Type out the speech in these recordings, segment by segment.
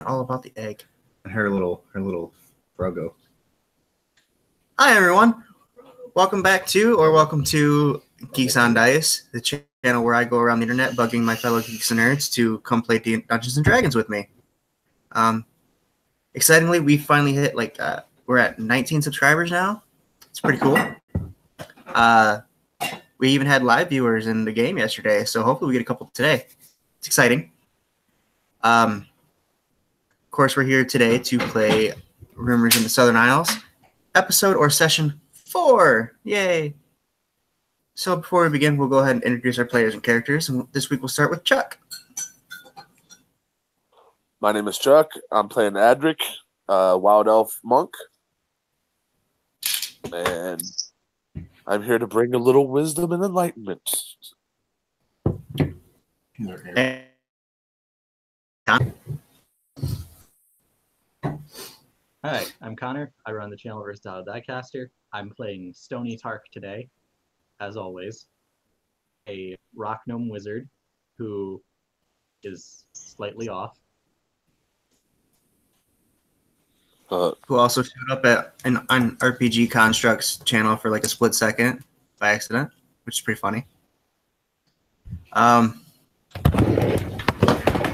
all about the egg. And her little Frogo. Hi everyone, welcome to Geeks on Dice, the channel where I go around the internet bugging my fellow geeks and nerds to come play Dungeons and Dragons with me. Excitingly, we finally hit we're at 19 subscribers now. It's pretty cool. We even had live viewers in the game yesterday, so hopefully we get a couple today. It's exciting. Of course, we're here today to play Rumors in the Southern Isles, episode or session 4. Yay! So before we begin, we'll go ahead and introduce our players and characters. And this week we'll start with Chuck. My name is Chuck. I'm playing Adric, Wild Elf Monk. And I'm here to bring a little wisdom and enlightenment. And Hi, I'm Connor. I run the channel Versatile Diecaster. I'm playing Stony Tark today, as always. A rock gnome wizard who is slightly off. who also showed up at on RPG Constructs channel for like a split second by accident, which is pretty funny.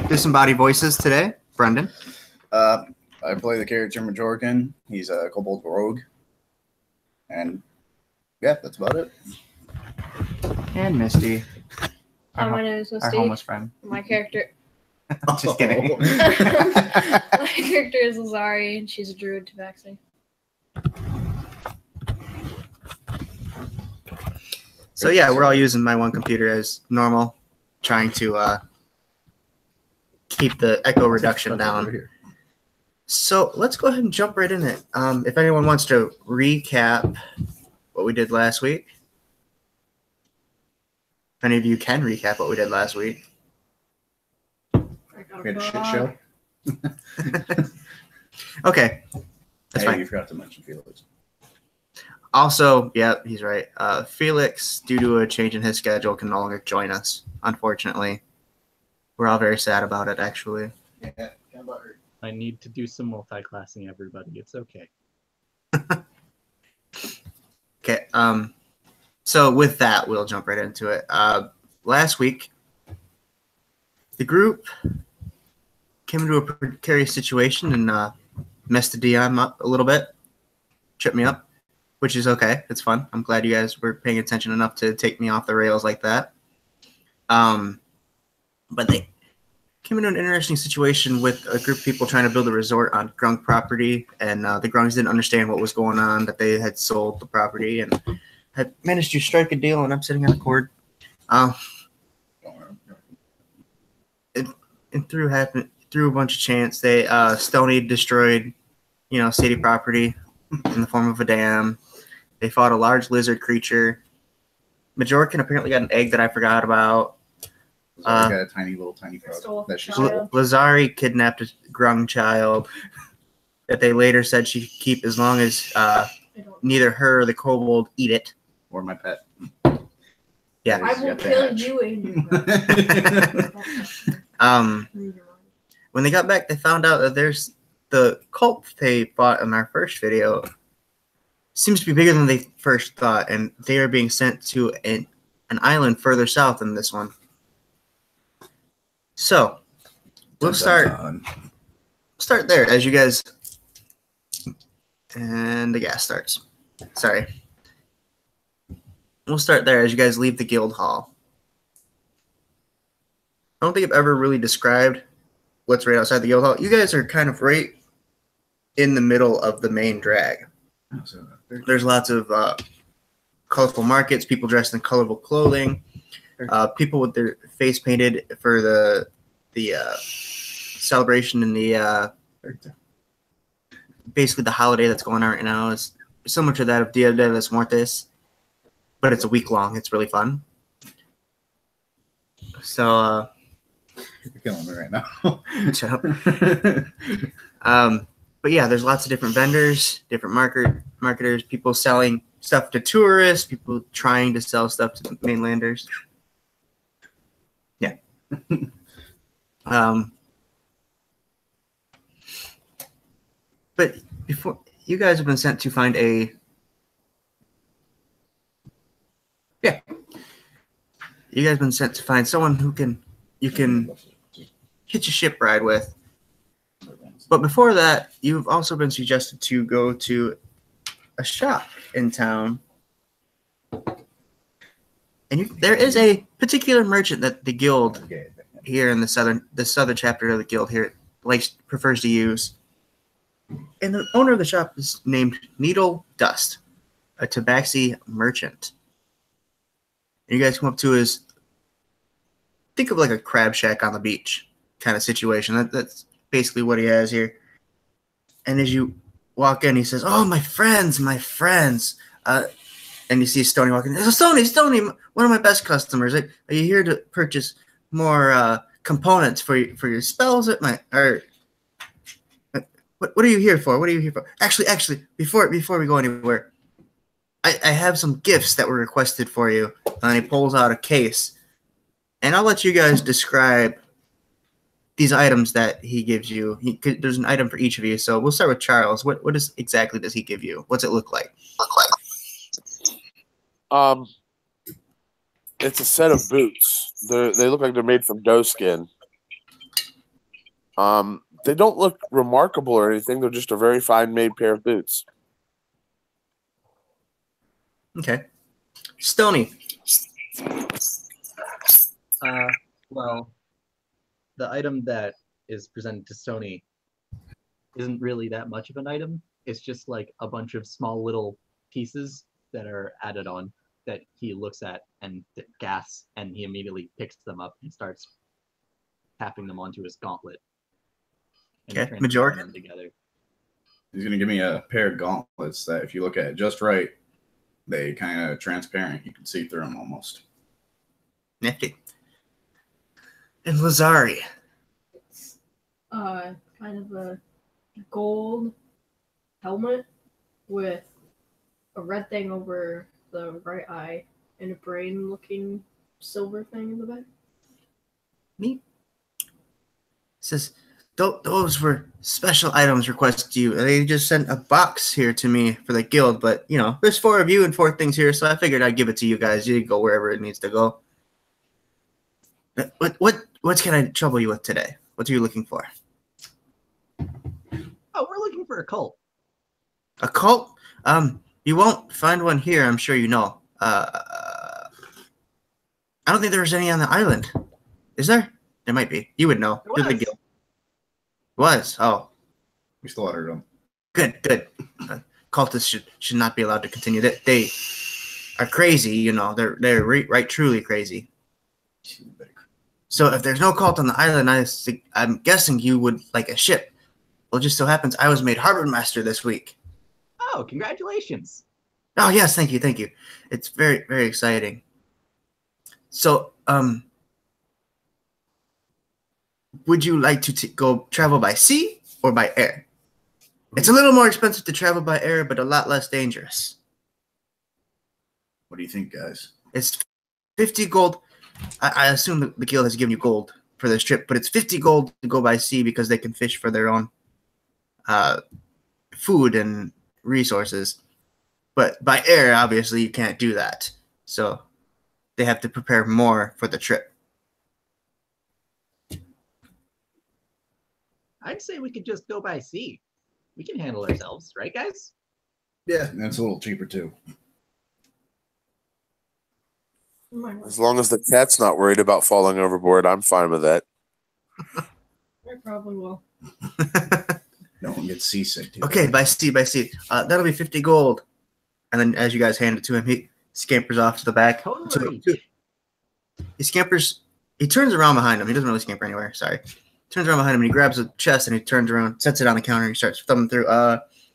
Disembodied voices today. Brendan. I play the character Majorcan. He's a kobold rogue. And yeah, that's about it. And Misty. Hi, my name is Our Misty. homeless friend. My character, Just kidding. my character is Lazari, and she's a druid tabaxi. So yeah, we're all using my one computer as normal, trying to keep the echo reduction down. So let's go ahead and jump right in it. If anyone wants to recap what we did last week, if any of you can recap what we did last week. We had a shit show. Okay, that's Hey, fine. you forgot to mention Felix. Also, yeah, he's right. Felix, due to a change in his schedule, can no longer join us, unfortunately. We're all very sad about it, actually. Yeah, I need to do some multi-classing, everybody. It's okay. Okay, so with that, we'll jump right into it. Last week, the group came into a precarious situation and messed the DM up a little bit, tripped me up, which is okay. It's fun. I'm glad you guys were paying attention enough to take me off the rails like that. But they came into an interesting situation with a group of people trying to build a resort on Grung property, and the Grungs didn't understand what was going on, that they had sold the property and had managed to strike a deal, and I'm sitting on a cord. And through a bunch of chance, they Stony destroyed, city property in the form of a dam. They fought a large lizard creature. Majorcan apparently got an egg that I forgot about. I got a tiny frog. That's just Lazari kidnapped a Grung child that they later said she could keep as long as neither her or the kobold eat it. or my pet. Yeah. I will kill you in When they got back, they found out that there's the cult they fought in our first video seems to be bigger than they first thought, and they are being sent to an island further south than this one. So we'll start there as you guys, and the gas starts. Sorry. We'll start there as you guys leave the guild hall. I don't think I've ever really described what's right outside the guild hall. You guys are kind of right in the middle of the main drag. There's lots of colorful markets, people dressed in colorful clothing, people with their face painted for the celebration and the basically the holiday that's going on right now is similar to that of Dia de los Muertos, but it's a week long. It's really fun. So You're killing me right now. shut up. But yeah, there's lots of different vendors, different marketers, people selling stuff to tourists, people trying to sell stuff to mainlanders. Yeah. But before you guys have been sent to find a you guys have been sent to find someone who you can hitch a ship ride with. But before that, you've also been suggested to go to a shop in town. And there is a particular merchant that the guild here in the southern chapter of the guild here prefers to use. And the owner of the shop is named Needle Dust, a tabaxi merchant. And you guys come up to his, think of like a crab shack on the beach kind of situation. That's basically what he has here. And as you walk in, he says, "Oh, my friends. And you see Stoney walking in. Stoney, one of my best customers. Are you here to purchase more components for your spells? What are you here for? Actually, before we go anywhere, I have some gifts that were requested for you." And he pulls out a case. And I'll let you guys describe these items that he gives you. There's an item for each of you. So we'll start with Charles. What exactly does he give you? What's it look like? It's a set of boots. They look like they're made from doe skin. They don't look remarkable or anything. They're just a very fine made pair of boots. Okay. Stoney. Well, the item that is presented to Stoney isn't really that much of an item. It's just like a bunch of small little pieces that are added on that he looks at and gasps, and he immediately picks them up and starts tapping them onto his gauntlet. Okay, Majorca. Them together. He's going to give me a pair of gauntlets that, if you look at it just right, they kind of transparent. You can see through them almost. Nifty. And Lazari. Kind of a gold helmet with a red thing over the right eye and a brain-looking silver thing in the back. Neat. Says, those were special items requested to you. They just sent a box here to me for the guild, but, there's 4 of you and 4 things here, so I figured I'd give it to you guys. You can go wherever it needs to go. What can I trouble you with today? What are you looking for? Oh, we're looking for a cult. A cult? You won't find one here, I'm sure you know. I don't think there's any on the island. Is there? There might be. You would know. You're the guild. Was. Oh. We slaughtered them. Good. Cultists should not be allowed to continue. They are crazy, They're right truly crazy. So if there's no cult on the island, I'm guessing you would like a ship. Well, it just so happens I was made harbor master this week. Oh, congratulations. Oh, yes, thank you. It's very, very exciting. So, would you like to go travel by sea or by air? It's a little more expensive to travel by air, but a lot less dangerous. What do you think, guys? It's 50 gold. I assume the guild has given you gold for this trip, but it's 50 gold to go by sea because they can fish for their own food and resources. But by air, obviously, you can't do that. So they have to prepare more for the trip. I'd say we could just go by sea. We can handle ourselves, right, guys? Yeah, and it's a little cheaper, too. As long as the cat's not worried about falling overboard, I'm fine with that. I probably will. No one gets seasick. Okay, by sea. That'll be 50 gold. And then as you guys hand it to him, he scampers off to the back. Totally. He scampers. He turns around behind him. He doesn't really scamper anywhere. Sorry. Turns around behind him and he grabs a chest and he turns around, sets it on the counter, and he starts thumbing through.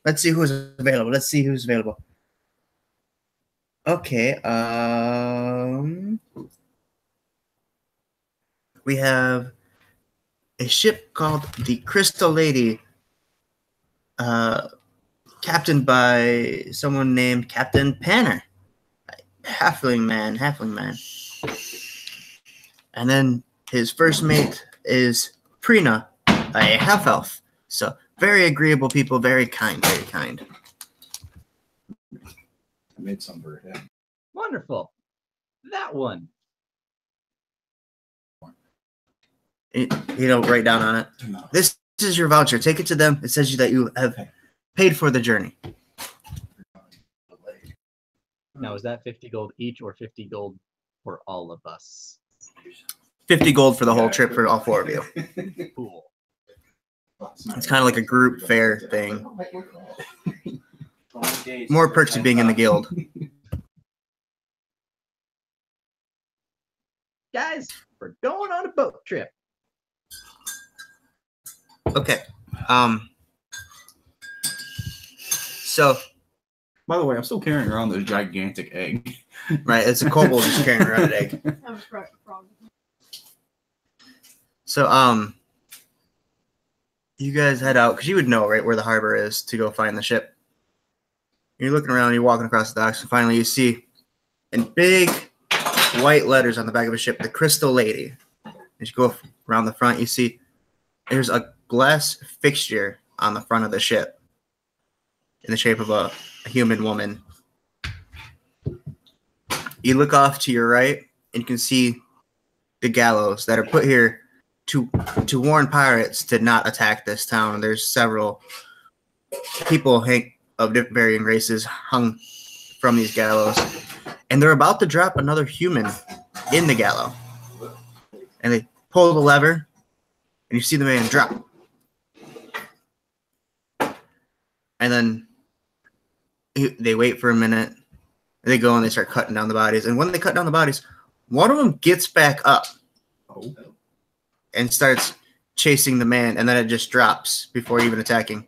Let's see who's available. Okay. We have a ship called the Crystal Lady, captained by someone named Captain Panner. Halfling man. And then his first mate is Prina, a half-elf. So Very agreeable people, very kind, very kind. I made some for him. Wonderful. That one. You don't write down on it. No. This is your voucher. Take it to them. It says that you have paid for the journey. Now, is that 50 gold each or 50 gold for all of us? 50 gold for the whole trip for all 4 of you. Cool. It's kind of like a group fair thing. More perks of being in the guild. Guys, we're going on a boat trip. Okay. So, By the way, I'm still carrying around this gigantic egg. right, it's a kobold just carrying around an egg. That was wrong. So, you guys head out because you would know, right, where the harbor is to go find the ship. You're looking around, you're walking across the docks, and finally you see in big white letters on the back of a ship, the Crystal Lady. As you go around the front, you see there's a glass fixture on the front of the ship in the shape of a human woman. You look off to your right, and you can see the gallows that are put here to warn pirates to not attack this town. There's several people of varying races hung from these gallows, and they're about to drop another human in the gallows. And they pull the lever, and you see the man drop. And then they wait for a minute. They go and they start cutting down the bodies. And when they cut down the bodies, one of them gets back up and starts chasing the man, and then it just drops before even attacking.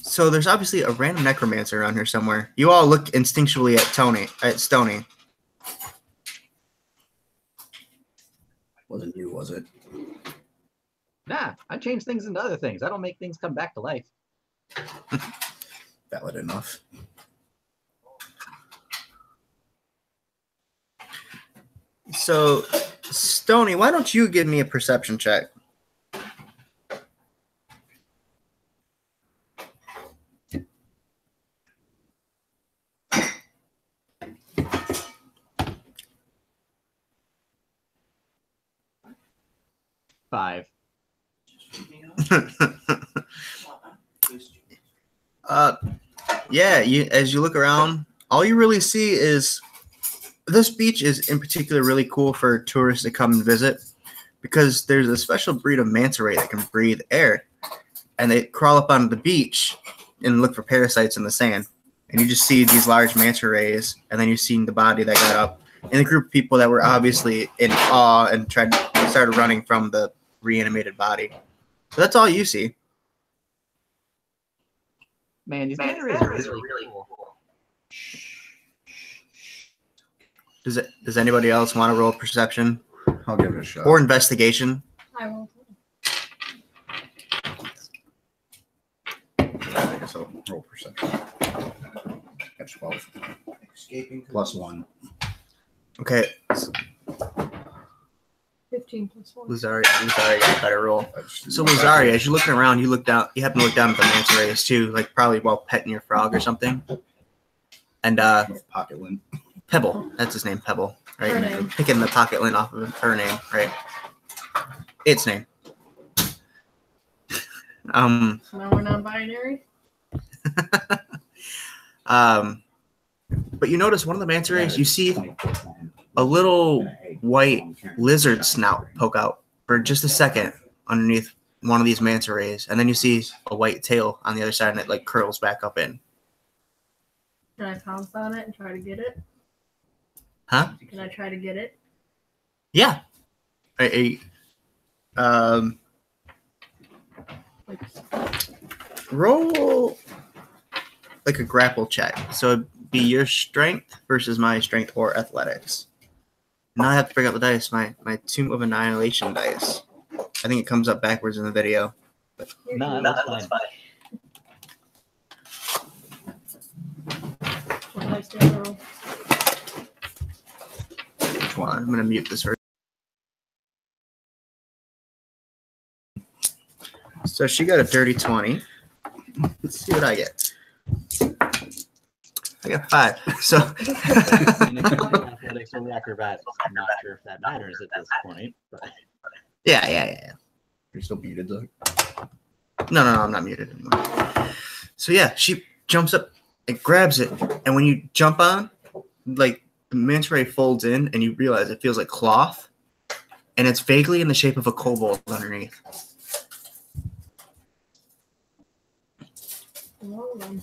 So there's obviously a random necromancer around here somewhere. You all look instinctually at Stony. Wasn't you, was it? Nah, I change things into other things. I don't make things come back to life. Valid enough. So, Stony, why don't you give me a perception check? Five. Yeah, as you look around, all you really see is this beach is in particular really cool for tourists to come and visit because there's a special breed of manta ray that can breathe air, and they crawl up onto the beach and look for parasites in the sand. And you just see these large manta rays, and then you see the body that got up, and a group of people that were obviously in awe and started running from the reanimated body. So that's all you see. Man, these manta rays are really cool. Does anybody else want to roll perception I'll give it a shot. or investigation? I will. I guess I'll roll perception. Got 12. Plus 1. Okay, 15 plus 1. Lazari got a better roll. That's- So Lazari, as you're looking around, you happen to look down at the manta rays too, like probably while petting your frog or something. And Pocket lint. Pebble, that's his name, Pebble, right? Her name. Picking the pocket lint off of her name, right? Its name. Now we're non-binary. But you notice one of the manta rays, you see a little white lizard snout poke out for just a second underneath one of these manta rays, and then you see a white tail on the other side, and it like curls back up in. Can I pounce on it and try to get it? Huh? Can I try to get it? Yeah. Like, Roll like a grapple check. So it'd be your strength versus my strength or athletics. Now I have to bring up the dice, my Tomb of Annihilation dice. I think it comes up backwards in the video. No, that's fine. what did I say, girl? Which one? I'm gonna mute this first. So she got a dirty 20. Let's see what I get. I got 5. So Athletics or acrobatics. I'm not sure if that matters at this point. But... yeah. You're still muted, though. No, I'm not muted anymore. So yeah, she jumps up and grabs it, and when you jump on, like the manta ray folds in, and you realize it feels like cloth, and it's vaguely in the shape of a kobold underneath. Well, then,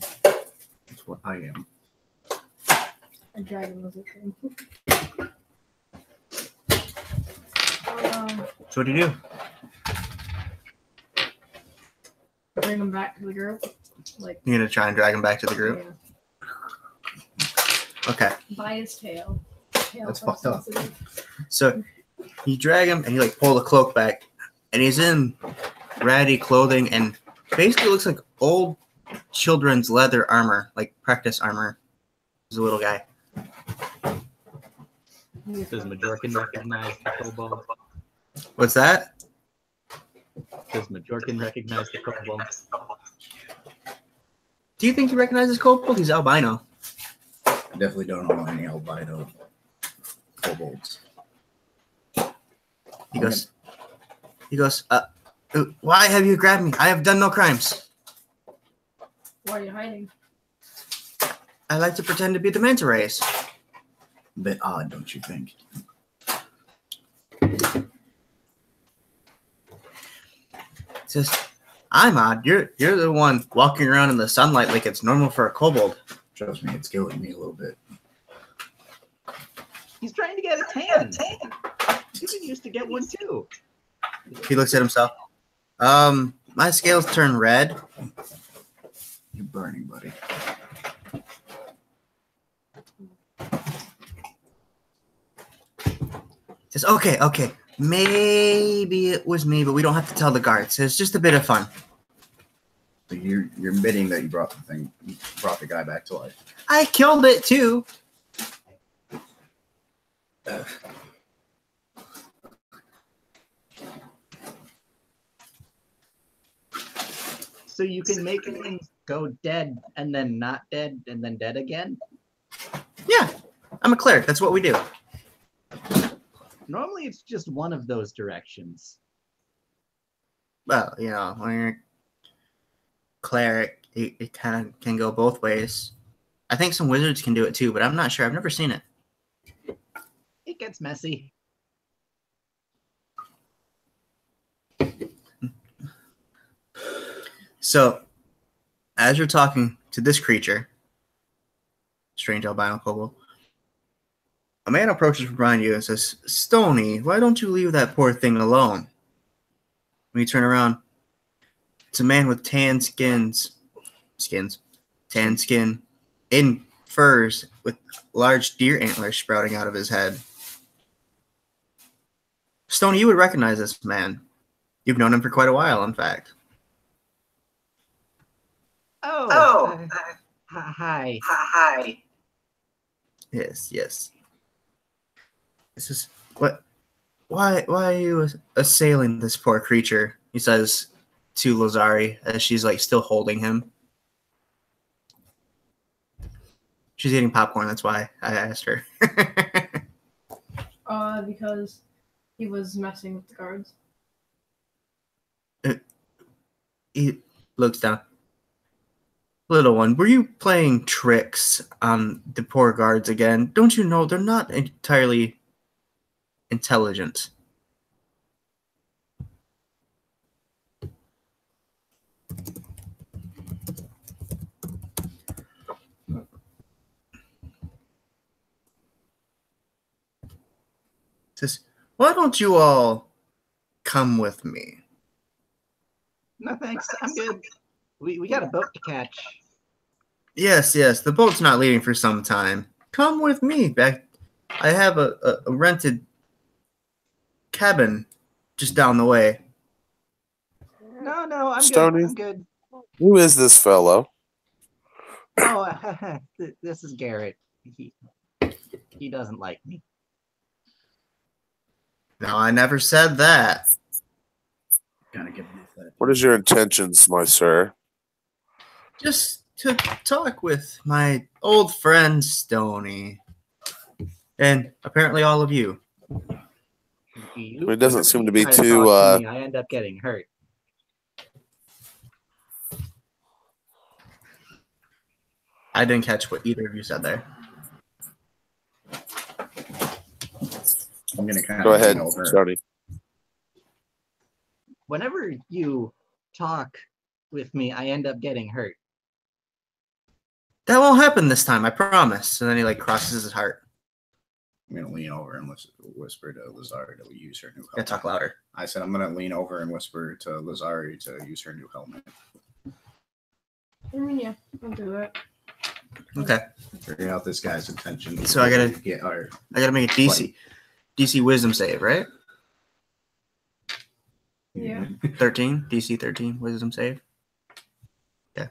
That's what I am. a dragon was a thing. So what do you do? Bring him back to the group. Like, You're gonna try and drag him back to the group? yeah. Okay. By his tail. That's fucked up. So you drag him and you like pull the cloak back, and he's in ratty clothing and basically looks like old children's leather armor, like practice armor. He's a little guy. Does Majorcan recognize the kobold? What's that? Does Majorcan recognize the kobold? Do you think he recognizes kobold? He's albino. I definitely don't know any albino kobolds. He goes, why have you grabbed me? I have done no crimes. Why are you hiding? I like to pretend to be the manta rays. A bit odd, don't you think? Says, I'm odd. You're the one walking around in the sunlight like it's normal for a kobold. Trust me, it's killing me a little bit. He's trying to get a tan. You can used to get one too. He looks at himself. My scales turn red. You're burning, buddy. Says, okay. Maybe it was me, but we don't have to tell the guards. It's just a bit of fun. So you're admitting that you brought the guy back to life. I killed it too. So you can make things go dead and then not dead and then dead again? Yeah, I'm a cleric. That's what we do. Normally it's just one of those directions. Well, you know, when you're a cleric, it kind of can go both ways. I think some wizards can do it too, but I'm not sure. I've never seen it. It gets messy. So, as you're talking to this creature, strange albino kobold, a man approaches behind you and says, Stony, why don't you leave that poor thing alone? When you turn around, it's a man with tan skin, in furs with large deer antlers sprouting out of his head. Stony, you would recognize this man. You've known him for quite a while, in fact. Hi. Yes. This is what? Why are you assailing this poor creature? He says to Lazari as she's like still holding him. She's eating popcorn. That's why I asked her. Because he was messing with the guards. He looks down. Little one, were you playing tricks on the poor guards again? Don't you know they're not entirely intelligent? Says, why don't you all come with me? No thanks, I'm good. We got a boat to catch. Yes, the boat's not leaving for some time. Come with me. I have a rented cabin just down the way. No, I'm Stony. good. I'm good. Who is this fellow? Oh, this is Garrett. He doesn't like me. No, I never said that. Gotta give him that. What is your intentions, my sir? Just to talk with my old friend Stony. And apparently all of you. It doesn't seem to be Try too, talk to me, I end up getting hurt. I didn't catch what either of you said there. I'm gonna kind Go of ahead, lean over. Stoney. Whenever you talk with me, I end up getting hurt. That won't happen this time, I promise. And then he like crosses his heart. I'm gonna lean over and whisper to Lazari to use her new helmet. Gotta talk louder. I said I'm gonna lean over and whisper to Lazari to use her new helmet. I mean, yeah, I'll do it. Okay. Figure out this guy's intention. So I gotta get our. I gotta make a DC wisdom save, right? Yeah. 13. DC 13 wisdom save. Yeah.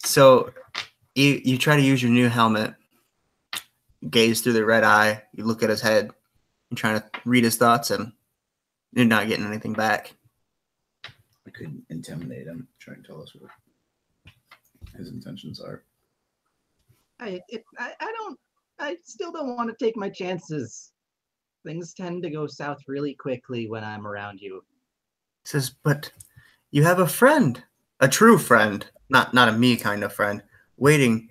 So you try to use your new helmet, gaze through the red eye, you look at his head, you're trying to read his thoughts, and you're not getting anything back. I could intimidate him, try and tell us what his intentions are. I still don't want to take my chances. Things tend to go south really quickly when I'm around you. He says, but you have a friend, a true friend, not a me kind of friend, waiting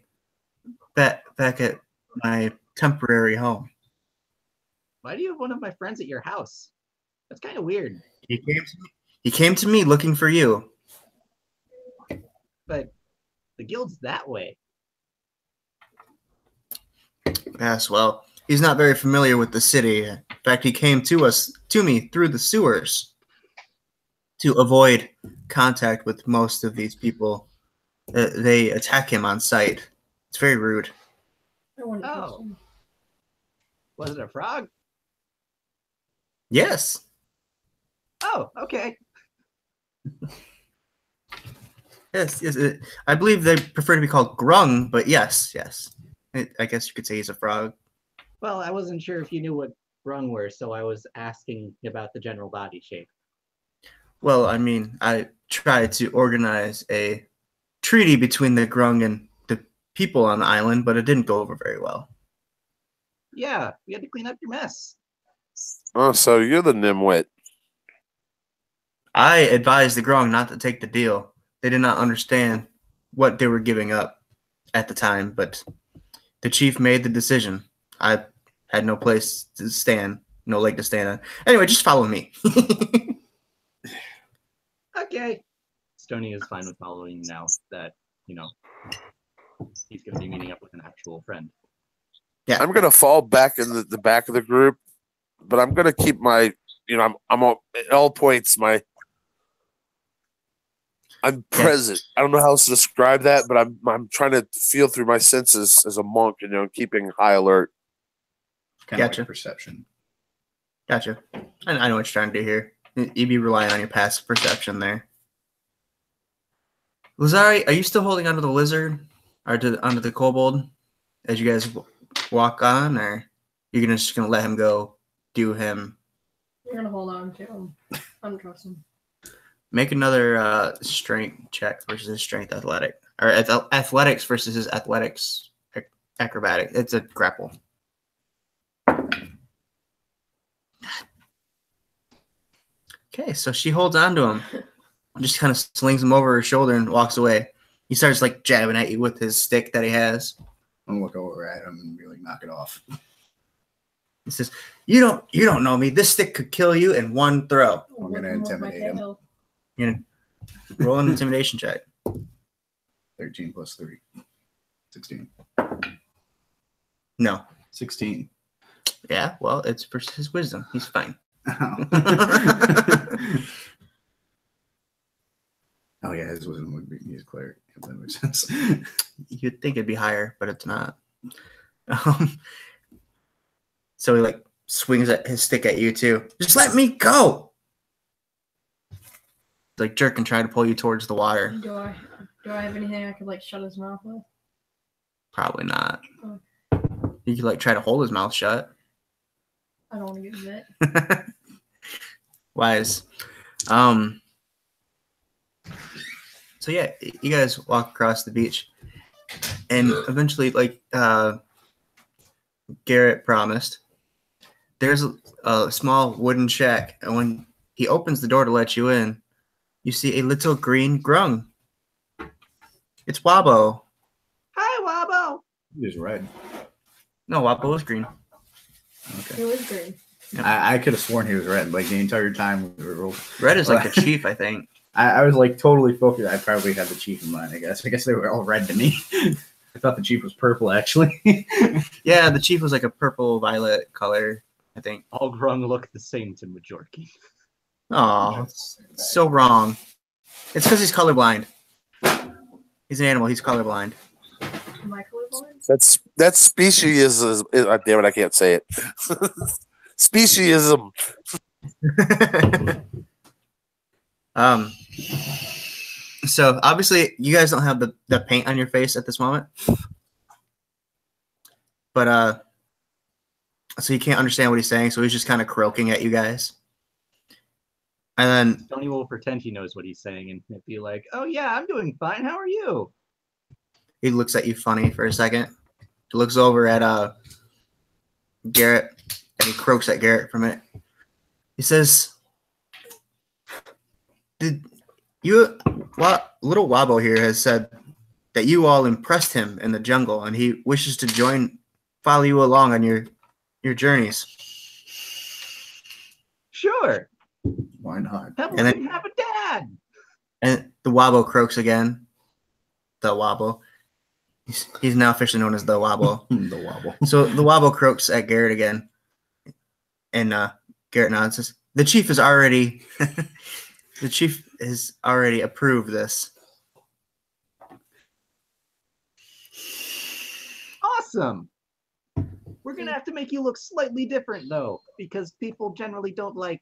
back at my temporary home. Why do you have one of my friends at your house? That's kind of weird. He came to me looking for you. But the guild's that way. Yes, well, he's not very familiar with the city. In fact, he came to me through the sewers to avoid contact with most of these people. They attack him on sight. It's very rude. I wouldn't trust Oh. him. Was it a frog? Yes. Oh, okay. Yes. I believe they prefer to be called grung, but yes. I guess you could say he's a frog. Well, I wasn't sure if you knew what grung were, so I was asking about the general body shape. Well, I mean, I tried to organize a treaty between the grung and the people on the island, but it didn't go over very well. Yeah, we had to clean up your mess. Oh, so you're the nimwit. I advised the grung not to take the deal. They did not understand what they were giving up at the time, but the chief made the decision. I had no place to stand, no leg to stand on. Anyway, just follow me. Okay. Stony is fine with following now that, he's going to be meeting up with an actual friend. Yeah. I'm gonna fall back in the back of the group, but I'm gonna keep my, I'm at all points I'm present. I don't know how else to describe that, but I'm trying to feel through my senses as a monk, keeping high alert. Kind of Gotcha. like perception. Gotcha. I know what you're trying to do here. You'd be relying on your passive perception there. Lazari, are you still holding onto the lizard or onto the kobold as you guys walk on, or you're just gonna let him go do him? You're gonna hold on to him. I don't trust him. Make another strength check versus his strength athletic, or athletics versus his athletics acrobatic. It's a grapple. Okay, so she holds on to him, just kind of slings him over her shoulder and walks away. He starts like jabbing at you with his stick that he has. I'm gonna look over at him and be like, knock it off. He says, "You don't know me. This stick could kill you in one throw." I'm gonna intimidate him. You're gonna roll an intimidation check. 13 plus 3. 16. No. 16. Yeah, well, it's versus his wisdom. He's fine. Oh yeah, his wisdom would be he's cleric. If that makes sense. You'd think it'd be higher, but it's not. So he like swings at his stick at you too. Just let me go. Like jerk and try to pull you towards the water. Do I have anything I could like shut his mouth with? Probably not. Oh. You could like try to hold his mouth shut. I don't want to get bit. Wise. So yeah, you guys walk across the beach, and eventually, like Garrett promised, there's a small wooden shack, and when he opens the door to let you in, you see a little green grung. It's Wabo. Hi, Wabo. He was red. No, Wabo was green. Okay. It was green. I could have sworn he was red, like the entire time we were. Red is like the chief, I think. I was like totally focused. I probably had the chief in mind. I guess they were all red to me. I thought the chief was purple, actually. Yeah, the chief was like a purple violet color, I think. All grung look the same to Majorki. Oh, it's so wrong. It's because he's colorblind. He's an animal. He's colorblind. Am I colorblind? That species is damn it, I can't say it. Speciesism. So obviously you guys don't have the paint on your face at this moment. But so you can't understand what he's saying, so he's just kind of croaking at you guys. And then Tony will pretend he knows what he's saying and he'll be like, "Oh yeah, I'm doing fine. How are you?" he looks at you funny for a second. He looks over at Garrett, and he croaks at Garrett from it. He says, "Did you? Little Wabo here has said that you all impressed him in the jungle, and he wishes to follow you along on your journeys." Sure. Why not? Pebble And then- didn't have a dad. And the Wabo croaks again. The Wabo. He's now officially known as the Wabo. The wobble. So the Wabo croaks at Garrett again. And Garrett nods and says, the chief has already approved this. Awesome. We're gonna have to make you look slightly different though, because people generally don't like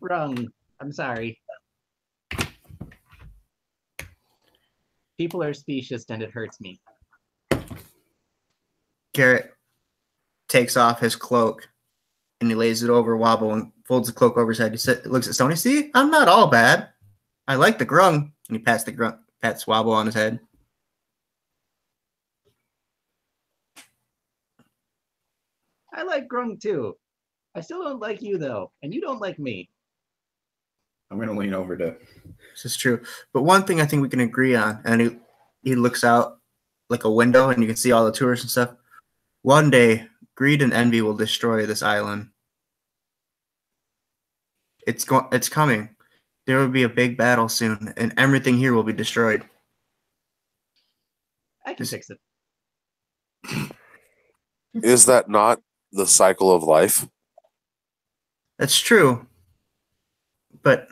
grung. I'm sorry. People are specious and it hurts me. Garrett takes off his cloak and he lays it over Wobble and folds the cloak over his head. He looks at Stoney. See, I'm not all bad. I like the grung. And he pats Wobble on his head. I like grung too. I still don't like you though, and you don't like me. I'm gonna lean over to. This is true. But one thing I think we can agree on, and he looks out like a window and you can see all the tourists and stuff. One day, greed and envy will destroy this island. It's coming. There will be a big battle soon, and everything here will be destroyed. I can fix it. Is that not the cycle of life? That's true. But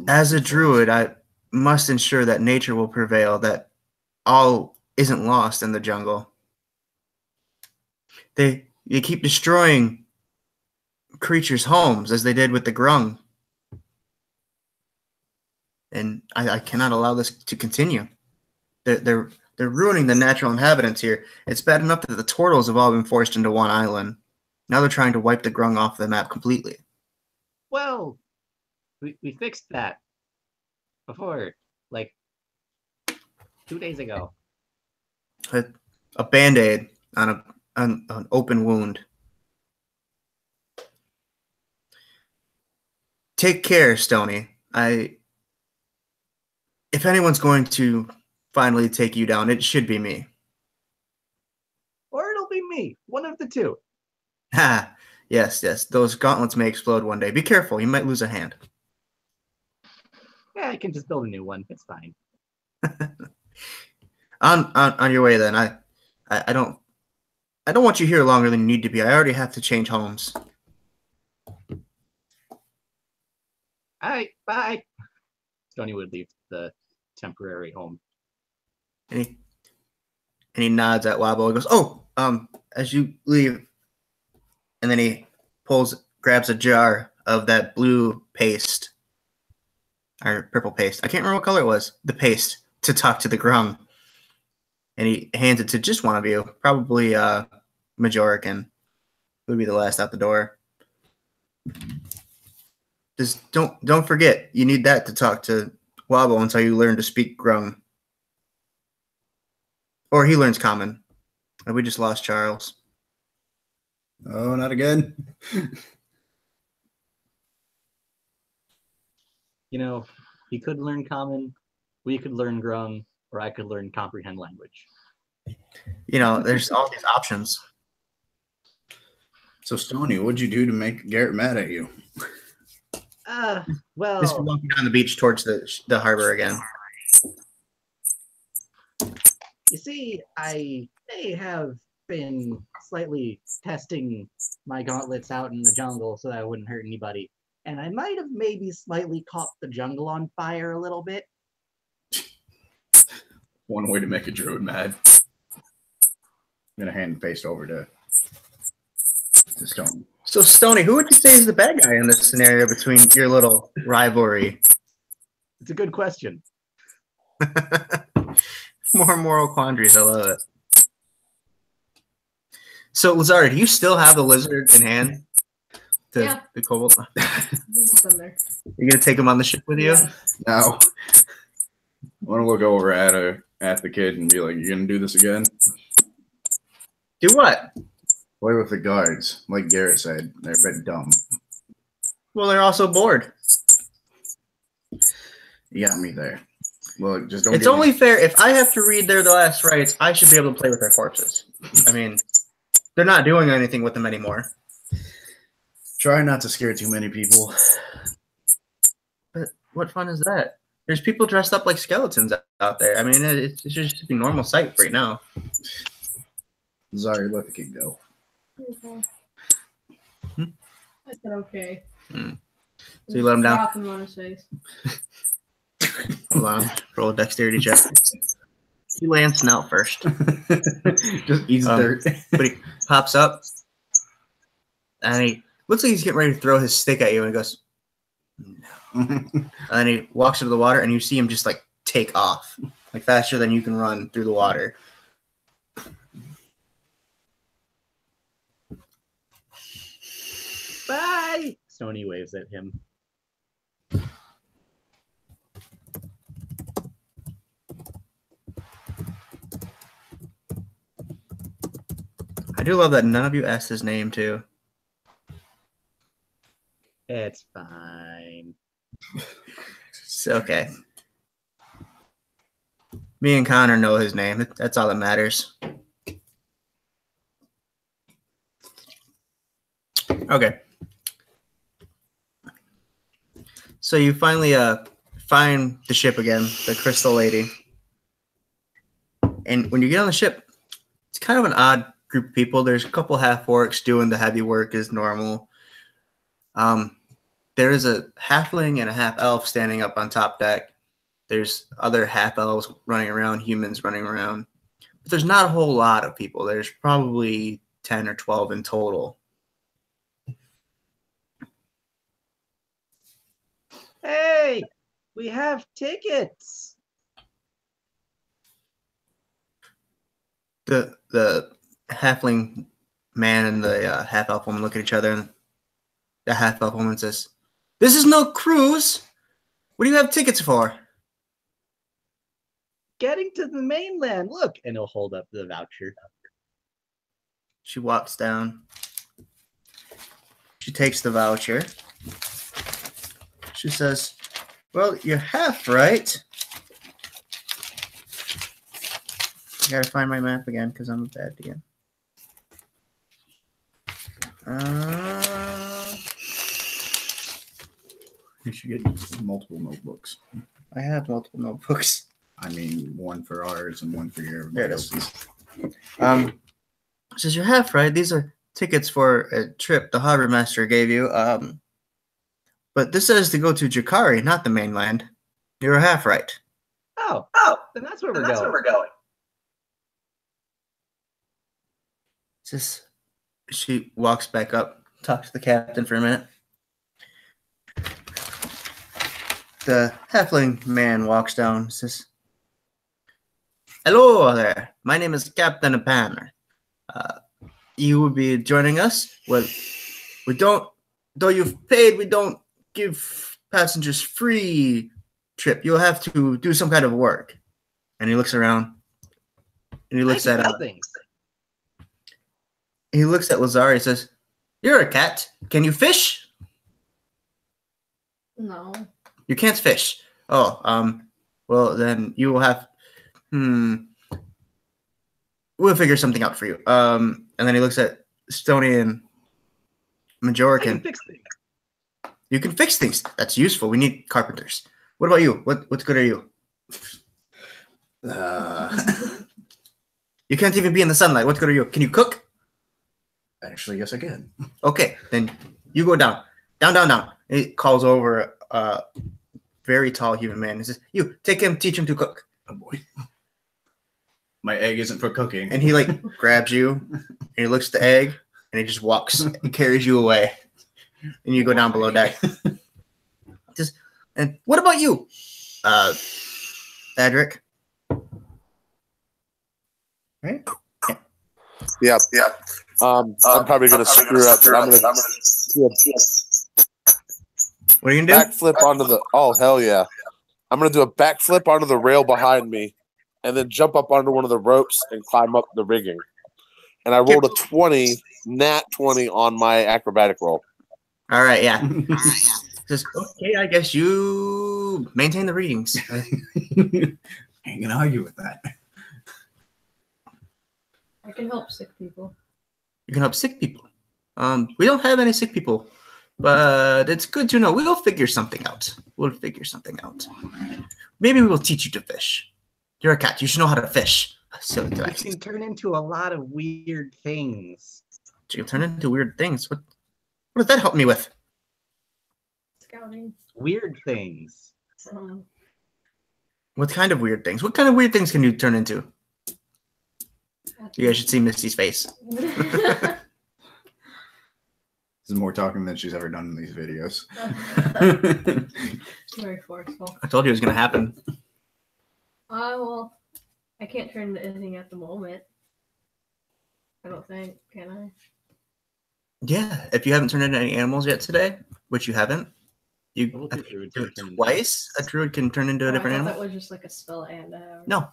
as a druid, I must ensure that nature will prevail, that all isn't lost in the jungle. They keep destroying creatures' homes as they did with the grung. And I cannot allow this to continue. They're ruining the natural inhabitants here. It's bad enough that the turtles have all been forced into one island. Now they're trying to wipe the grung off the map completely. Well, we fixed that before, like 2 days ago. A band-aid on an open wound. Take care, Stoney. If anyone's going to finally take you down, it should be me. Or it'll be me, one of the two. Ha! Yes. Those gauntlets may explode one day. Be careful, you might lose a hand. Yeah, I can just build a new one. It's fine. On your way then. I don't want you here longer than you need to be. I already have to change homes. All right, bye. Stony would leave the temporary home. And he nods at Wabo and goes, "Oh, as you leave," and then he grabs a jar of that blue paste or purple paste. I can't remember what color it was. The paste to talk to the grung, and he hands it to just one of you, probably Majorican, He'll be the last out the door. Just don't forget, you need that to talk to Wobble until you learn to speak Grung. Or he learns Common. And we just lost Charles. Oh, not again. You know, he could learn Common, we could learn Grung, or I could learn Comprehend Language. You know, there's all these options. So, Stoney, what'd you do to make Garrett mad at you? Well, Just walking down the beach towards the harbor again. you see, I may have been slightly testing my gauntlets out in the jungle so that I wouldn't hurt anybody. And I might have maybe slightly caught the jungle on fire a little bit. One way to make a druid mad. I'm gonna hand the paste over to Stoney. So, Stoney, who would you say is the bad guy in this scenario between your little rivalry? It's a good question. More moral quandaries. I love it. So, Lazard, do you still have the lizard in hand? Yeah. The kobold? It's in there. You're going to take him on the ship with you? Yeah. Now, I want to look over at the kid and be like, "You gonna do this again?" Do what? Play with the guards, like Garrett said. They're a bit dumb. Well, they're also bored. You got me there. Look, just don't. It's get only fair if I have to read their last rites, I should be able to play with their corpses. I mean, they're not doing anything with them anymore. Try not to scare too many people. But what fun is that? There's people dressed up like skeletons out there. I mean, it's just a normal sight right now. Sorry, let the kid go. Okay. Hmm? I said okay. So you let him down? Drop him on his face. Hold on. Roll a dexterity check. He lands snout first. Just eats dirt. But he pops up, and he looks like he's getting ready to throw his stick at you, and he goes, no. And he walks into the water, and you see him just, like, take off. Like, faster than you can run through the water. Bye! Stoney waves at him. I do love that none of you asked his name, too. It's fine. It's okay. Me and Connor know his name. That's all that matters. Okay. So you finally find the ship again, the Crystal Lady. And when you get on the ship, it's kind of an odd group of people. There's a couple half-orcs doing the heavy work as normal. There is a halfling and a half-elf standing up on top deck. There's other half-elves running around, humans running around. But there's not a whole lot of people. There's probably 10 or 12 in total. Hey! We have tickets! The halfling man and the half-elf woman look at each other, and the half-elf woman says, "This is no cruise! What do you have tickets for?" Getting to the mainland, look! And he'll hold up the voucher. She walks down. She takes the voucher. She says, "Well, you're half right." I gotta find my map again because I'm bad again. You should get multiple notebooks. I have multiple notebooks. I mean, one for ours and one for your. There it is. Says you're half right. These are tickets for a trip the harbor master gave you. But this says to go to Jakari, not the mainland. You're half right. Oh, then that's where we're going. Just she walks back up, talks to the captain for a minute. The halfling man walks down and says, "Hello there. My name is Captain Panner. you will be joining us. Well, we don't, though you've paid, we don't give passengers free trip. You'll have to do some kind of work. And he looks around. And he looks at things. he looks at Lazar. He says, "You're a cat. Can you fish?" No. You can't fish. Oh, well then you will have. We'll figure something out for you. And then he looks at Stony and Majorican. You can fix things. That's useful. We need carpenters. What about you? What's good are you? You can't even be in the sunlight. What's good are you? Can you cook? Actually, yes, I can. Okay, then you go down. Down. He calls over a very tall human man. He says, "You, take him, teach him to cook." Oh, boy. My egg isn't for cooking. And he, like, grabs you, and he looks at the egg, and he just walks. He carries you away. And you go down below deck. And what about you, Adric? Right? Yeah. I'm probably gonna screw up. But I'm gonna do a What are you gonna do? backflip onto the. Oh hell yeah! I'm gonna do a backflip onto the rail behind me, and then jump up onto one of the ropes and climb up the rigging. And I rolled a 20, nat 20 on my acrobatic roll. All right, yeah. Just, okay, I guess you maintain the readings. Ain't gonna argue with that. I can help sick people. You can help sick people. We don't have any sick people, but it's good to know. We'll figure something out. Maybe we will teach you to fish. You're a cat. You should know how to fish. So You can turn into a lot of weird things. you can turn into weird things. What does that help me with? Scouting. Weird things. What kind of weird things? What kind of weird things can you turn into? You guys should see Misty's face. This is more talking than she's ever done in these videos. Very forceful. I told you it was going to happen. Well, I can't turn into anything at the moment. I don't think, can I? Yeah, if you haven't turned into any animals yet today, which you haven't, you Well, I the think druid do can it turn into- twice. A druid can turn into a Oh, different I thought animal. that was just like a spell and No.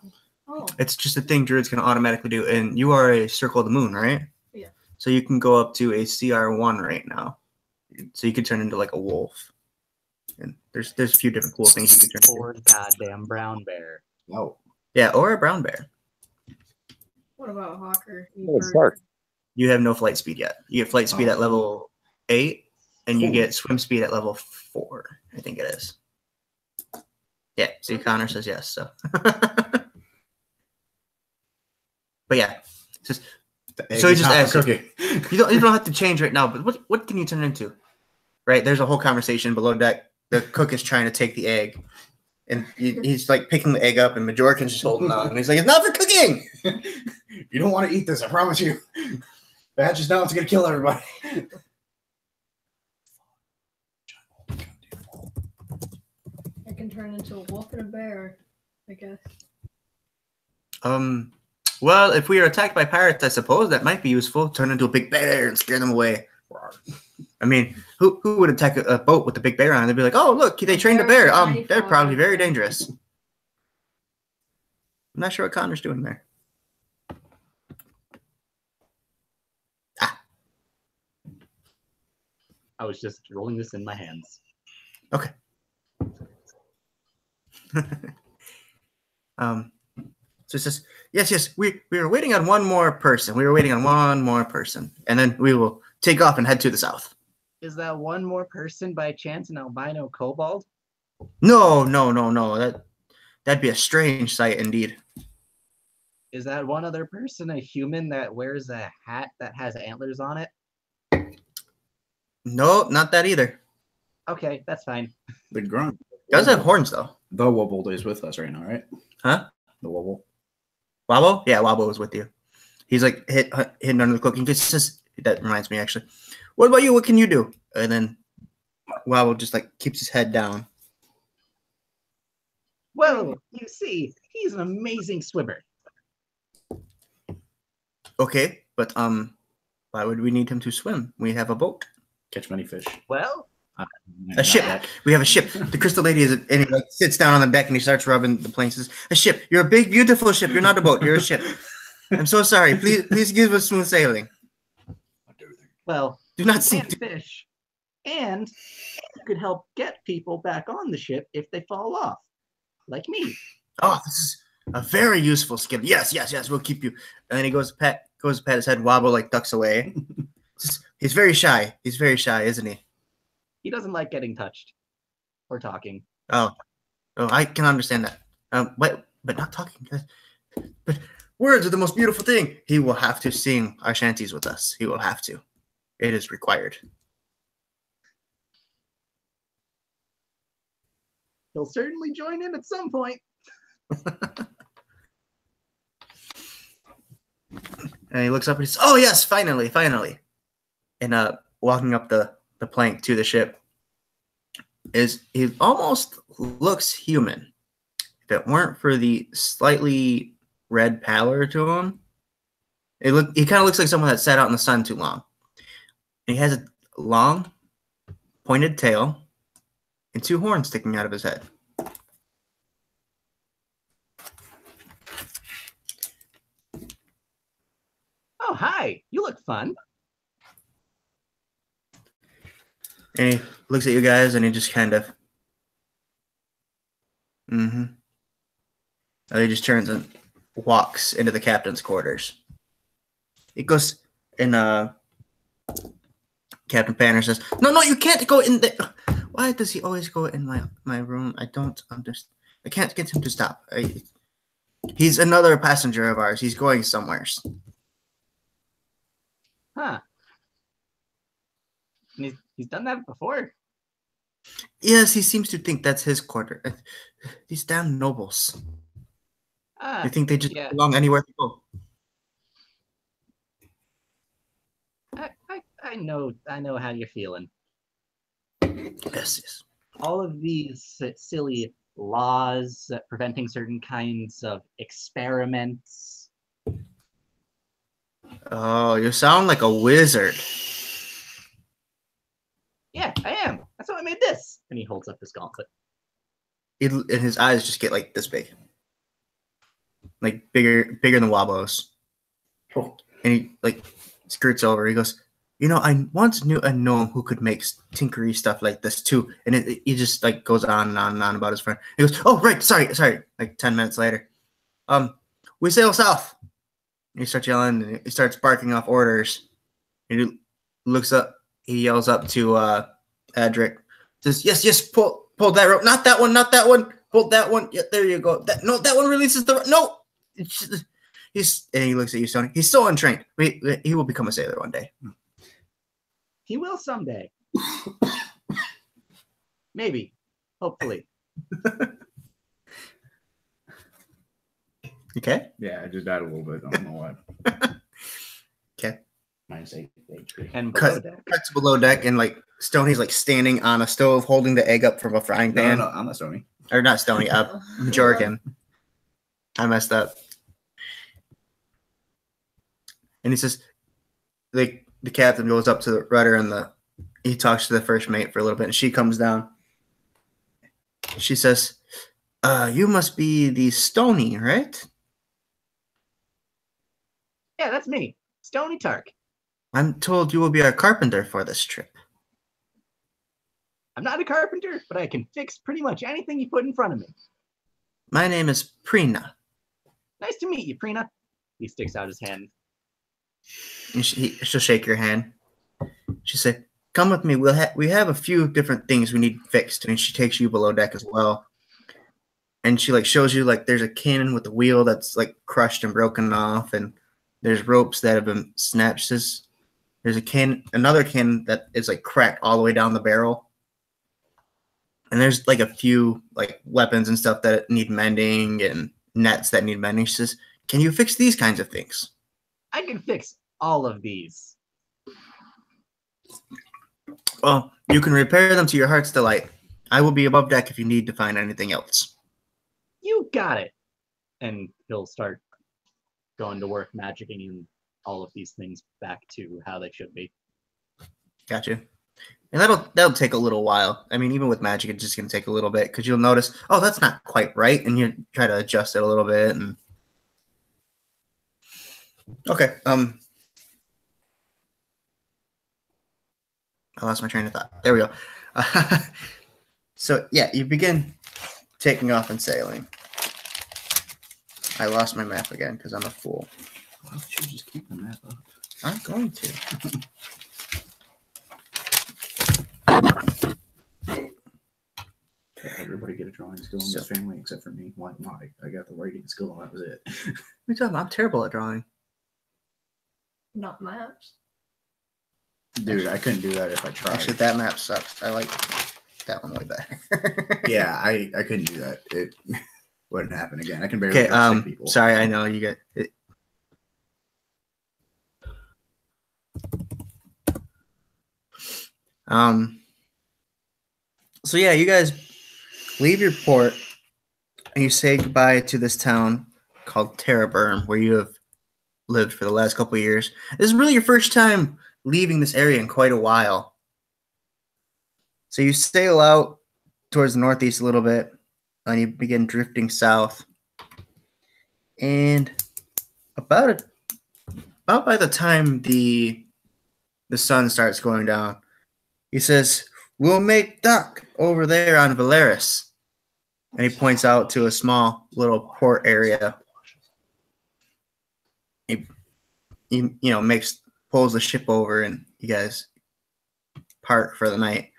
Oh. It's just a thing druids can automatically do. And you are a Circle of the Moon, right? Yeah. So you can go up to a CR1 right now. So you could turn into like a wolf. And there's a few different cool things you can turn into. Poor goddamn brown bear. No. Yeah, or a brown bear. What about Hawker? You Oh, it's bird? dark. You have no flight speed yet. You get flight speed at level 8, and you Cool. get swim speed at level 4. I think it is. Yeah. See, Connor says yes. So. But yeah, it's just So he just asked you. cooking. you don't have to change right now. But what can you turn into? Right? There's a whole conversation below deck. The cook is trying to take the egg, and he's like picking the egg up, and Majorcan's just holding on, and he's like, "It's not for cooking." You don't want to eat this, I promise you. That just now it's gonna kill everybody. I can turn into a wolf and a bear, I guess. Well, if we are attacked by pirates, I suppose that might be useful. Turn into a big bear and scare them away. I mean, who would attack a boat with a big bear on it? They'd be like, "Oh, look, they trained a bear. They're probably very dangerous." I'm not sure what Connor's doing there. I was just rolling this in my hands. Okay. So it says, yes, we were waiting on one more person. And then we will take off and head to the south. Is that one more person by chance an albino kobold? No. That'd be a strange sight indeed. Is that one other person a human that wears a hat that has antlers on it? No, not that either. Okay, that's fine. The grunt. Does have horns though. The Wobble is with us right now, right? Huh? The Wobble. Wabo? Yeah, Wabo is with you. He's like hidden under the cloak. He says, that reminds me actually. What about you? What can you do? And then Wabo just like keeps his head down. Well, you see, he's an amazing swimmer. Okay, but Why would we need him to swim? We have a boat. Catch many fish. Well, A ship. We have a ship. The Crystal Lady is, and he like sits down on the deck and he starts rubbing the planks. Says, "A ship. You're a big, beautiful ship. You're not a boat. You're a ship. I'm so sorry. Please give us smooth sailing. well, Do not you sink." can't fish, and you could help get people back on the ship if they fall off, like me. Oh, this is a very useful skill. Yes. We'll keep you. And then he goes to pat his head, wobble like ducks away. He's very shy. He's very shy, isn't he? He doesn't like getting touched or talking. Oh, I can understand that. But not talking. But words are the most beautiful thing. He will have to sing our shanties with us. He will have to. It is required. He'll certainly join in at some point. And he looks up and he says, "Oh yes, finally." And walking up the plank to the ship he almost looks human. If it weren't for the slightly red pallor to him, he kind of looks like someone that sat out in the sun too long. And he has a long, pointed tail and 2 horns sticking out of his head. Oh, hi. You look fun. And he looks at you guys and he just kind of and he just turns and walks into the captain's quarters. He goes and Captain Banner says, No, you can't go in there. Why does he always go in my room? I don't understand. I can't get him to stop. He's another passenger of ours. He's going somewhere. Huh. And he's done that before. Yes, he seems to think that's his quarter. These damn nobles. You think they just belong anywhere they go? I know how you're feeling. Yes. All of these silly laws preventing certain kinds of experiments. Oh, you sound like a wizard. Yeah, I am. That's why I made this. And he holds up his gauntlet. And his eyes just get like this big, like bigger than Wabos. And he like skirts over. He goes, I once knew a gnome who could make tinkery stuff like this too. And he just like goes on and on and on about his friend. He goes, "Oh, right, sorry." Like 10 minutes later, we sail south. And he starts yelling. And he starts barking off orders. And he looks up. He yells up to Adric. Says, "Yes, pull that rope. Not that one. Pull that one. Yeah, there you go. That one releases the no." And he looks at you, Sony. He's so untrained. He will become a sailor one day. He will someday. Maybe. Hopefully. Okay. Yeah, I just died a little bit. I don't know why. Okay. -8 HP. And below deck. Cuts below deck, and like Stoney's like standing on a stove, holding the egg up from a frying pan. No, I'm not Stony. Or not Stoney, Jorgen. I messed up. And he says, the captain goes up to the rudder and he talks to the first mate for a little bit, and she comes down. She says, "You must be the Stony, right?" Yeah, that's me. Stony Tark. "I'm told you will be our carpenter for this trip." I'm not a carpenter, but I can fix pretty much anything you put in front of me. "My name is Prina." Nice to meet you, Prina. He sticks out his hand. And she'll shake your hand. She'll say, "Come with me. We have a few different things we need fixed." And she takes you below deck as well. And she like shows you like there's a cannon with a wheel that's like crushed and broken off, and there's ropes that have been snatched. There's another cannon that is like cracked all the way down the barrel. And there's like a few like weapons and stuff that need mending and nets that need mending. She says, "Can you fix these kinds of things?" I can fix all of these. "Well, you can repair them to your heart's delight. I will be above deck if you need to find anything else." You got it. And he'll start going to work magicking in all of these things back to how they should be. Gotcha. And that'll take a little while. I mean, even with magic, it's just gonna take a little bit because you'll notice, oh, that's not quite right, and you try to adjust it a little bit. And okay, I lost my train of thought. There we go. So yeah, you begin taking off and sailing. I lost my map again because I'm a fool. Why don't you just keep the map up? I'm going to. Everybody get a drawing skill in this family except for me. Why? I got the writing skill. That was it. What are you talking about? I'm terrible at drawing. Not maps. Dude, I couldn't do that if I tried. Actually, that map sucks. I like that one way better. Yeah, I couldn't do that. It wouldn't happen again. I can barely Okay. trust people. Sorry. I know you get it. So yeah, you guys leave your port and you say goodbye to this town called Terraburn, where you have lived for the last couple of years. This is really your first time leaving this area in quite a while. So you sail out towards the northeast a little bit, and you begin drifting south. And about by the time the sun starts going down, he says, "We'll make dock over there on Valeris." And he points out to a small little port area. He pulls the ship over, and you guys park for the night.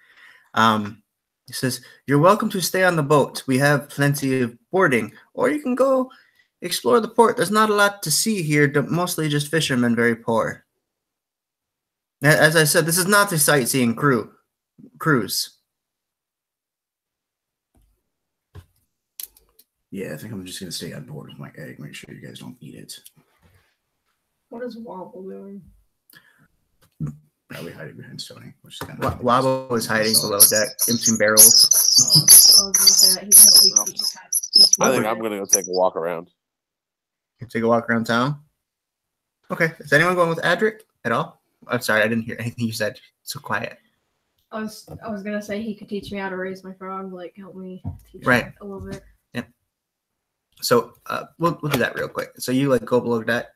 He says, "You're welcome to stay on the boat. We have plenty of boarding, or you can go explore the port. There's not a lot to see here, mostly just fishermen, very poor." As I said, this is not a sightseeing cruise. Yeah, I think I'm just gonna stay on board with my egg. Make sure you guys don't eat it. What is Wobble doing? Probably hiding behind Stony, which is kind of Wabo is hiding below deck, emptying barrels. I think I'm gonna go take a walk around. You take a walk around town. Okay. Is anyone going with Adric at all? I'm sorry, I didn't hear anything you said. So quiet. I was gonna say he could teach me how to raise my frog, like help me teach Right. me a little bit. So we'll do that real quick. So you go below deck,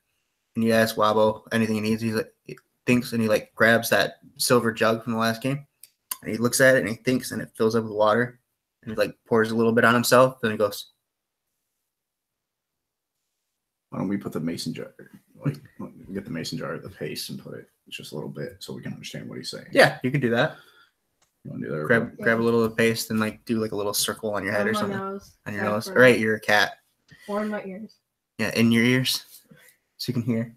and you ask Wabo anything he needs. He thinks, and he grabs that silver jug from the last game, and he looks at it and he thinks, and it fills up with water, and he pours a little bit on himself. Then he goes, Why don't we put the mason jar, get the mason jar of the paste and put it just a little bit so we can understand what he's saying. "Yeah, you can do that. You want to do that? Grab a little of paste and do a little circle on your head or something Nose. on your nose. All right, you're a cat. Or in my ears. Yeah, in your ears, so you can hear."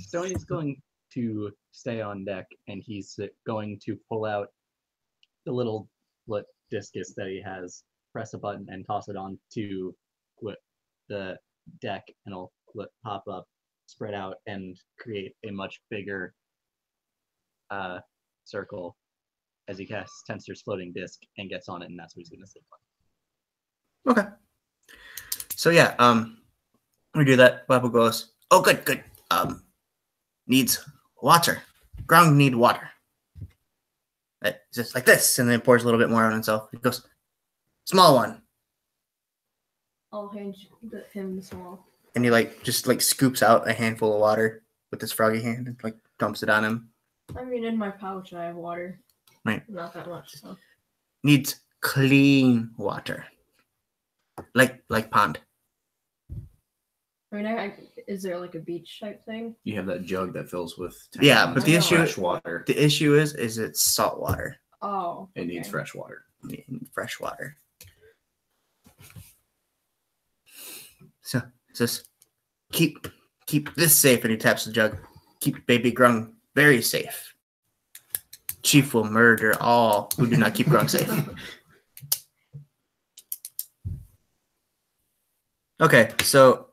Stoney's going to stay on deck, and he's going to pull out the little discus that he has, press a button, and toss it onto the deck, and it'll pop up, spread out, and create a much bigger circle as he casts Tensor's floating disc and gets on it, and that's what he's going to sleep on. Okay. So yeah, we do that. Wabo goes, "Oh, good. Needs water. Ground need water." Just like this, and then pours a little bit more on himself. He goes, "Small one." I'll hand him the small. And he just scoops out a handful of water with his froggy hand and dumps it on him. I mean, in my pouch I have water. Right. Not that much, so. Needs clean water. Like pond. I mean, is there a beach type thing? You have that jug that fills with Yeah, but the issue fresh water. The issue is it's salt water. Oh. It needs okay. fresh water. Fresh water. So just keep this safe, and he taps the jug. Keep baby Grung very safe. Chief will murder all who do not keep Grung safe. Okay, so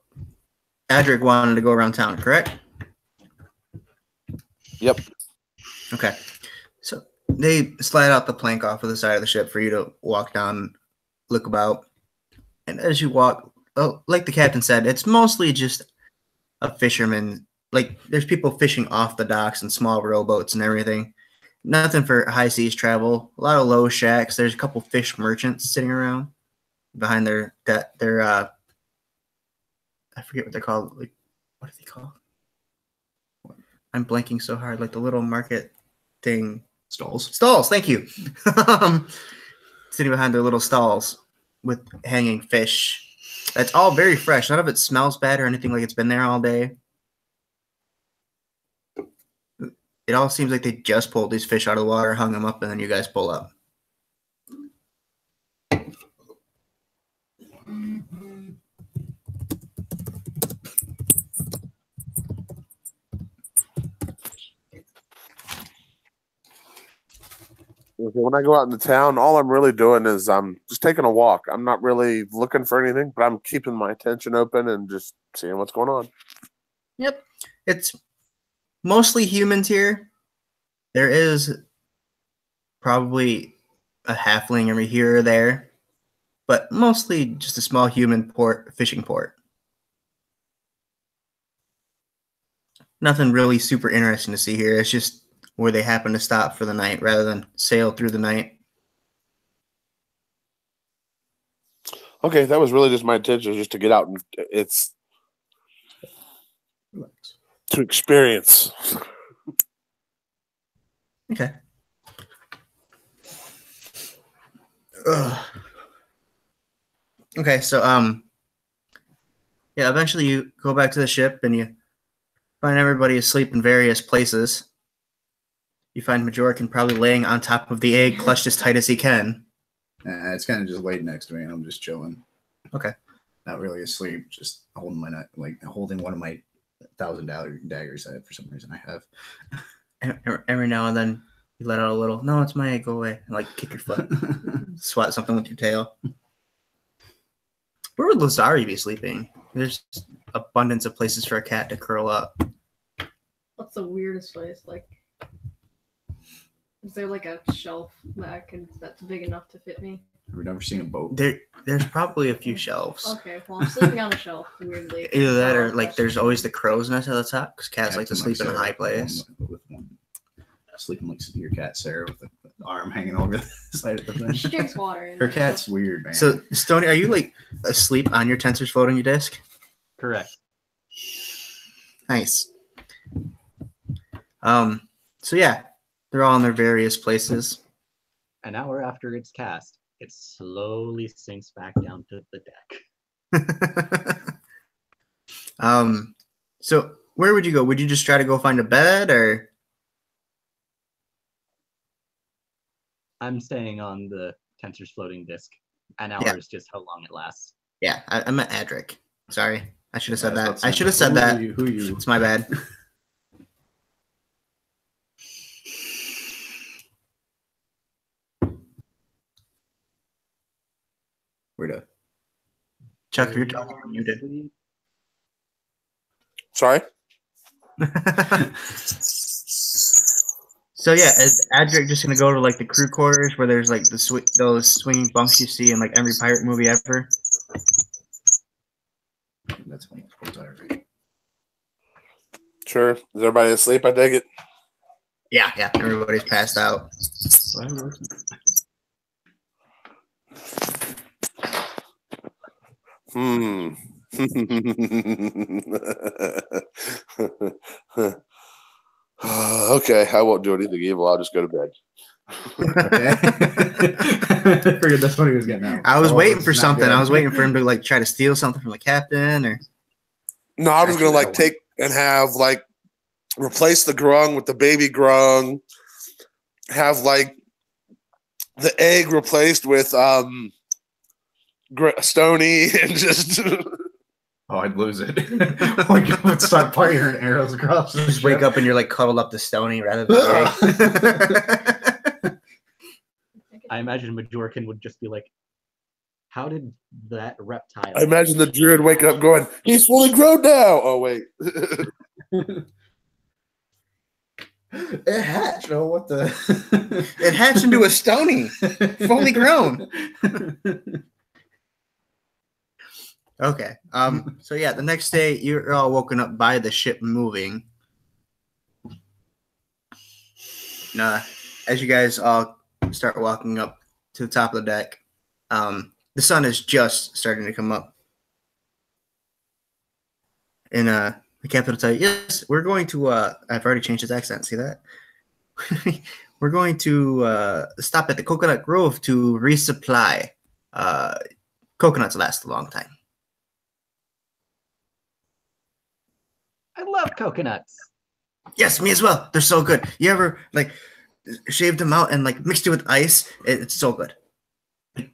Adric wanted to go around town, correct? Yep. Okay. So they slide out the plank off of the side of the ship for you to walk down, look about. And as you walk, oh, like the captain said, it's mostly just a fisherman. Like, there's people fishing off the docks and small rowboats and everything. Nothing for high seas travel. A lot of low shacks. There's a couple fish merchants sitting around behind their I forget what they're called. Like, what are they called? I'm blanking so hard. Like the little market thing. Stalls. Stalls. Thank you. Sitting behind their little stalls with hanging fish. That's all very fresh. None of it smells bad or anything like it's been there all day. It all seems like they just pulled these fish out of the water, hung them up, and then you guys pull up. When I go out into town, all I'm really doing is I'm just taking a walk. I'm not really looking for anything, but I'm keeping my attention open and just seeing what's going on. Yep. It's mostly humans here. There is probably a halfling every here or there, but mostly just a small human fishing port. Nothing really super interesting to see here. It's just where they happen to stop for the night rather than sail through the night. Okay, that was really just my intention, just to get out and it's Relax. to experience. Okay. Ugh. Okay, so yeah, eventually you go back to the ship and you find everybody asleep in various places. You find Majorcan probably laying on top of the egg, clutched as tight as he can. It's kind of just laid next to me, and I'm just chilling. Okay. Not really asleep, just holding holding one of my $1,000 daggers that for some reason I have. Every now and then you let out a little, no, it's my egg, go away. And like kick your foot, swat something with your tail. Where would Lazari be sleeping? There's abundance of places for a cat to curl up. What's the weirdest place? Like, is there like a shelf that's big enough to fit me? Have you never seen a boat? There's probably a few shelves. Okay, well, I'm sleeping on a shelf, weirdly. Either that or like there's always the crow's nest at the top because cats like to sleep in a high place. With one sleeping like your cat Sarah with the arm hanging over the side of the bench. She drinks water. Her cat's weird, man. So Stoney, are you like asleep on your tensors floating your disc? Correct. Nice. So yeah, they're all in their various places. An hour after it's cast, it slowly sinks back down to the deck. So where would you go? Would you just try to go find a bed or? I'm staying on the tensor's floating disk. An hour is just how long it lasts. Yeah, I'm at Adric. Sorry, I should have said Yeah, that. I should have said that. Who you? It's my bad. Where to? Chuck, if you're talking, you're muted. Sorry? So yeah, is Adric just gonna go to like the crew quarters where there's like those swinging bunks you see in like every pirate movie ever? That's almost tired. Sure. Is everybody asleep? I take it. Yeah, everybody's passed out. Okay, I won't do anything evil. I'll just go to bed. I figured that's what he was getting at. I was waiting for something. I was waiting for him to like try to steal something from the captain or. No, I was gonna like take and have like replace the grung with the baby grung, have like the egg replaced with Stony, and just Oh, I'd lose it. Wake up and start firing arrows across. Just wake up and you're like cuddled up to Stony rather than. I imagine Majorcan would just be like, how did that reptile... I imagine the druid waking up going, he's fully grown now. Oh, wait. It hatched. Oh, what the? It hatched into a stony, fully grown. Okay. So yeah, the next day you're all woken up by the ship moving. As you guys all start walking up to the top of the deck, the sun is just starting to come up. And the captain will tell you, yes, we're going to, I've already changed his accent, see that? We're going to stop at the Coconut Grove to resupply. Coconuts last a long time. I love coconuts. Yes, me as well. They're so good. You ever like shaved them out and like mixed it with ice? It's so good.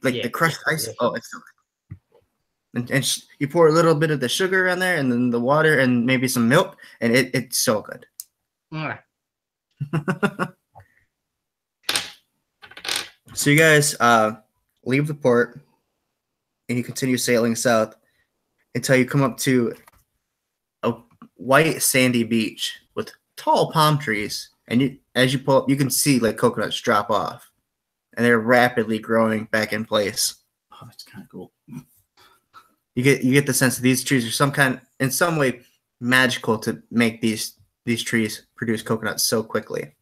Like the crushed ice. Oh, it's so good. And you pour a little bit of the sugar on there, and then the water, and maybe some milk, and it's so good. So you guys leave the port, and you continue sailing south until you come up to a white sandy beach with tall palm trees. And as you pull up, you can see like coconuts drop off, and they're rapidly growing back in place. Oh, that's kind of cool. You get the sense that these trees are in some way magical to make these trees produce coconuts so quickly.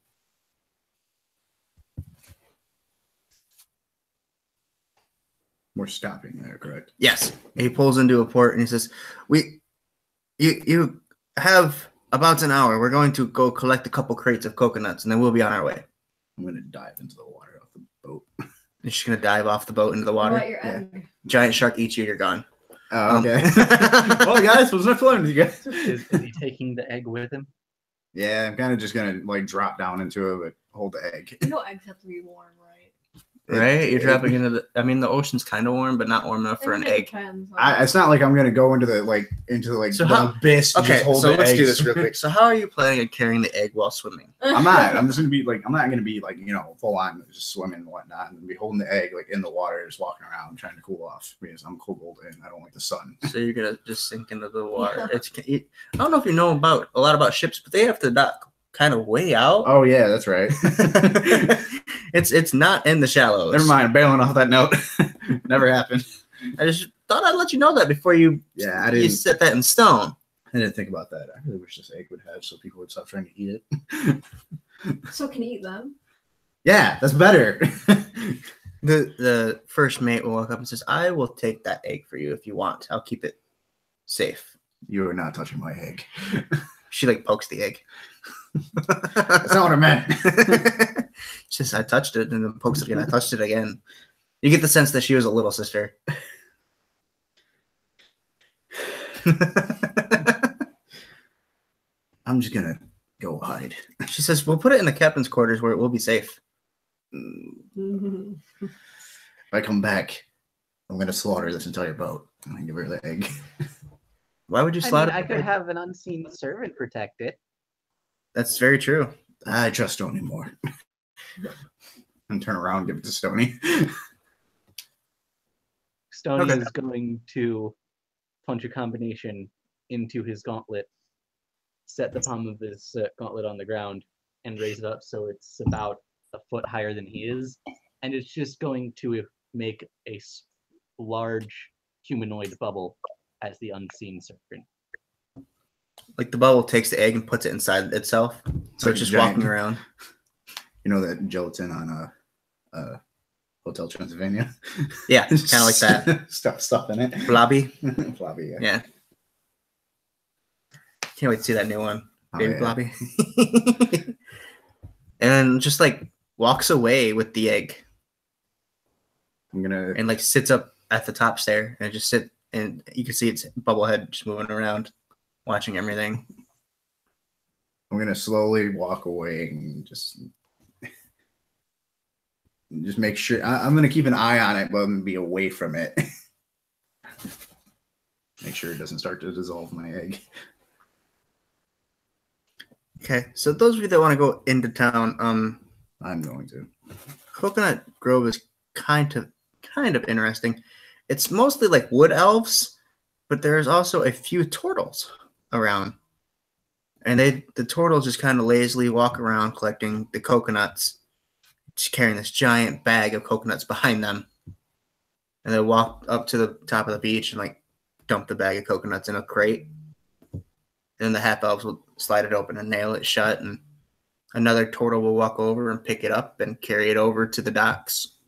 We're stopping there, correct? Yes. He pulls into a port and he says, You have about an hour. We're going to go collect a couple crates of coconuts, and then we'll be on our way." I'm going to dive into the water off the boat. You're just going to dive off the boat into the water? What, your egg? Giant shark eats you, you're gone. Oh, okay. Well, guys, was not fun with you guys. Is he taking the egg with him? Yeah, I'm kind of just going to like drop down into it, but hold the egg. You know eggs have to be warm, right? Right? You're dropping into the ocean's kind of warm, but not warm enough for an egg. It's not like I'm going to go into the So the how- abyss. and Okay, just hold so the let's do eggs. this real quick. So how are you planning on carrying the egg while swimming? I'm not. I'm just going to be like, I'm not going to be like, full on just swimming and whatnot, and be holding the egg like in the water, just walking around trying to cool off because I'm cold and I don't like the sun. So you're going to just sink into the water. I don't know if you know a lot about ships, but they have to dock kind of way out. Oh yeah, that's right. It's not in the shallows. Never mind, bailing off that note. Never happened. I just thought I'd let you know that before you set that in stone. I didn't think about that. I really wish this egg would have so people would stop trying to eat it. So can you eat them? Yeah, that's better. The first mate will walk up and says, "I will take that egg for you if you want. I'll keep it safe." You are not touching my egg. She like pokes the egg. That's not what I meant. She says, "I touched it," and then pokes it again. I touched it again. You get the sense that she was a little sister. I'm just gonna go hide. She says, "We'll put it in the captain's quarters where it will be safe." If I come back, I'm gonna slaughter this entire boat and give her the egg. Why would you slaughter? I could have an unseen servant protect it. That's very true. I trust Stony more. And turn around and give it to Stony. Stony Okay. is going to punch a combination into his gauntlet, set the palm of his gauntlet on the ground, and raise it up so it's about a foot higher than he is. And it's just going to make a large humanoid bubble as the unseen serpent. Like the bubble takes the egg and puts it inside itself, so Like it's just giant. walking around. You know that gelatin on Hotel Transylvania? Yeah, kind of like that. Stuff in it. Blobby. Blobby, yeah. Yeah. Can't wait to see that new one. Oh, Baby yeah. Blobby. And then just like walks away with the egg I'm gonna and like sits up at the top stair and just sit, and you can see its bubble head just moving around, watching everything. I'm gonna slowly walk away and just make sure. I'm gonna keep an eye on it, but I'm gonna be away from it. Make sure it doesn't start to dissolve my egg. Okay, so those of you that want to go into town, I'm going to. Coconut Grove is kind of interesting. It's mostly like wood elves, but there's also a few turtles around. And the turtles just kind of lazily walk around collecting the coconuts, just carrying this giant bag of coconuts behind them. And they walk up to the top of the beach and like dump the bag of coconuts in a crate. Then the half elves will slide it open and nail it shut, and another turtle will walk over and pick it up and carry it over to the docks.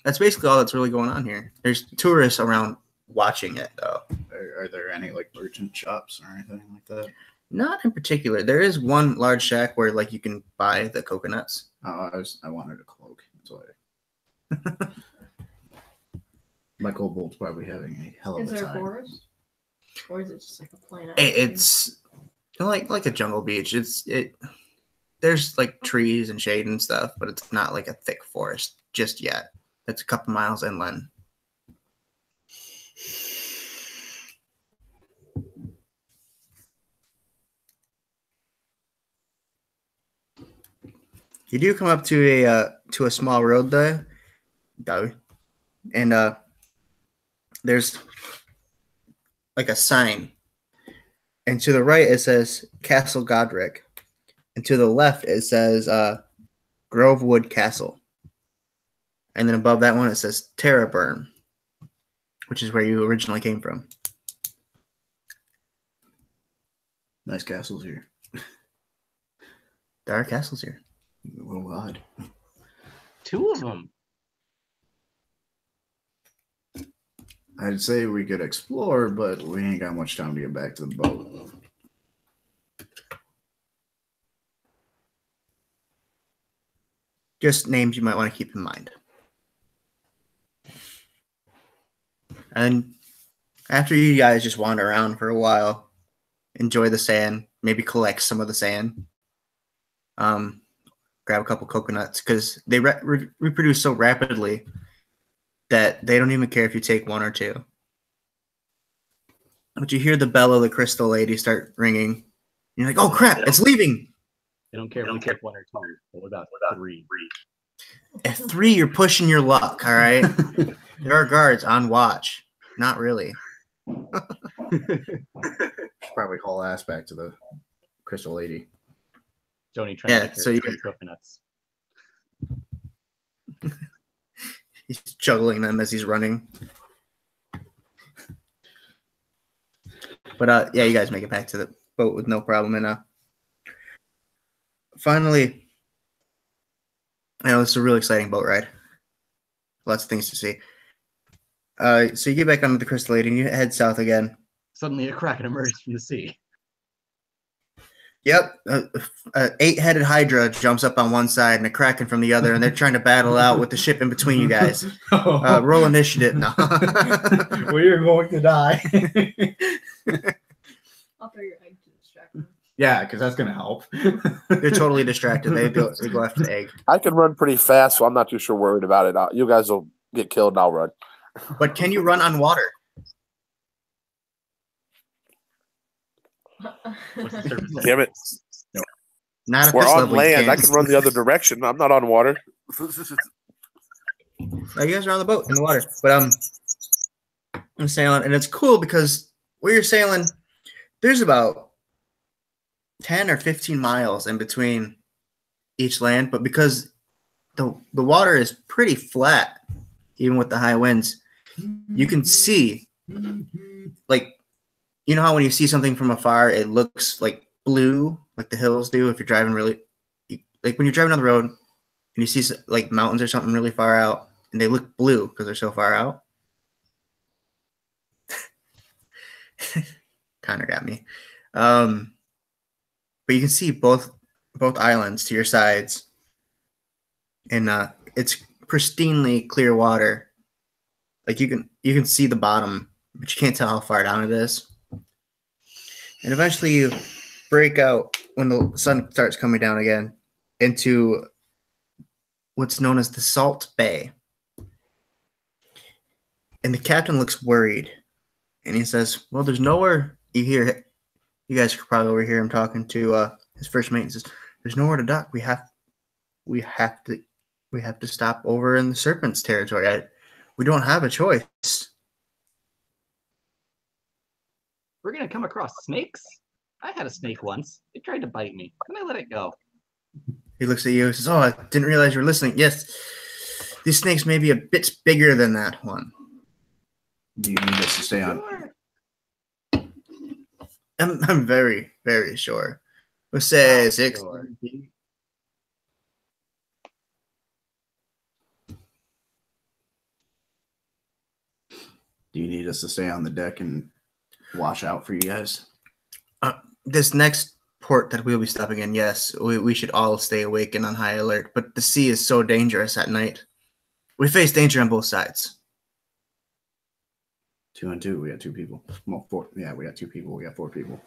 That's basically all that's really going on here. There's tourists around watching it, though. Are there any like merchant shops or anything like that? Not in particular. There is one large shack where like you can buy the coconuts. Oh, I wanted a cloak. That's why. My kobold's probably having a hell of Is a there a time. forest? Or is it just like a plain It's like a jungle beach. There's like trees and shade and stuff, but it's not like a thick forest just yet. It's a couple miles inland. You do come up to a small road there, and there's like a sign, and to the right it says Castle Godric, and to the left it says Grovewood Castle, and then above that one it says Terraburn, which is where you originally came from. Nice castles here. There are castles here. Oh God. 2 of them. I'd say we could explore, but we ain't got much time to get back to the boat. Just names you might want to keep in mind. And after you guys just wander around for a while, enjoy the sand, maybe collect some of the sand, grab a couple coconuts, because they reproduce so rapidly that they don't even care if you take 1 or 2. But you hear the bell of the crystal lady start ringing. You're like, oh crap, it's leaving. They don't care if we take 1 or 2. But what about 3? At 3, you're pushing your luck, all right? There are guards on watch. Not really. Probably haul ass back to the crystal lady. Joni trying Yeah, to so you- carry 2 coconuts. He's juggling them as he's running. But yeah, you guys make it back to the boat with no problem. And finally, I know it's a really exciting boat ride. Lots of things to see. So you get back onto the Crystal Lady and you head south again. Suddenly a kraken emerged from the sea. Yep, 8-headed Hydra jumps up on one side and a Kraken from the other, and they're trying to battle out with the ship in between you guys. Roll initiative. No. We're going to die. I'll throw your egg to distract them. Yeah, because that's going to help. They're totally distracted. They go after the egg. I can run pretty fast, so I'm not too sure worried about it. You guys will get killed, and I'll run. But can you run on water? What's the surface? Damn it. Not at We're this on level. You land. I can't. can run the other direction. I'm not on water. Oh, you guys are on the boat in the water, but I'm sailing, and it's cool because where you're sailing, there's about 10 or 15 miles in between each land, but because the water is pretty flat, even with the high winds, you can see, like, you know how when you see something from afar, it looks like blue, like the hills do if you're driving like when you're driving on the road and you see like mountains or something really far out, and they look blue because they're so far out. Connor got me. But you can see both islands to your sides, and it's pristinely clear water. Like you can see the bottom, but you can't tell how far down it is. And eventually you break out when the sun starts coming down again into what's known as the Salt Bay. And the captain looks worried. And he says, well, there's nowhere. You guys could probably overhear him talking to his first mate. He says, there's nowhere to dock. We have to stop over in the Serpent's territory. We don't have a choice. We're gonna come across snakes. I had a snake once. It tried to bite me, and I let it go. He looks at you and says, "Oh, I didn't realize you were listening. Yes, these snakes may be a bit bigger than that one. Do you need us to stay on? Sure. I'm very, very sure. We'll say Oh, 6. sure. Do you need us to stay on the deck and watch out for you guys? This next port that we'll be stopping in, yes, we should all stay awake and on high alert. But the sea is so dangerous at night. We face danger on both sides. 2 and 2. We got 2 people. Well, 4. Yeah, we got 2 people. We got 4 people.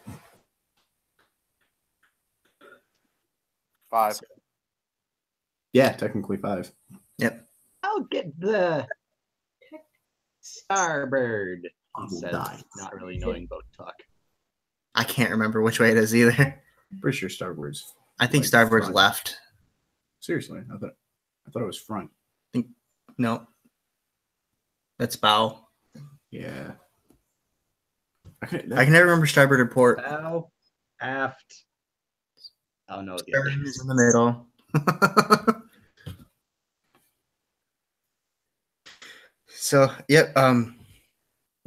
5. Yeah, technically 5. Yep. I'll get the starboard, he Will says, die. not really knowing boat talk. I can't remember which way it is either. Pretty sure starboard's. I think Like starboard's front. left. Seriously, I thought it was front. No. That's bow. Yeah. I can never remember starboard or port. Bow, aft. Oh no, the Stern other is in the middle. So, yep,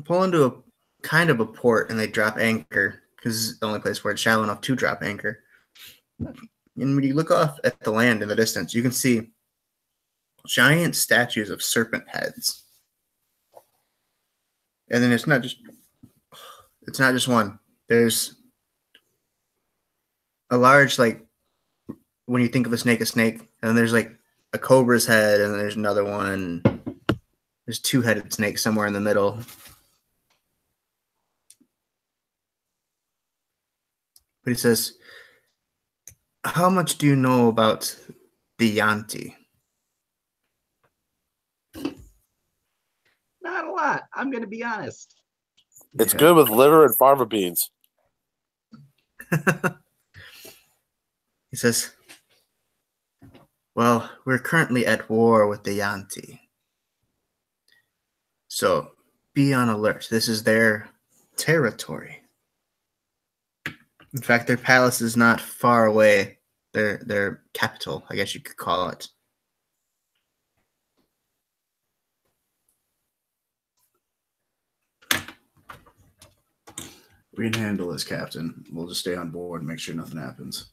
pull into a kind of a port and they drop anchor because it's the only place where it's shallow enough to drop anchor. And when you look off at the land in the distance, you can see giant statues of serpent heads. And then it's not just one. There's a large, like, when you think of a snake, and then there's like a cobra's head, and then there's another one. There's 2-headed snakes somewhere in the middle. But he says, "How much do you know about the Yanti?" Not a lot. I'm gonna be honest. It's Yeah. good with liver and fava beans. He says, "Well, we're currently at war with the Yanti. So be on alert. This is their territory. In fact, their palace is not far away. Their capital, I guess you could call it. We can handle this, Captain. We'll just stay on board and make sure nothing happens."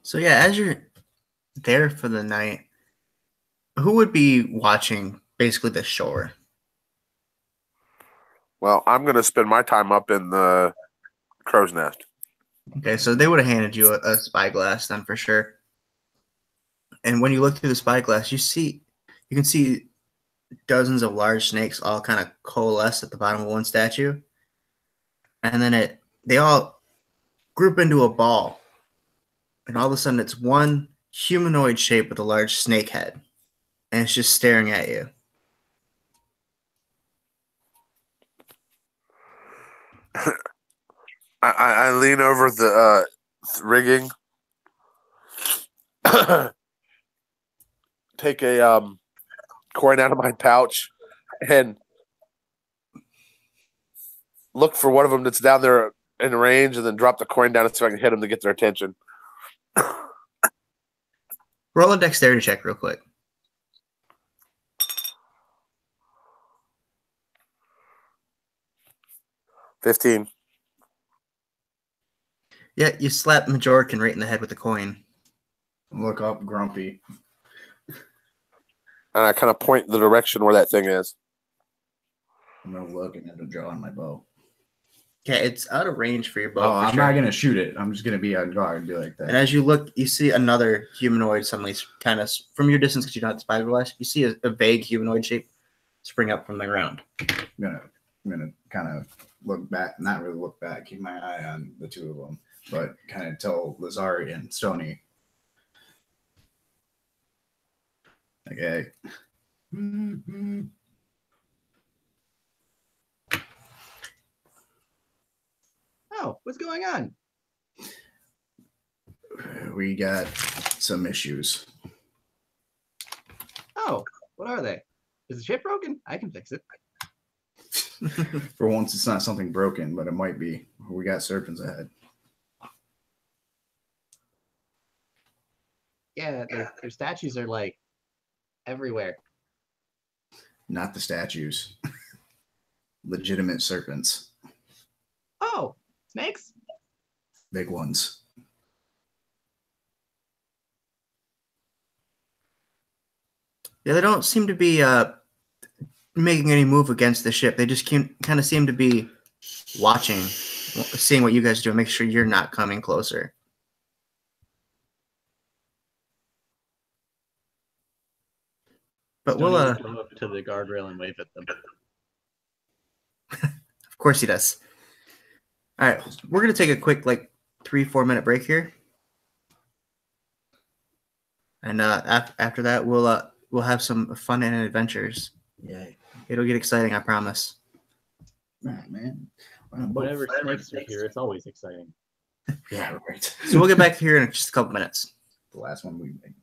So yeah, as you're there for the night, who would be watching basically the shore? Well, I'm going to spend my time up in the crow's nest. Okay, so they would have handed you a spyglass then for sure. And when you look through the spyglass, you can see dozens of large snakes all kind of coalesce at the bottom of one statue. And then they all group into a ball. And all of a sudden it's one humanoid shape with a large snake head. And it's just staring at you. I lean over the rigging, take a coin out of my pouch, and look for one of them that's down there in range, and then drop the coin down so I can hit them to get their attention. Roll a dexterity check real quick. $15. Yeah, you slap Majorcan right in the head with the coin. Look up, Grumpy. And I kind of point the direction where that thing is. I'm gonna look and then draw on my bow. Yeah, it's out of range for your bow. Oh, for I'm sure. not gonna shoot it. I'm just gonna be on guard and be like that. And as you look, you see another humanoid suddenly kind of, from your distance because you don't have the spyglass, you see a vague humanoid shape spring up from the ground. I'm gonna kind of look back, not really look back, keep my eye on the 2 of them, but kind of tell Lazari and Stony, okay. Oh, what's going on? we got some issues. Oh, what are they? Is the ship broken? I can fix it. For once, it's not something broken, but it might be. We got serpents ahead. Yeah, their statues are like everywhere. Not the statues. Legitimate serpents. Oh, snakes? Big ones. Yeah, they don't seem to be making any move against the ship. They just kind of seem to be watching, seeing what you guys do, and make sure you're not coming closer. But Don't we'll, even go up to the guardrail and wave at them. of course he does. All right, we're gonna take a quick 3-4 minute break here, and after that we'll have some fun and adventures. Yay. It'll get exciting, I promise. Right, man. Whenever snakes are here, it's always exciting. Yeah, right. So we'll get back here in just a couple minutes. The last one we made.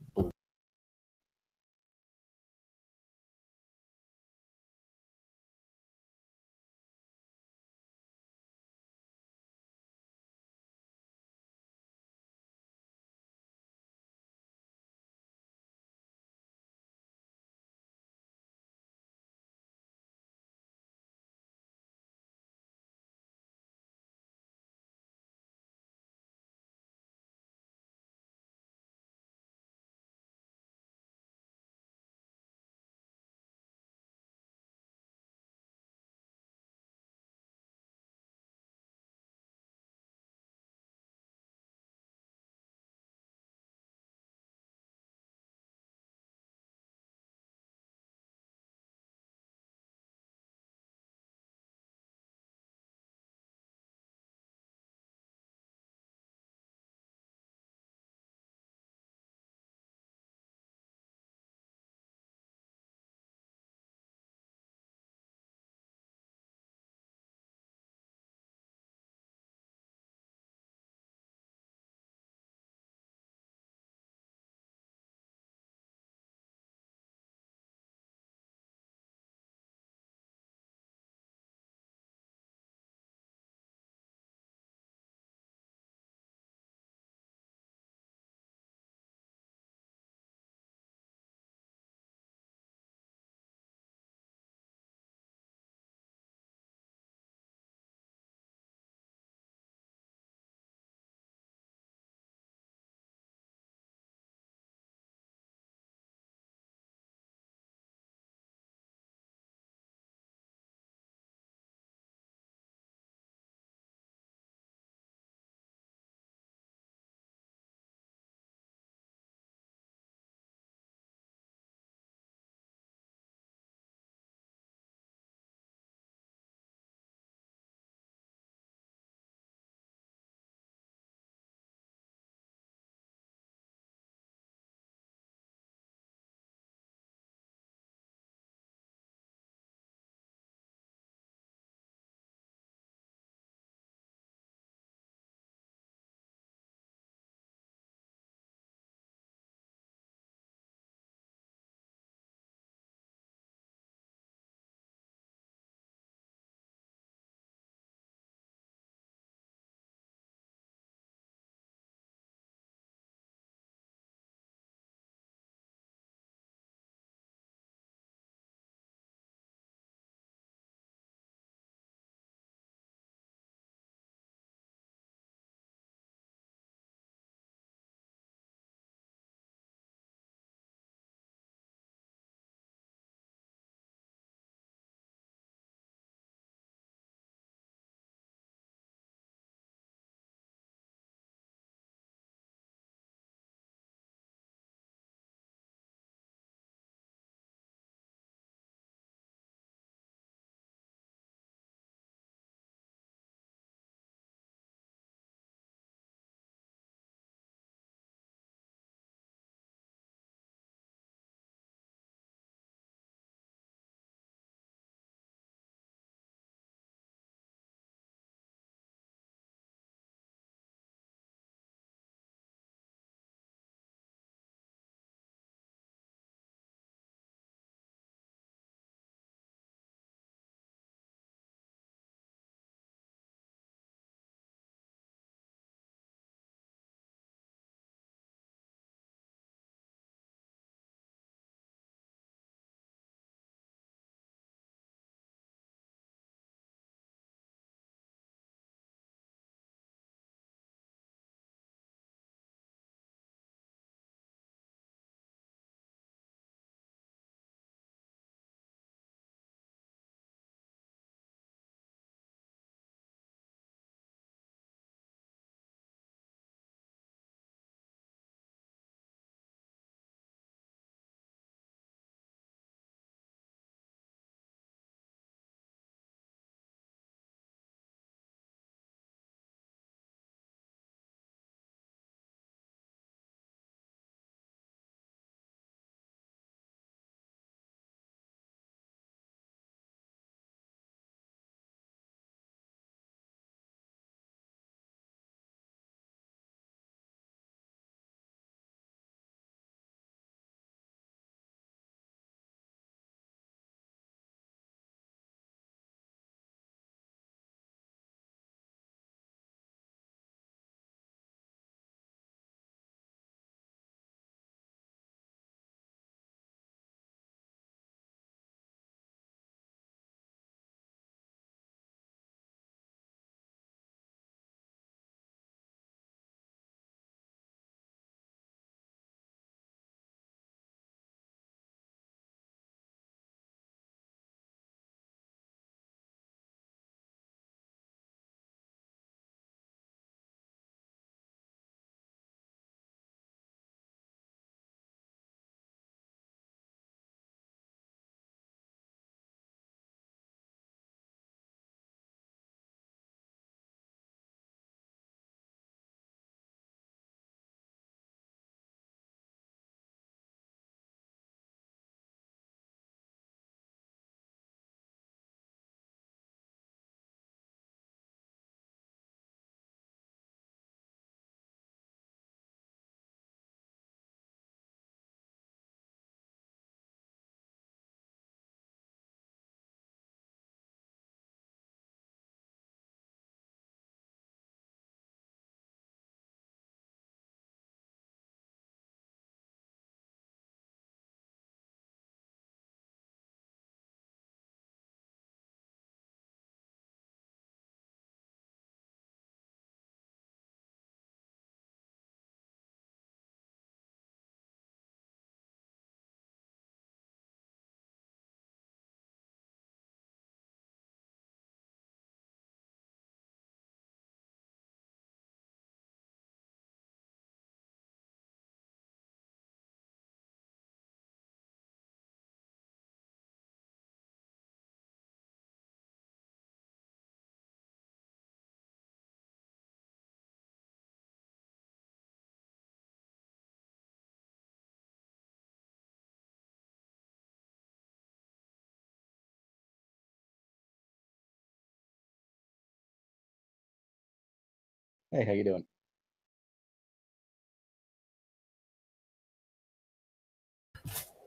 Hey, how you doing?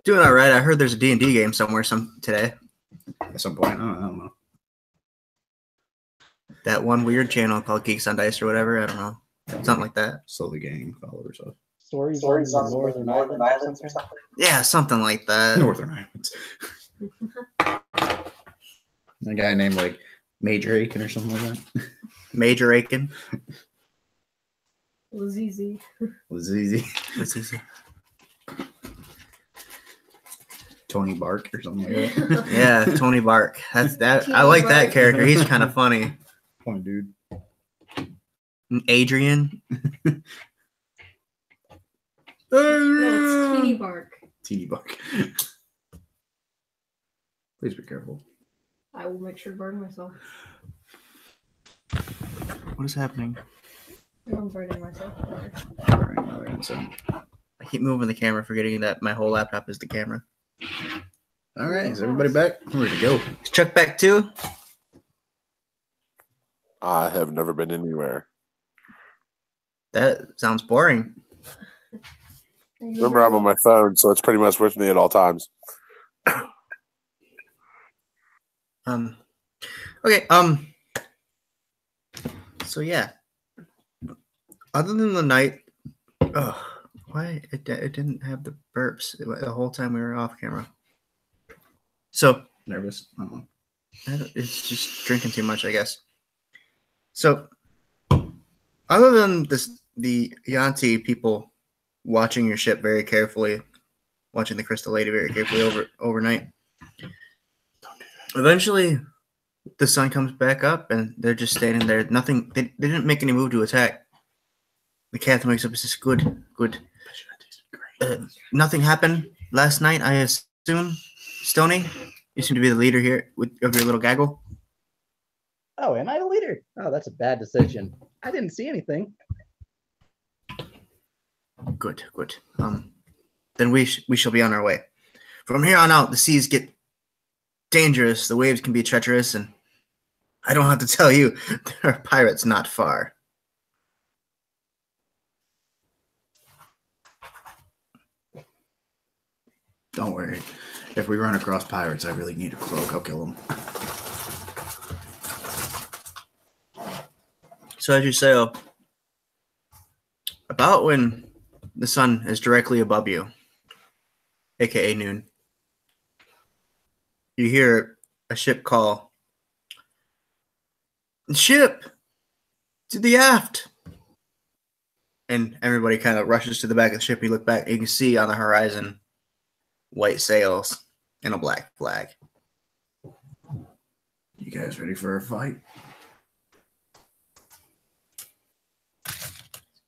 Doing all right. I heard there's a D&D game somewhere today. At some point, I don't know. That one weird channel called Geeks on Dice or whatever. I don't know. Something like that. Slowly getting followers of Stories on the Northern Islands or something? Yeah, something like that. Northern Islands. A guy named like Major Aiken or something like that. Major Aiken. It was easy. Was easy. It's easy. Tony Bark or something like that. Yeah, Tony Bark. That's that. I Tony like that Bark. character. He's kind of funny. Funny dude. Adrian. No, it's Teeny Bark. Teeny Bark. Please be careful. I will make sure to burn myself. What is happening? I'm burning myself. Right, another incense. I keep moving the camera, forgetting that my whole laptop is the camera. All right, is everybody back? I'm ready to go. Is Chuck back too? I have never been anywhere. That sounds boring. Remember, I'm on my phone, so it's pretty much with me at all times. Okay. So yeah. Other than the night, why it didn't have the burps the whole time we were off camera. So Nervous? I don't know. it's just drinking too much, I guess. So, other than the Yanti people watching your ship very carefully, watching the Crystal Lady very carefully overnight, eventually the sun comes back up and they're just standing there. Nothing. They didn't make any move to attack. The captain wakes up and says, "Good. Nothing happened last night, I assume. Stony, you seem to be the leader here of your little gaggle." Oh, am I the leader? Oh, that's a bad decision. I didn't see anything. Good. Then we shall be on our way. From here on out, the seas get dangerous. The waves can be treacherous, and I don't have to tell you, there are pirates not far. Don't worry. If we run across pirates, I really need a cloak. I'll kill them. So as you sail, about when the sun is directly above you, aka noon, you hear a ship call, "Ship! To the aft!" And everybody kind of rushes to the back of the ship. You look back, and you can see on the horizon white sails and a black flag. You guys ready for a fight?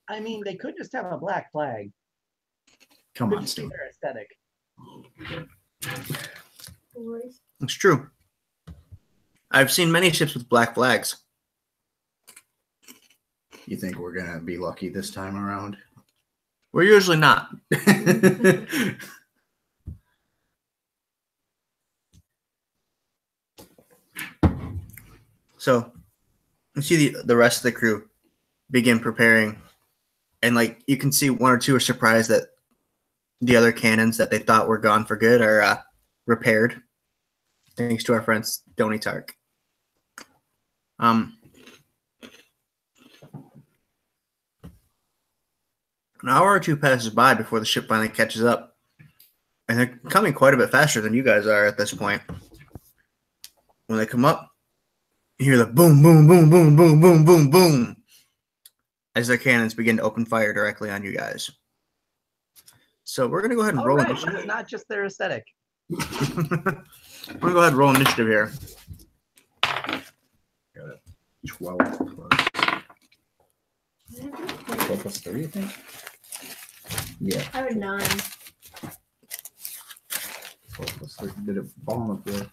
I mean, they could just have a black flag. Come Could on, just be Steve. their aesthetic. It's true. I've seen many ships with black flags. You think we're gonna be lucky this time around? We're usually not. So you see the rest of the crew begin preparing, and like you can see one or two are surprised that the other cannons that they thought were gone for good are repaired, thanks to our friend Stony Tark. An hour or two passes by before the ship finally catches up, and they're coming quite a bit faster than you guys are at this point. When they come up, you hear the boom, boom, boom, boom, boom, boom, boom, boom, as their cannons begin to open fire directly on you guys. So we're gonna go ahead and All roll right, initiative. it's not just their aesthetic. We're gonna go ahead and roll initiative here. Got it. 12 plus 3, I think. Yeah. I have a 9. 12 plus 3. Did it fall on the floor?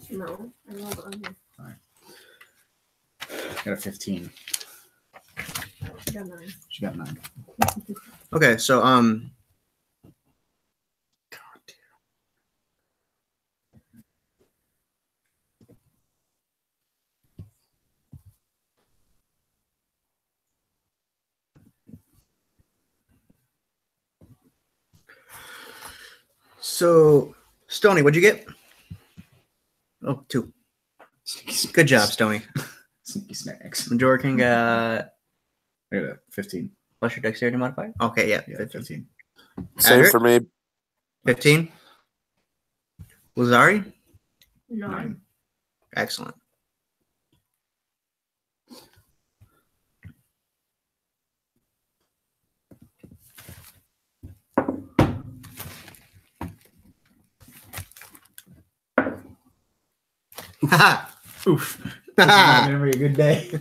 No, I rolled on here. Got a 15. I got 9. She got 9. Okay, so So, Stony, what'd you get? Oh, 2. Good job, Stony. Sneaky snacks. Majorcan got I got a 15. plus your dexterity modifier. Okay, yeah, Yeah, 15. 15. Same Adric? for me. 15. Lazari? 9. Excellent. Oof. This is not gonna be a good day.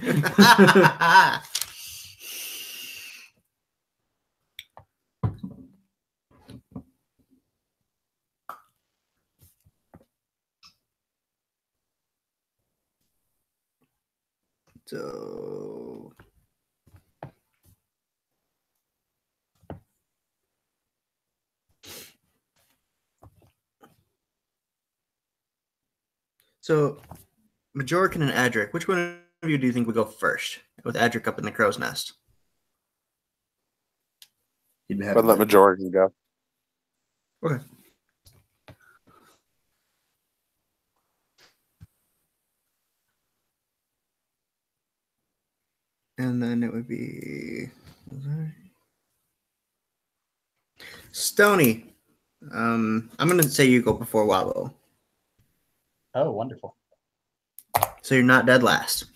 So, Majorcan and Adric, which one of you do you think would go first? With Adric up in the crow's nest. You'd be But happy let with- majority go. Okay. And then it would be Stony. I'm gonna say you go before Wabo. Oh, wonderful. So you're not dead last.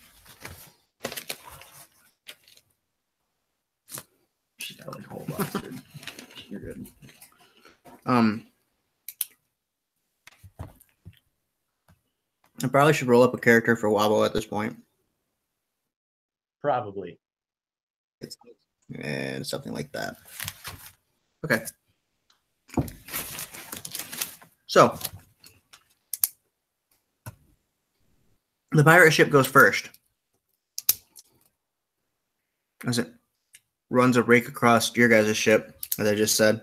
She's got like a whole box, dude. You're good. I probably should roll up a character for Wabo at this point. Probably. And something like that. Okay. So the pirate ship goes first. As it runs a rake across your guys' ship, as I just said.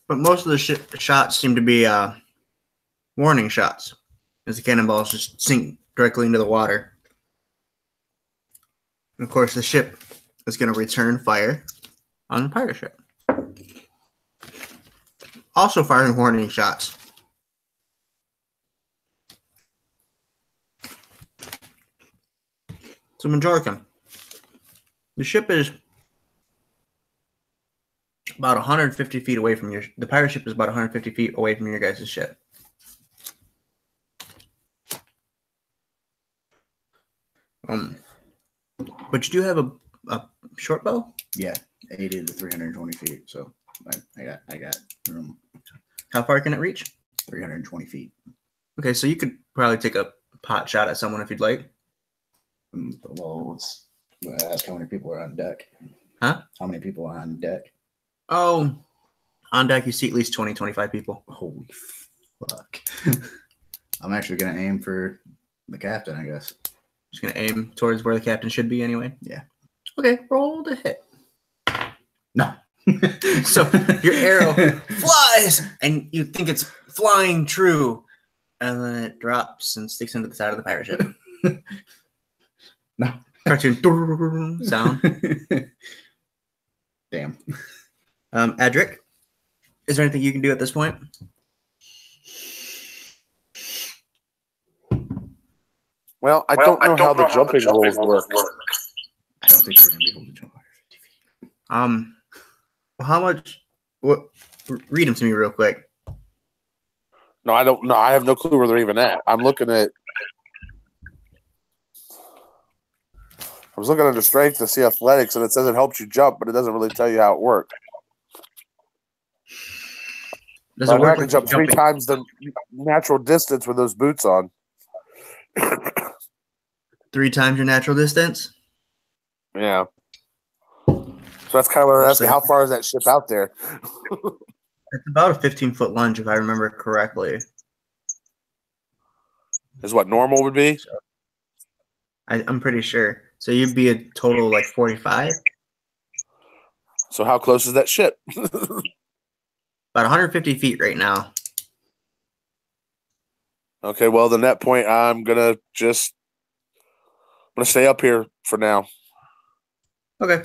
But most of the shots seem to be warning shots, as the cannonballs just sink directly into the water. And of course, the ship is going to return fire on the pirate ship. Also firing warning shots. So, Majorcan, the ship is about 150 feet away from the pirate ship is about 150 feet away from your guys' ship. But you do have a short bow? Yeah, 80 to 320 feet. So I got room. How far can it reach? 320 feet. Okay, so you could probably take a pot shot at someone if you'd like. Well, ask how many people are on deck. Huh? How many people are on deck? Oh, on deck you see at least 20, 25 people. Holy fuck. I'm actually going to aim for the captain, I guess. Just going to aim towards where the captain should be anyway. Yeah. Okay, roll to hit. No. So your arrow flies, and you think it's flying true, and then it drops and sticks into the side of the pirate ship. No. Cartoon sound. Damn. Adric, is there anything you can do at this point? Well, I don't know how the jumping rules work. I don't think we're going to be able to jump 150 feet. How much? What? Read them to me real quick. No, I don't know. I have no clue where they're even at. I was looking under strength to see athletics, and it says it helps you jump, but it doesn't really tell you how it works. Does I it work can like jump three jumping? times the natural distance with those boots on. 3 times your natural distance? Yeah. So that's kind of what I'm asking. How far is that ship out there? It's about a 15-foot lunge, if I remember correctly. Is what normal would be? I'm pretty sure. So you'd be a total like 45? So how close is that ship? About 150 feet right now. Okay, well, then that point, I'm going to just gonna stay up here for now. Okay.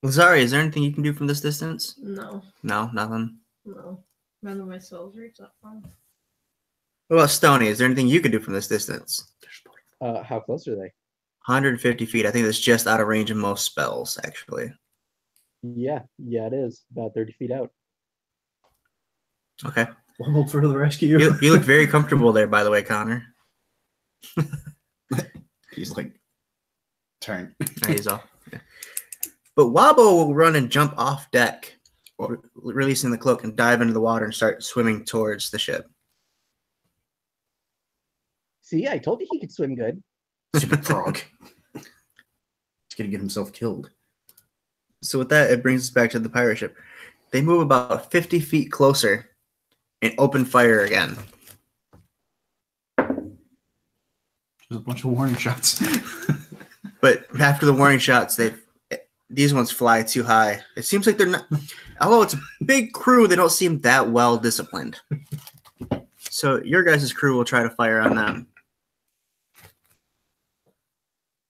Lazari, is there anything you can do from this distance? No, No, nothing. no. None of my spells reach that far. What about Stony? Is there anything you can do from this distance? How close are they? 150 feet. I think that's just out of range of most spells, actually. Yeah, it is about 30 feet out. Okay. Wobbled for the rescue. You look very comfortable there, by the way, Connor. He's like, turn. No, he's off. Yeah. But Wabo will run and jump off deck, releasing the cloak and dive into the water and start swimming towards the ship. See, I told you he could swim good. Stupid frog. He's gonna get himself killed. So with that, it brings us back to the pirate ship. They move about 50 feet closer and open fire again. There's a bunch of warning shots. But after the warning shots, these ones fly too high. It seems like they're not. Although it's a big crew, they don't seem that well disciplined. So your guys' crew will try to fire on them.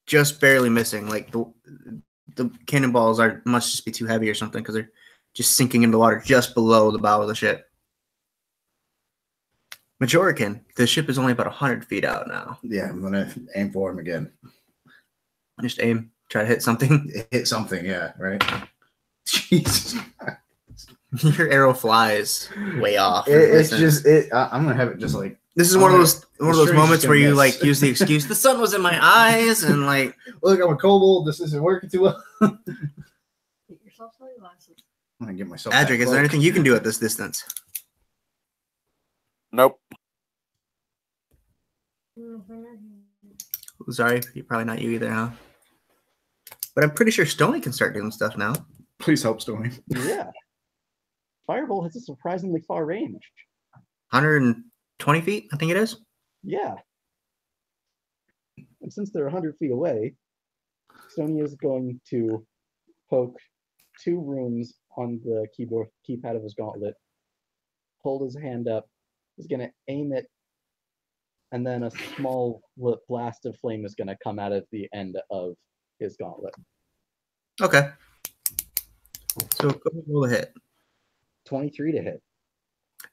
Just barely missing. Like the cannonballs must just be too heavy or something because they're just sinking into the water just below the bow of the ship. Majorican, the ship is only about 100 feet out now. Yeah, I'm gonna aim for him again. Just aim, try to hit something. Hit something, yeah, right? Jesus. Your arrow flies way off. It's just I'm gonna have it just like this is one of those strange moments where you miss. like use the excuse the sun was in my eyes and like look, I'm a kobold, this isn't working too well. Get yourself sunglasses. I'm gonna get myself. Adric, is there anything you can do at this distance? Nope. Sorry, probably not you either, huh? But I'm pretty sure Stony can start doing stuff now. Please help Stony. Yeah. Fireball has a surprisingly far range. 120 feet, I think it is. Yeah. And since they're 100 feet away, Sony is going to poke 2 runes on the keypad of his gauntlet, hold his hand up, is going to aim it, and then a small blast of flame is going to come out at the end of his gauntlet. Okay. So go roll a hit. 23 to hit.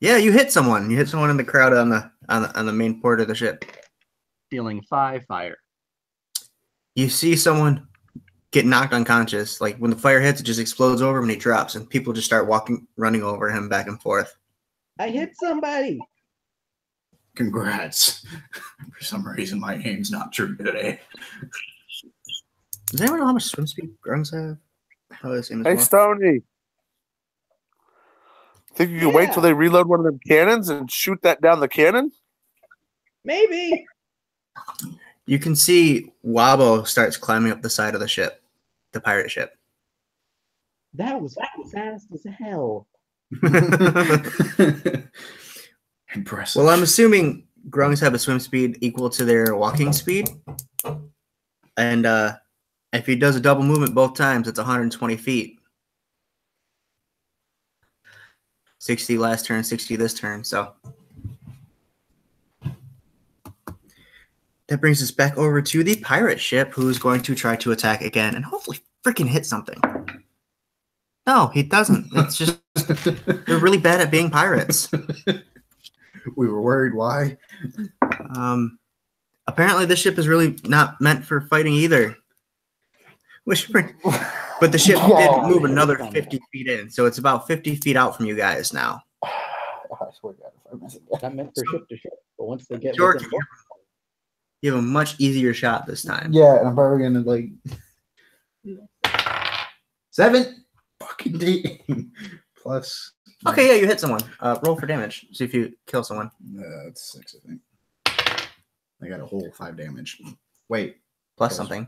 Yeah, you hit someone. You hit someone in the crowd on the main port of the ship. Dealing 5 fire. You see someone get knocked unconscious. Like when the fire hits, it just explodes over him and he drops, and people just start running over him back and forth. I hit somebody. Congrats. For some reason, my aim's not true today. Does anyone know how much swim speed grunts have? How is it? Hey, Stony. Think you can wait till they reload one of them cannons and shoot that down the cannon? Maybe. You can see Wabo starts climbing up the side of the ship, the pirate ship. That was fast as hell. Impressive. Well, I'm assuming grungs have a swim speed equal to their walking speed. And if he does a double movement both times, it's 120 feet. 60 last turn, 60 this turn. So that brings us back over to the pirate ship, who's going to try to attack again and hopefully freaking hit something. No, he doesn't. It's just they're really bad at being pirates. We were worried. Why? Apparently, this ship is really not meant for fighting either. But the ship did move another 50 feet in, so it's about 50 feet out from you guys now. I swear to God, if I miss it. Not meant for ship to ship, but once they get York, within- you have a much easier shot this time. Yeah, and I'm probably gonna like 7 fucking D plus. Okay, yeah, you hit someone. Roll for damage. See if you kill someone. That's 6, I think. I got a whole 5 damage. Wait, Plus something.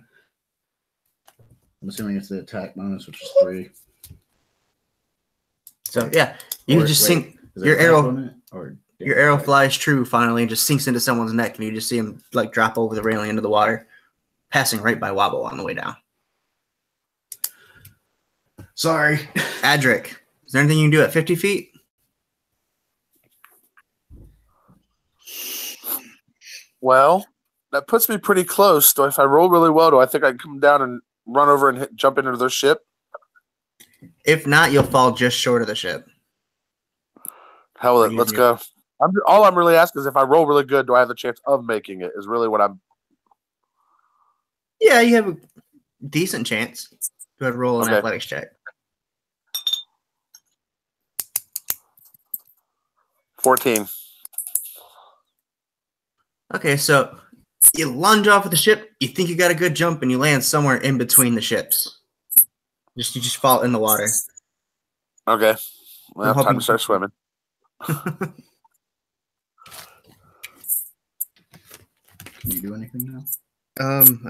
I'm assuming it's the attack bonus, which is 3. So yeah, you Or, just wait, sink. is there Your attack arrow, on it, or your arrow flies true finally and just sinks into someone's neck, and you just see him like drop over the railing into the water, passing right by Wobble on the way down. Sorry. Adric, is there anything you can do at 50 feet? Well, That puts me pretty close. So if I roll really well, do I think I can come down and run over and jump into their ship? If not, you'll fall just short of the ship. Hell with it. Let's go. All I'm really asking is if I roll really good, do I have the chance of making it? Is really what I'm. Yeah, you have a decent chance. Go ahead and roll an Okay. athletics check. 14. Okay, so you lunge off of the ship. You think you got a good jump, and you land somewhere in between the ships. You just fall in the water. Okay. Well, I'm time hoping- to start swimming. Can you do anything now?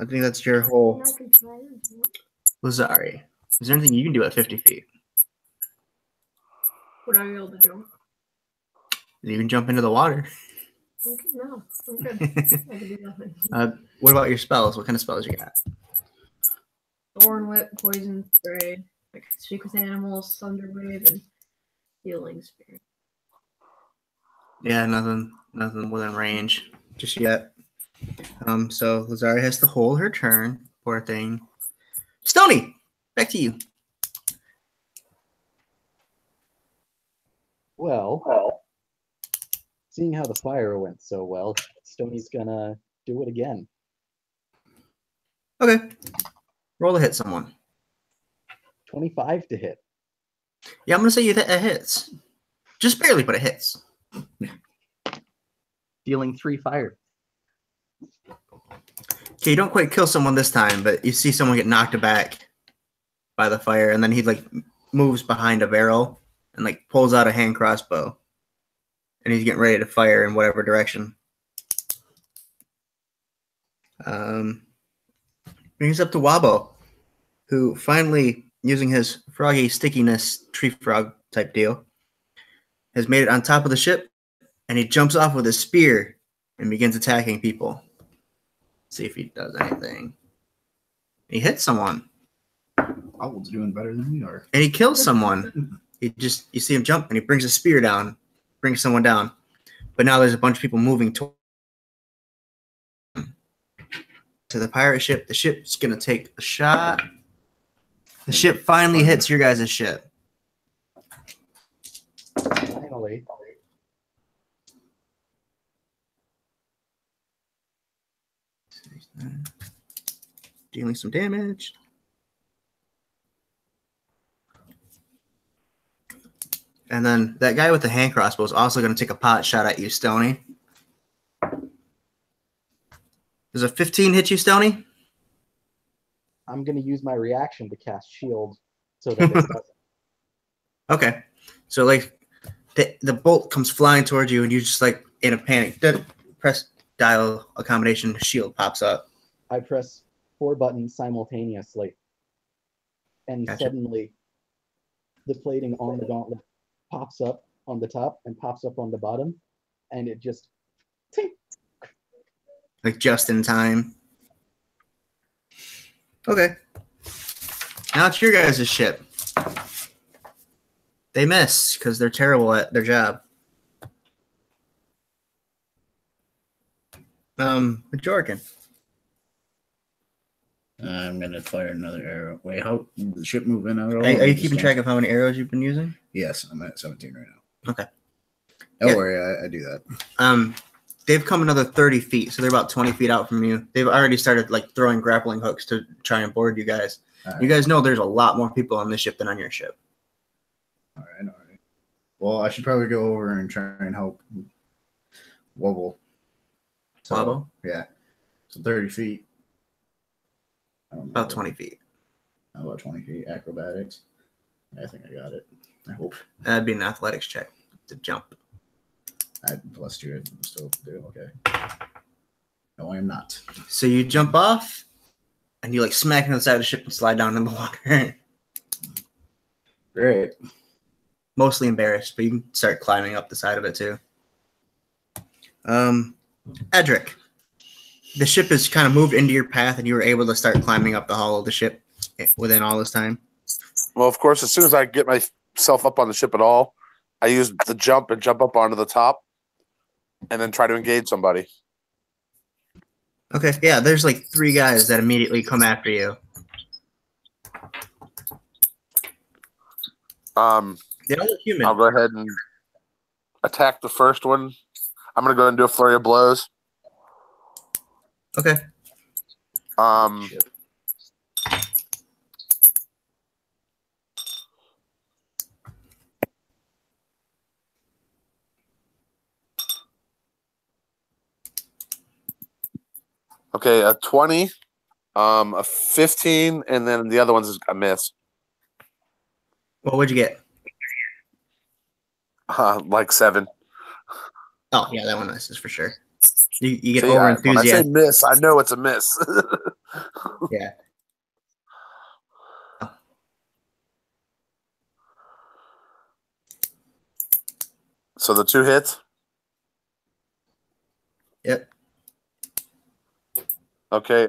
I think that's your whole I can try it. Lazari. Is there anything you can do at 50 feet? Would I be able to jump? You can jump into the water. Okay, no. I'm good. I can do nothing. What about your spells? What kind of spells you got? Thorn whip, poison spray, I can speak with animals, thunder wave, and healing spirit. Yeah, nothing within range just yet. So Lazari has to hold her turn. Poor thing. Stony, back to you. Well, seeing how the fire went so well, Stoney's gonna do it again. Okay. Roll to hit someone. 25 to hit. Yeah, I'm gonna say it hits. Just barely, but it hits. Dealing 3 fire. Okay, you don't quite kill someone this time, but you see someone get knocked back by the fire, and then he like moves behind a barrel and like pulls out a hand crossbow, and he's getting ready to fire in whatever direction. Brings up to Wabo, who finally, using his froggy stickiness tree frog type deal, has made it on top of the ship, and he jumps off with his spear and begins attacking people. See if he does anything. He hits someone. Owl's doing better than we are. And he kills someone. You see him jump and he brings a spear down, brings someone down. But now there's a bunch of people moving to the pirate ship. The ship's gonna take a shot. The ship finally hits your guys' ship. Finally. Dealing some damage. And then that guy with the hand crossbow is also going to take a pot shot at you, Stony. Does a 15 hit you, Stony? I'm gonna use my reaction to cast shield so that it doesn't. Okay. So, like, the bolt comes flying towards you, and you just, like, in a panic, press dial a combination, shield pops up. I press 4 buttons simultaneously, and Gotcha. suddenly the plating on the gauntlet pops up on the top and pops up on the bottom, and it just tink. Like, just in time. Okay. Now it's your guys' ship. They miss because they're terrible at their job. Jorgen. I'm gonna fire another arrow. Wait, how did the ship move in at all? Are you keeping track of how many arrows you've been using? Yes, I'm at 17 right now. Okay. Don't Yeah. worry, I do that. They've come another 30 feet, so they're about 20 feet out from you. They've already started like throwing grappling hooks to try and board you guys. All You guys know there's a lot more people on this ship than on your ship. All right. Well, I should probably go over and try and help Wobble. Wobble? Yeah. So 30 feet. I don't know. About 20 feet. About 20 feet. Acrobatics. I think I got it. I hope. That'd be an athletics check to jump. I had +2. I'm still do okay. No, I am not. So you jump off, and you like smack into the side of the ship and slide down in the water. Great. Mostly embarrassed, but you can start climbing up the side of it too. Edric, the ship has kind of moved into your path, and you were able to start climbing up the hull of the ship within all this time. Well, of course, as soon as I get myself up on the ship at all, I use the jump and jump up onto the top and then try to engage somebody. Okay, yeah, there's like 3 guys that immediately come after you. The other human. I'll go ahead and attack the first one. I'm gonna go ahead and do a flurry of blows. Okay. Okay, a 20, a 15, and then the other one's is a miss. What would you get? Like 7. Oh, yeah, that one misses for sure. You get See, over when I say enthusiastic. miss, I know it's a miss. Yeah. So the 2 hits. Yep. Okay.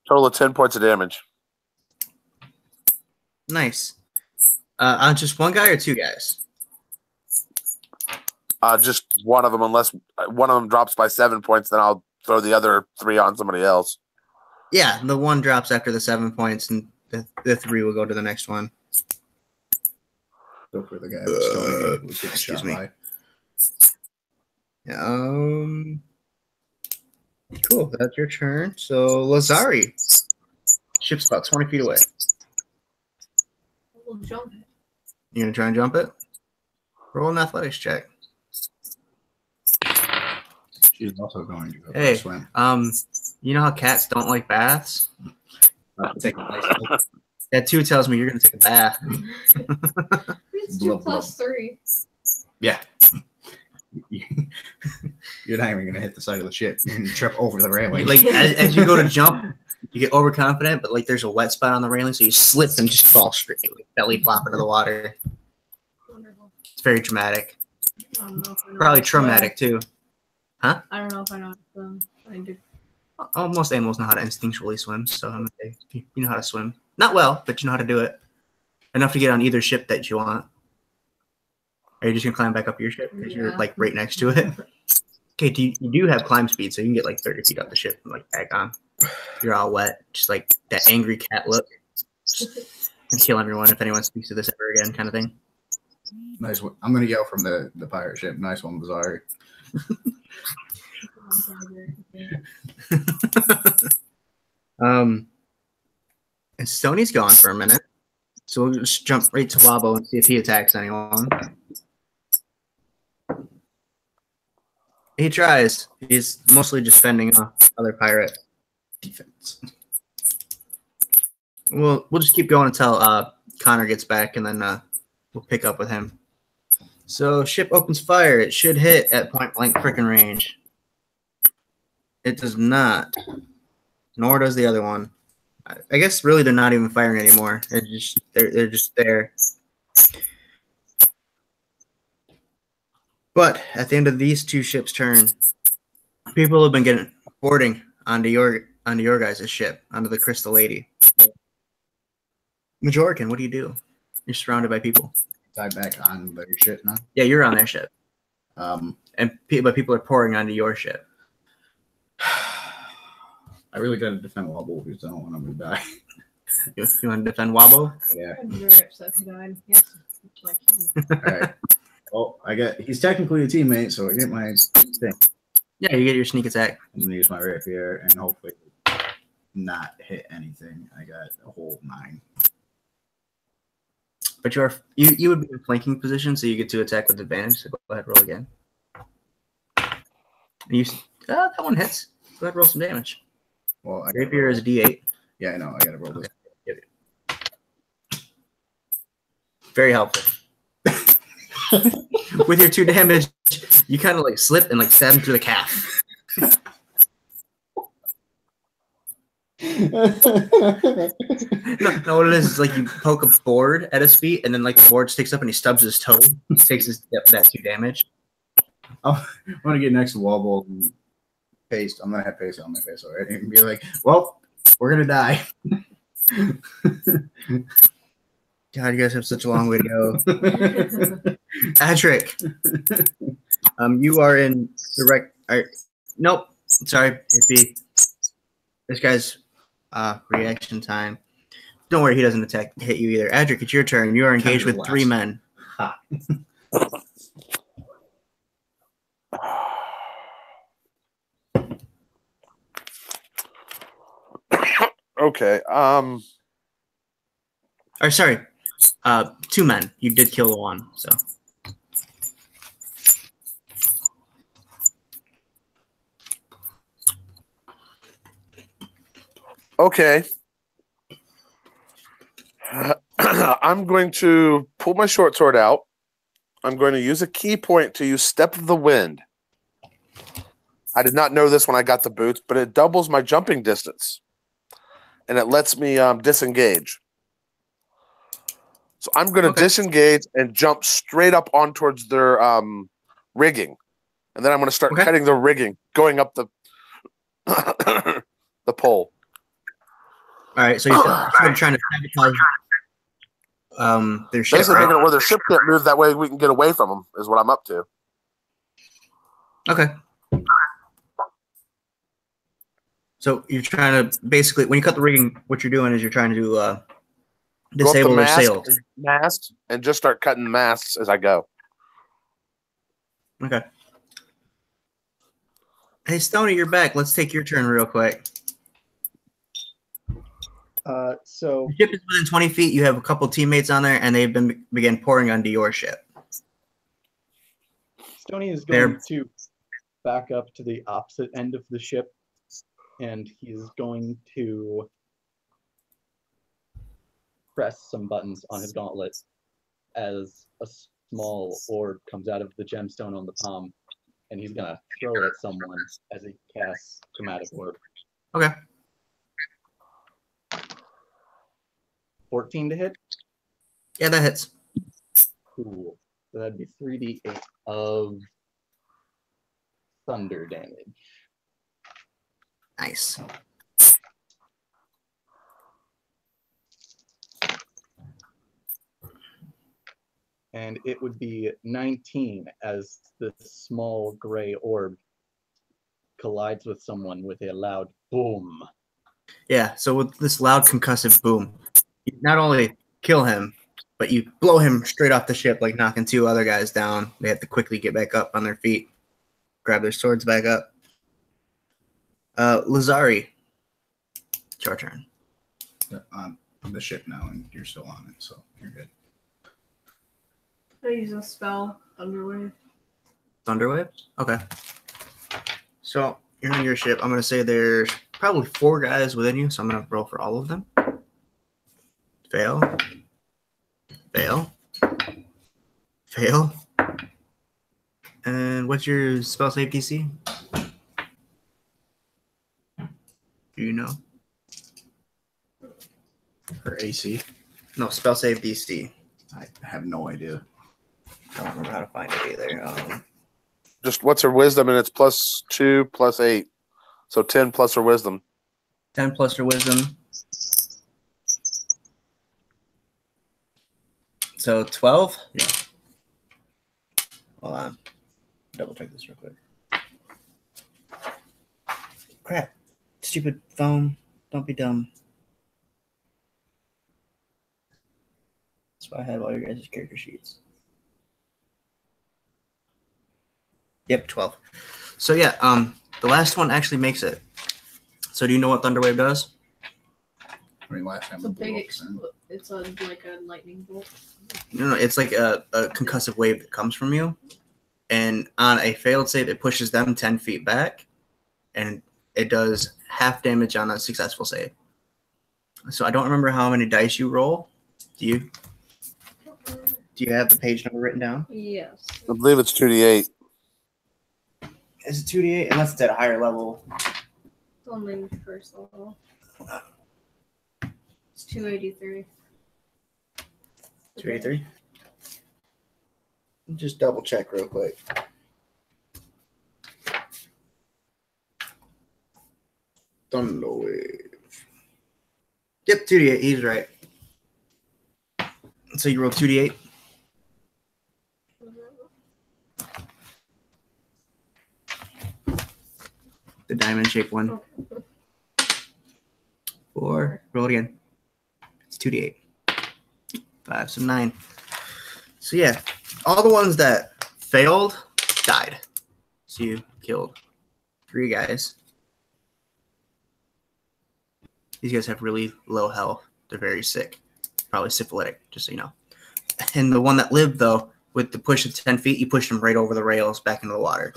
Total of 10 points of damage. Nice. On just 1 guy or 2 guys? Just one of them, unless one of them drops by 7 points, then I'll throw the other 3 on somebody else. Yeah, the 1 drops after the 7 points, and the 3 will go to the next one. Go for the guy that's still was getting excuse shot me. by. Cool. That's your turn. So Lazari, ship's about 20 feet away. We'll jump it. You gonna try and jump it? Roll an athletics check. She's also going to go for Hey, a swim. You know how cats don't like baths? Take a nice that 2 tells me you're gonna take a bath. It's Blah, 2 plus 3. Yeah. You're not even gonna hit the side of the ship and trip over the railing. Like as you go to jump, you get overconfident, but like there's a wet spot on the railing, so you slip and just fall straight, like belly flop into the water. Wonderful. It's very dramatic. I don't know if I know Probably how to traumatic too. swim. I don't know if I know how to swim. I do. Most animals know how to instinctually swim, so I'm gonna say you know how to swim. Not well, but you know how to do it. Enough to get on either ship that you want. Are you just gonna climb back up your ship? Because you're Yeah. like right next to it. Okay, you do have climb speed, so you can get like 30 feet up the ship and like back on. You're all wet, just like that angry cat look. And kill everyone if anyone speaks to this ever again, kind of thing. Nice one. I'm gonna yell from the pirate ship. Nice one, Bizarre. And Stoney's gone for a minute, so we'll just jump right to Wabo and see if he attacks anyone. He tries. He's mostly just fending off other pirate defense. We'll just keep going until Connor gets back, and then we'll pick up with him. So ship opens fire. It should hit at point blank frickin' range. It does not. Nor does the other one. I guess really they're not even firing anymore. They're just there. But at the end of these 2 ships' turn, people have been boarding onto your guys' ship, onto the Crystal Lady. Majorcan, what do you do? You're surrounded by people. Tied back on their ship now. Yeah, you're on their ship, Um, but people are pouring onto your ship. I really gotta defend Wobble because I don't want him to die. You want to defend Wabo? Yeah. I'm very upset he died. Yes. Like him. All right. Well, he's technically a teammate, so I get my thing. Yeah, you get your sneak attack. I'm gonna use my rapier and hopefully not hit anything. I got a whole 9. But you would be in flanking position, so you get to attack with advantage. So go ahead, roll again. That one hits. Go ahead, roll some damage. Well, I Rapier is a D8. Yeah, I know. I gotta roll this. Very helpful. With your 2 damage, you kind of like slip and like stab him through the calf. No, what it is like you poke a board at his feet, and then like the board sticks up and he stubs his toe. Takes that 2 damage. I'm gonna get next to Wobble and paste. I'm gonna have paste on my face already and be like, "Well, we're gonna die." God, you guys have such a long way to go. Adric, you are in direct. Nope. Sorry, it'd be this guy's reaction time. Don't worry, he doesn't hit you either. Adric, it's your turn. You are engaged with 3 men. Ha. Okay. Or sorry, 2 men. You did kill the one, so. Okay. I'm going to pull my short sword out. I'm going to use a key point to use Step of the Wind. I did not know this when I got the boots, but it doubles my jumping distance. And it lets me disengage. So I'm going to disengage and jump straight up on towards their rigging. And then I'm going to start cutting the rigging, going up the the pole. All right, so you're trying to sabotage their ship, basically right? making it where their ship can't move. That way we can get away from them is what I'm up to. Okay. So you're trying to basically, when you cut the rigging, what you're doing is you're trying to disable their sails. Masts, and just start cutting masts as I go. Okay. Hey, Stoney, you're back. Let's take your turn real quick. So the ship is within 20 feet. You have a couple teammates on there, and they've began pouring onto your ship. Stoney is going to back up to the opposite end of the ship, and he's going to press some buttons on his gauntlet as a small orb comes out of the gemstone on the palm, and he's gonna throw it at someone as he casts Chromatic Orb. Okay. 14 to hit? Yeah, that hits. Cool. So that'd be 3d8 of thunder damage. Nice. And it would be 19 as the small gray orb collides with someone with a loud boom. Yeah, so with this loud concussive boom, you not only kill him, but you blow him straight off the ship, like knocking 2 other guys down. They have to quickly get back up on their feet, grab their swords back up. Lazari, it's your turn. I'm on the ship now, and you're still on it, so you're good. I use a spell, Thunderwave. Thunderwave? Okay. So you're on your ship. I'm going to say there's probably 4 guys within you, so I'm going to roll for all of them. Fail. Fail. Fail. And what's your spell save DC? Do you know? For AC? No, spell save DC. I have no idea. I don't remember how to find it either. Just what's her wisdom, and it's +2 +8. So 10 plus her wisdom. 10 plus her wisdom. So 12? Yeah. Hold on. Double check this real quick. Crap. Stupid phone. Don't be dumb. That's what I had all your guys' character sheets. Yep, 12. So yeah, the last one actually makes it. So do you know what Thunderwave does? I mean, last time It's a big it's like a lightning bolt. No, it's like a concussive wave that comes from you. And on a failed save, it pushes them 10 feet back. And it does half damage on a successful save. So I don't remember how many dice you roll. Do you have the page number written down? Yes. I believe it's 2d8. Is it 2d8? Unless it's at a higher level. It's only first level. It's 283. 283? Just double check real quick. Thunderwave. Yep, 2d8. He's right. So you roll 2d8. The diamond-shaped one. 4. Roll it again. It's 2d8. 5, so 9. So yeah, all the ones that failed died. So you killed 3 guys. These guys have really low health. They're very sick. Probably syphilitic, just so you know. And the one that lived, though, with the push of 10 feet, you pushed him right over the rails back into the water.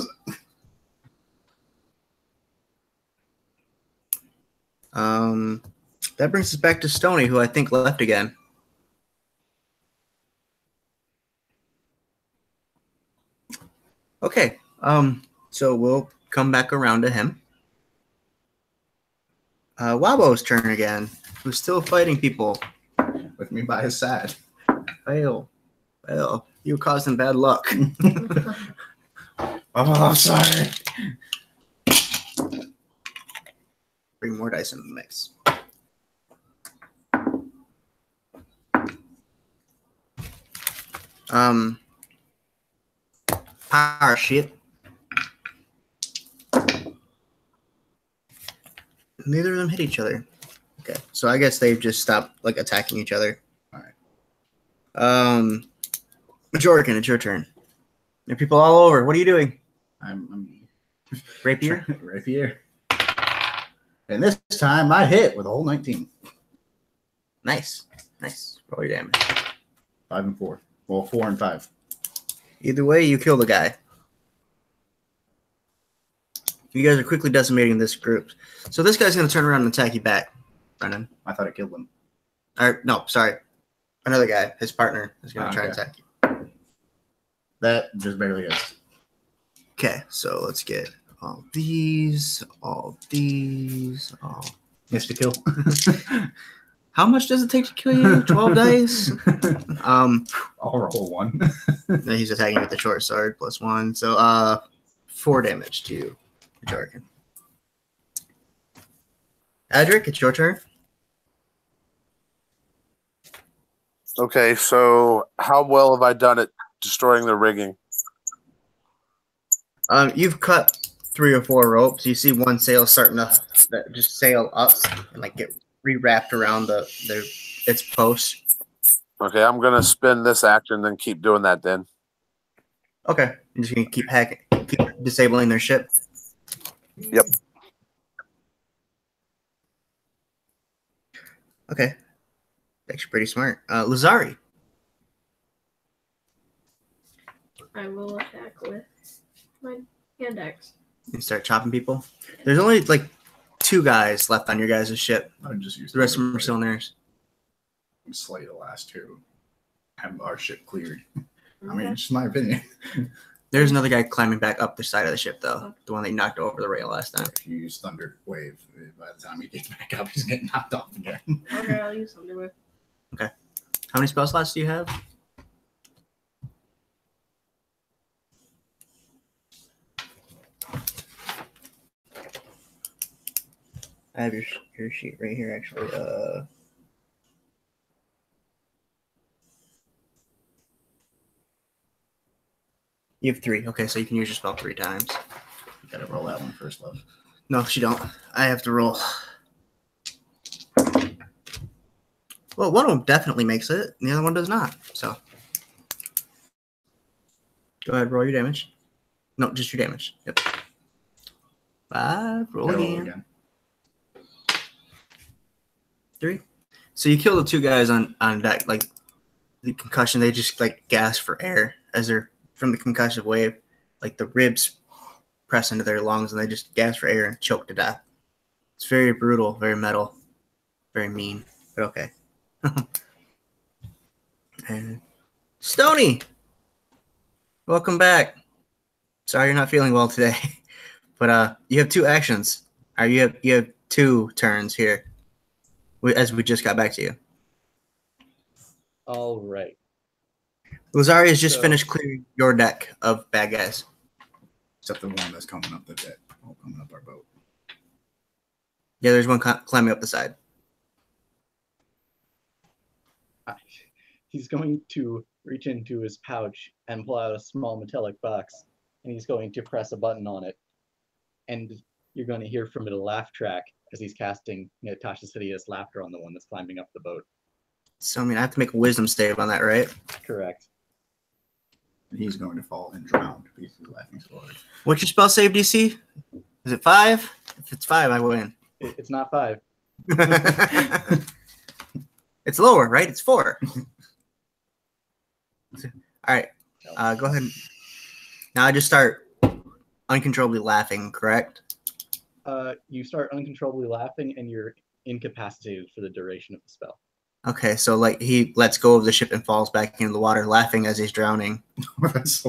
That brings us back to Stony, who I think left again. Okay, so we'll come back around to him. Wabo's turn again, who's still fighting people. With me by his side. Fail. Well, you caused him bad luck. Oh, sorry. Bring more dice into the mix. Power shit. Neither of them hit each other. Okay, so I guess they've just stopped like attacking each other. All right. Jorgen, it's your turn. There are people all over. What are you doing? I'm Rapier? rapier. And this time I hit with a whole 19. Nice. Nice. Roll your damage. 5 and 4. Well, 4 and 5. Either way, you kill the guy. You guys are quickly decimating this group. So this guy's going to turn around and attack you back, Brennan. I thought I killed him. Or, no, sorry. Another guy, his partner, is going to try and attack you. That just barely is. Okay, so let's get all these, all these, all. Yes, to kill. How much does it take to kill you? 12 dice? I'll roll 1. Then he's attacking with the short sword, +1. So 4 damage to Jarkin. Adric, it's your turn. Okay, so how well have I done at destroying the rigging? You've cut 3 or 4 ropes. You see one sail starting to just sail up and like get rewrapped around its post. Okay, I'm gonna spend this action and then keep doing that then. Okay, you're just gonna keep disabling their ship. Yep. Okay, actually pretty smart. Lazari. I will attack with my hand axe. You start chopping people. There's only like 2 guys left on your guys' ship. I would just use The rest of them are still in theirs. Slay the last 2. Have our ship cleared. I Okay. mean, it's just my opinion. There's another guy climbing back up the side of the ship, though. The one that you knocked over the rail last time. If you use Thunder Wave, by the time he gets back up, he's getting knocked off again. Okay, I'll use Thunderwave. How many spell slots do you have? I have your sheet right here, actually. You have 3. Okay, so you can use your spell 3 times. You gotta roll that one first, love. No, she don't. I have to roll. Well, one of them definitely makes it, and the other one does not. So, go ahead, roll your damage. No, just your damage. Yep. 5. Roll Gotta again. 3. So you kill the 2 guys on deck. Like the concussion, they just like gasp for air as they're from the concussive wave. Like the ribs press into their lungs, and they just gasp for air and choke to death. It's very brutal, very metal, very mean. But okay. And Stony, welcome back. Sorry you're not feeling well today, but you have 2 actions. You have 2 turns here, as we just got back to you. All right. Lazari has just finished clearing your deck of bad guys. Except the one that's coming up the deck. Oh, coming up our boat. Yeah, there's one climbing up the side. he's going to reach into his pouch and pull out a small metallic box, and he's going to press a button on it. And you're going to hear from it a laugh track as he's casting Natasha's Hideous Laughter on the one that's climbing up the boat. So, I mean, I have to make a wisdom save on that, right? Correct. He's going to fall and drown because he's laughing so hard. What's your spell save DC? Is it 5? If it's 5, I win. It's not 5. It's lower, right? It's 4. All right. Go ahead. Now I just start uncontrollably laughing, correct? You start uncontrollably laughing, and you're incapacitated for the duration of the spell. Okay, so like he lets go of the ship and falls back into the water, laughing as he's drowning. That's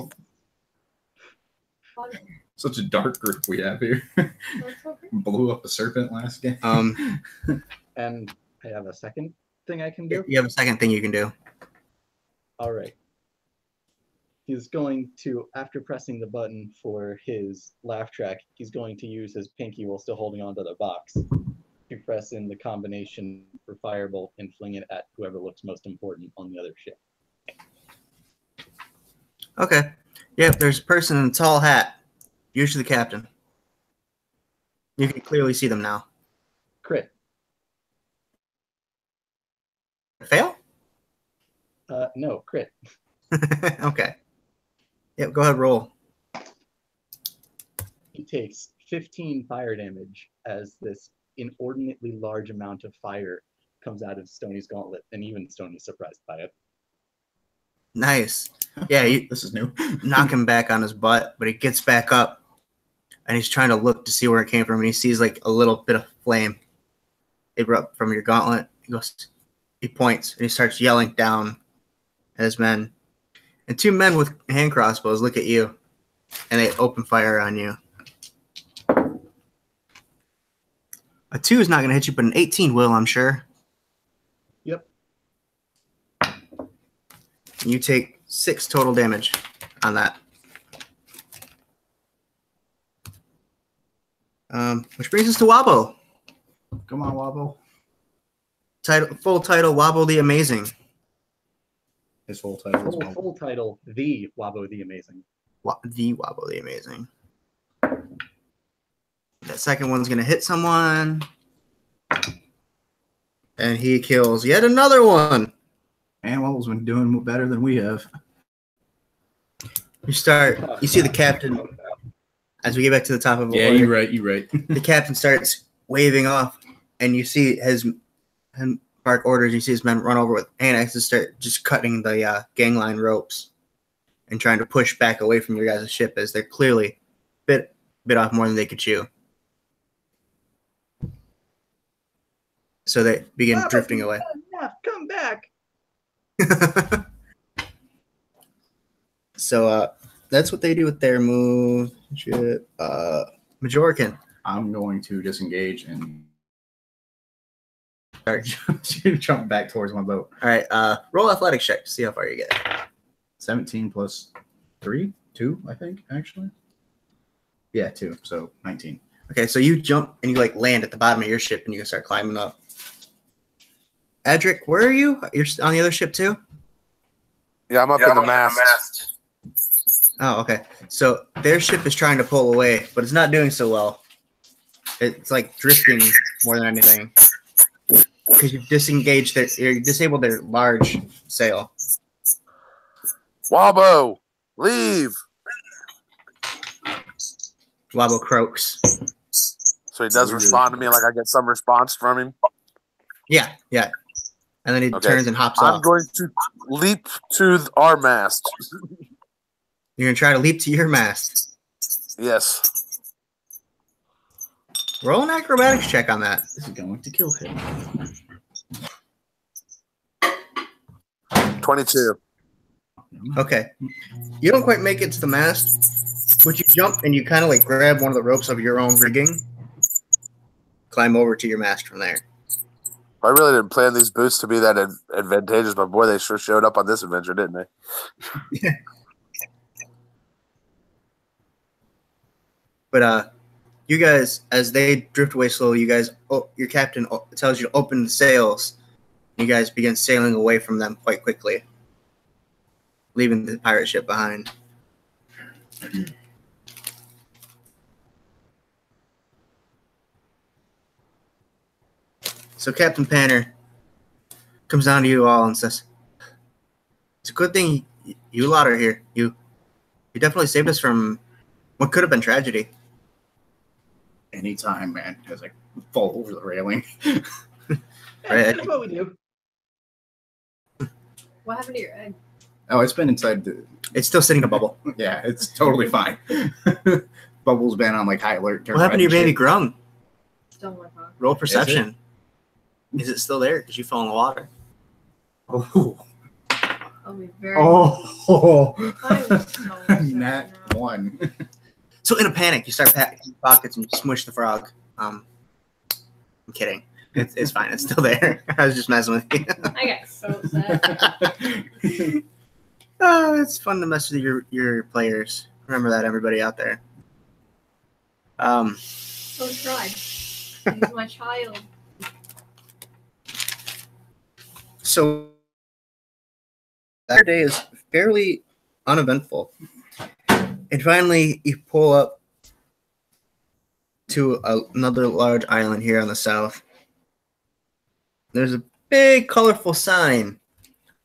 such a dark group we have here. Blew up a serpent last game. And I have a second thing I can do. You have a second thing you can do. All right. He's going to, after pressing the button for his laugh track, he's going to use his pinky while still holding onto the box to press in the combination for Firebolt and fling it at whoever looks most important on the other ship. Okay. Yep, there's a person in a tall hat. Usually the captain. You can clearly see them now. Crit. Fail? No, crit. Okay. Yep, go ahead, roll. He takes 15 fire damage as this inordinately large amount of fire comes out of Stoney's gauntlet, and even Stoney's surprised by it. Nice. Yeah, you This is new. knock him back on his butt, but he gets back up, and he's trying to look to see where it came from, and he sees like a little bit of flame erupt from your gauntlet. He points, and he starts yelling down at his men. And 2 men with hand crossbows look at you, and they open fire on you. A 2 is not going to hit you, but an 18 will, I'm sure. Yep. You take 6 total damage on that. Which brings us to Wobble. Come on, Wobble. Full title, Wobble the Amazing. His full title is Wobble. Full title, The Wabo the Amazing. The Wobble the Amazing. That second one's going to hit someone. And he kills yet another one. And Wobble's been doing better than we have. You see the captain, as we get back to the top of the Yeah, order, you're right. You're right. the captain starts waving off, and you see his bark orders. You see his men run over with hand axes, start just cutting the gangline ropes and trying to push back away from your guys' ship as they're clearly bit off more than they could chew. So they begin drifting away. Come back. So that's what they do with their move. Majorcan. I'm going to disengage and start jump back towards my boat. All right, roll athletics check to see how far you get. 17 plus 3? 2, I think, actually. Yeah, 2. So 19. Okay, so you jump and you like land at the bottom of your ship and you can start climbing up. Adric, where are you? You're on the other ship too? Yeah, I'm up in the mast. Oh, okay. So their ship is trying to pull away, but it's not doing so well. It's like drifting more than anything. Because you've disabled their large sail. Wabo, leave. Wobble croaks. So he does respond to me like I get some response from him. Yeah. And then he Okay. turns and hops I'm off. going to leap to our mast. You're going to try to leap to your mast. Yes. Roll an acrobatics check on that. This is going to kill him. 22. Okay. You don't quite make it to the mast, but you jump and you kind of like grab one of the ropes of your own rigging, climb over to your mast from there. I really didn't plan these boots to be that advantageous, but boy, they sure showed up on this adventure, didn't they? But you guys, as they drift away slowly, your captain tells you to open the sails. You guys begin sailing away from them quite quickly. leaving the pirate ship behind. So Captain Panner comes down to you all and says, "It's a good thing you lot are here. You definitely saved us from what could have been tragedy." Anytime, man. As I fall over the railing. Right. That's what we do. What happened to your egg? Oh, it's been inside the. It's still sitting in a bubble. Yeah, it's totally fine. Bubble's been on like high alert. What happened to your baby Grung? Still in my pocket. Roll perception. Is it still there? Did you fall in the water? Oh. I'll be very. Oh. I'm so upset Nat now. 1. So in a panic, you start packing your pockets and you smush the frog. I'm kidding. It's fine. It's still there. I was just messing with you. I got so upset. Oh, it's fun to mess with your players. Remember that, everybody out there. So tried. He's my child. So Saturday is fairly uneventful. And finally, you pull up to another large island here on the south. There's a big, colorful sign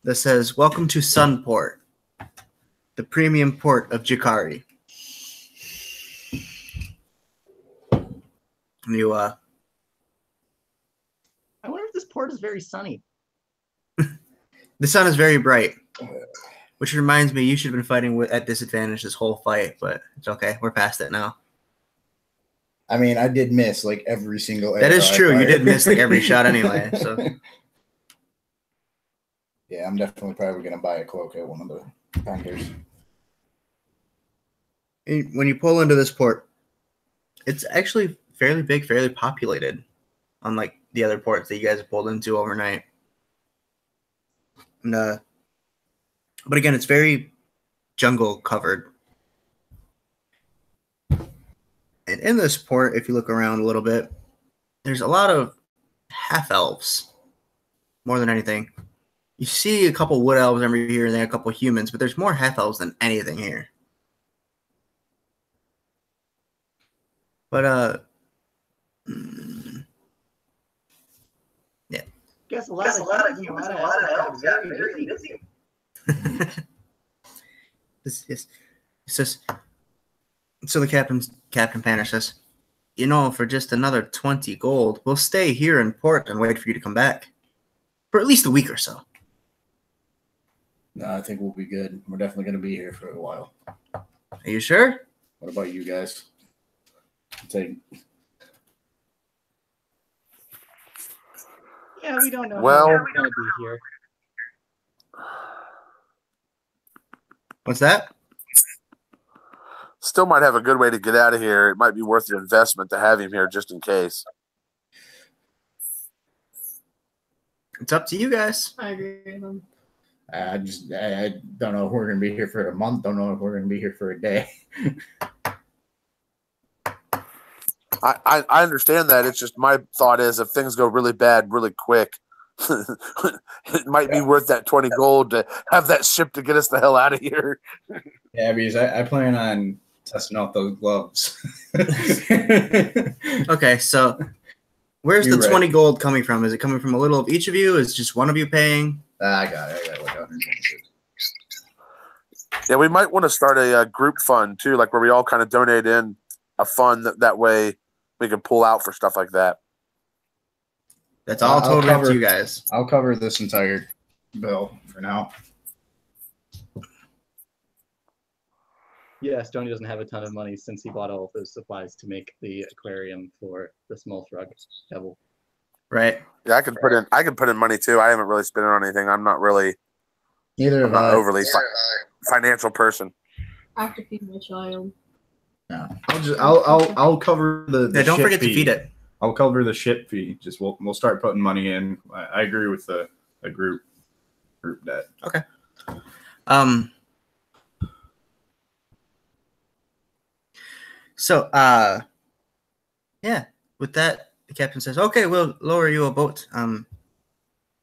that says, "Welcome to Sunport, the premium port of Jakari." You, I wonder if this port is very sunny. the sun is very bright, which reminds me, you should have been fighting at disadvantage this whole fight, but it's okay. We're past it now. I mean, I did miss like every single. That is arrow I true. You fired. did miss like every shot anyway. So Yeah, I'm definitely probably gonna buy a cloak at one of the vendors. when you pull into this port, it's actually fairly big, fairly populated, unlike the other ports that you guys have pulled into overnight. And, but again, it's very jungle covered. And in this port, if you look around a little bit, there's a lot of half-elves, more than anything. You see a couple wood elves over here and there, a couple humans, but there's more half-elves than anything here. But, yeah. Guess a lot of humans and a lot of elves got very busy. This says, so the Captain Panner says, "You know, for just another 20 gold, we'll stay here in port and wait for you to come back. For at least a week or so." No, I think we'll be good. We're definitely gonna be here for a while. Are you sure? What about you guys? Take. Yeah, we don't know. Well- how long we're gonna be here. What's that? Still might have a good way to get out of here. It might be worth your investment to have him here just in case. It's up to you guys. I agree with him. I don't know if we're gonna be here for a month. Don't know if we're gonna be here for a day. I understand that. It's just my thought is if things go really bad really quick, it might be worth that 20 gold to have that ship to get us the hell out of here. Yeah, because I plan on testing out those gloves. Okay, so where's You're the right. 20 gold coming from? Is it coming from a little of each of you? Is just one of you paying? I got it. I got like 126. Yeah, we might want to start a group fund too, like where we all kind of donate in a fund that way we can pull out for stuff like that. That's all I'll totally up to cover- you guys. I'll cover this entire bill for now. Yeah, Stoney doesn't have a ton of money since he bought all of those supplies to make the aquarium for the small frog devil. Right. Yeah, I can put in money too. I haven't really spent it on anything. I'm not really Neither I'm of not us. overly financial person. I have to feed my child. No, I'll cover the Yeah, don't ship forget to fee. feed it. I'll cover the ship fee. Just we'll start putting money in. I agree with the group debt. So, yeah, with that, the captain says, "Okay, we'll lower you a boat. So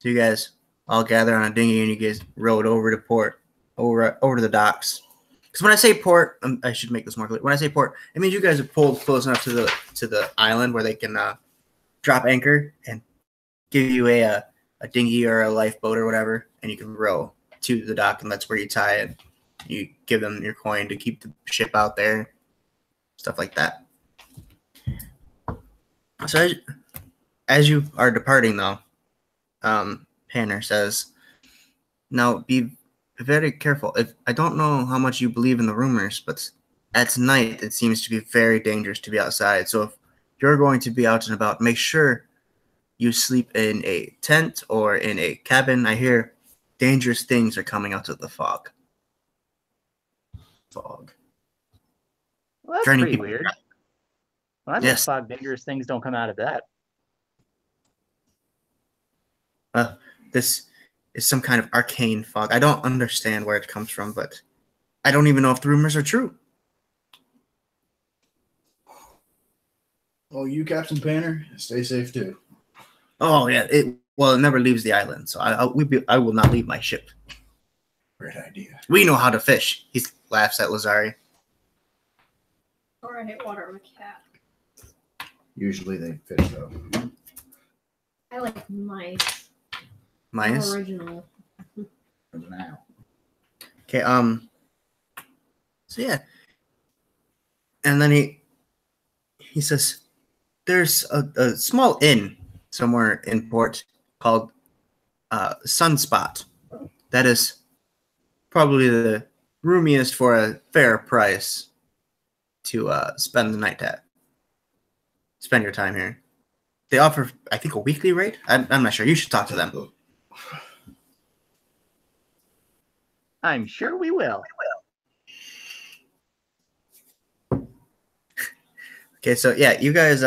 you guys all gather on a dinghy and you guys row it over to port. over to the docks. Because when I say port, I should make this more clear. When I say port, it means you guys have pulled close enough to the island where they can drop anchor and give you a dinghy or a lifeboat or whatever, and you can row to the dock, and that's where you tie it. You give them your coin to keep the ship out there, stuff like that. So as you are departing, though, Panner says, "Now be very careful. If I don't know how much you believe in the rumors, but at night it seems to be very dangerous to be outside. So if you're going to be out and about, make sure you sleep in a tent or in a cabin. I hear dangerous things are coming out of the fog." Fog. Well, that's Training pretty people- weird. Well, I Yes. think fog dangerous things don't come out of that. This is some kind of arcane fog. I don't understand where it comes from, but I don't even know if the rumors are true. Well, you, Captain Panner, stay safe too. Oh yeah, it never leaves the island, so I will not leave my ship. Great idea. We know how to fish. He laughs at Lazari. Or I hit water, I'm a cat. Usually they fish though. I like mice. Minus. Original. For now. Okay. So yeah, and then he says, "There's a small inn somewhere in port called Sunspot. That is probably the roomiest for a fair price to spend the night at. Spend your time here. They offer, I think, a weekly rate. I'm not sure. You should talk to them." I'm sure we will. Okay, so yeah, you guys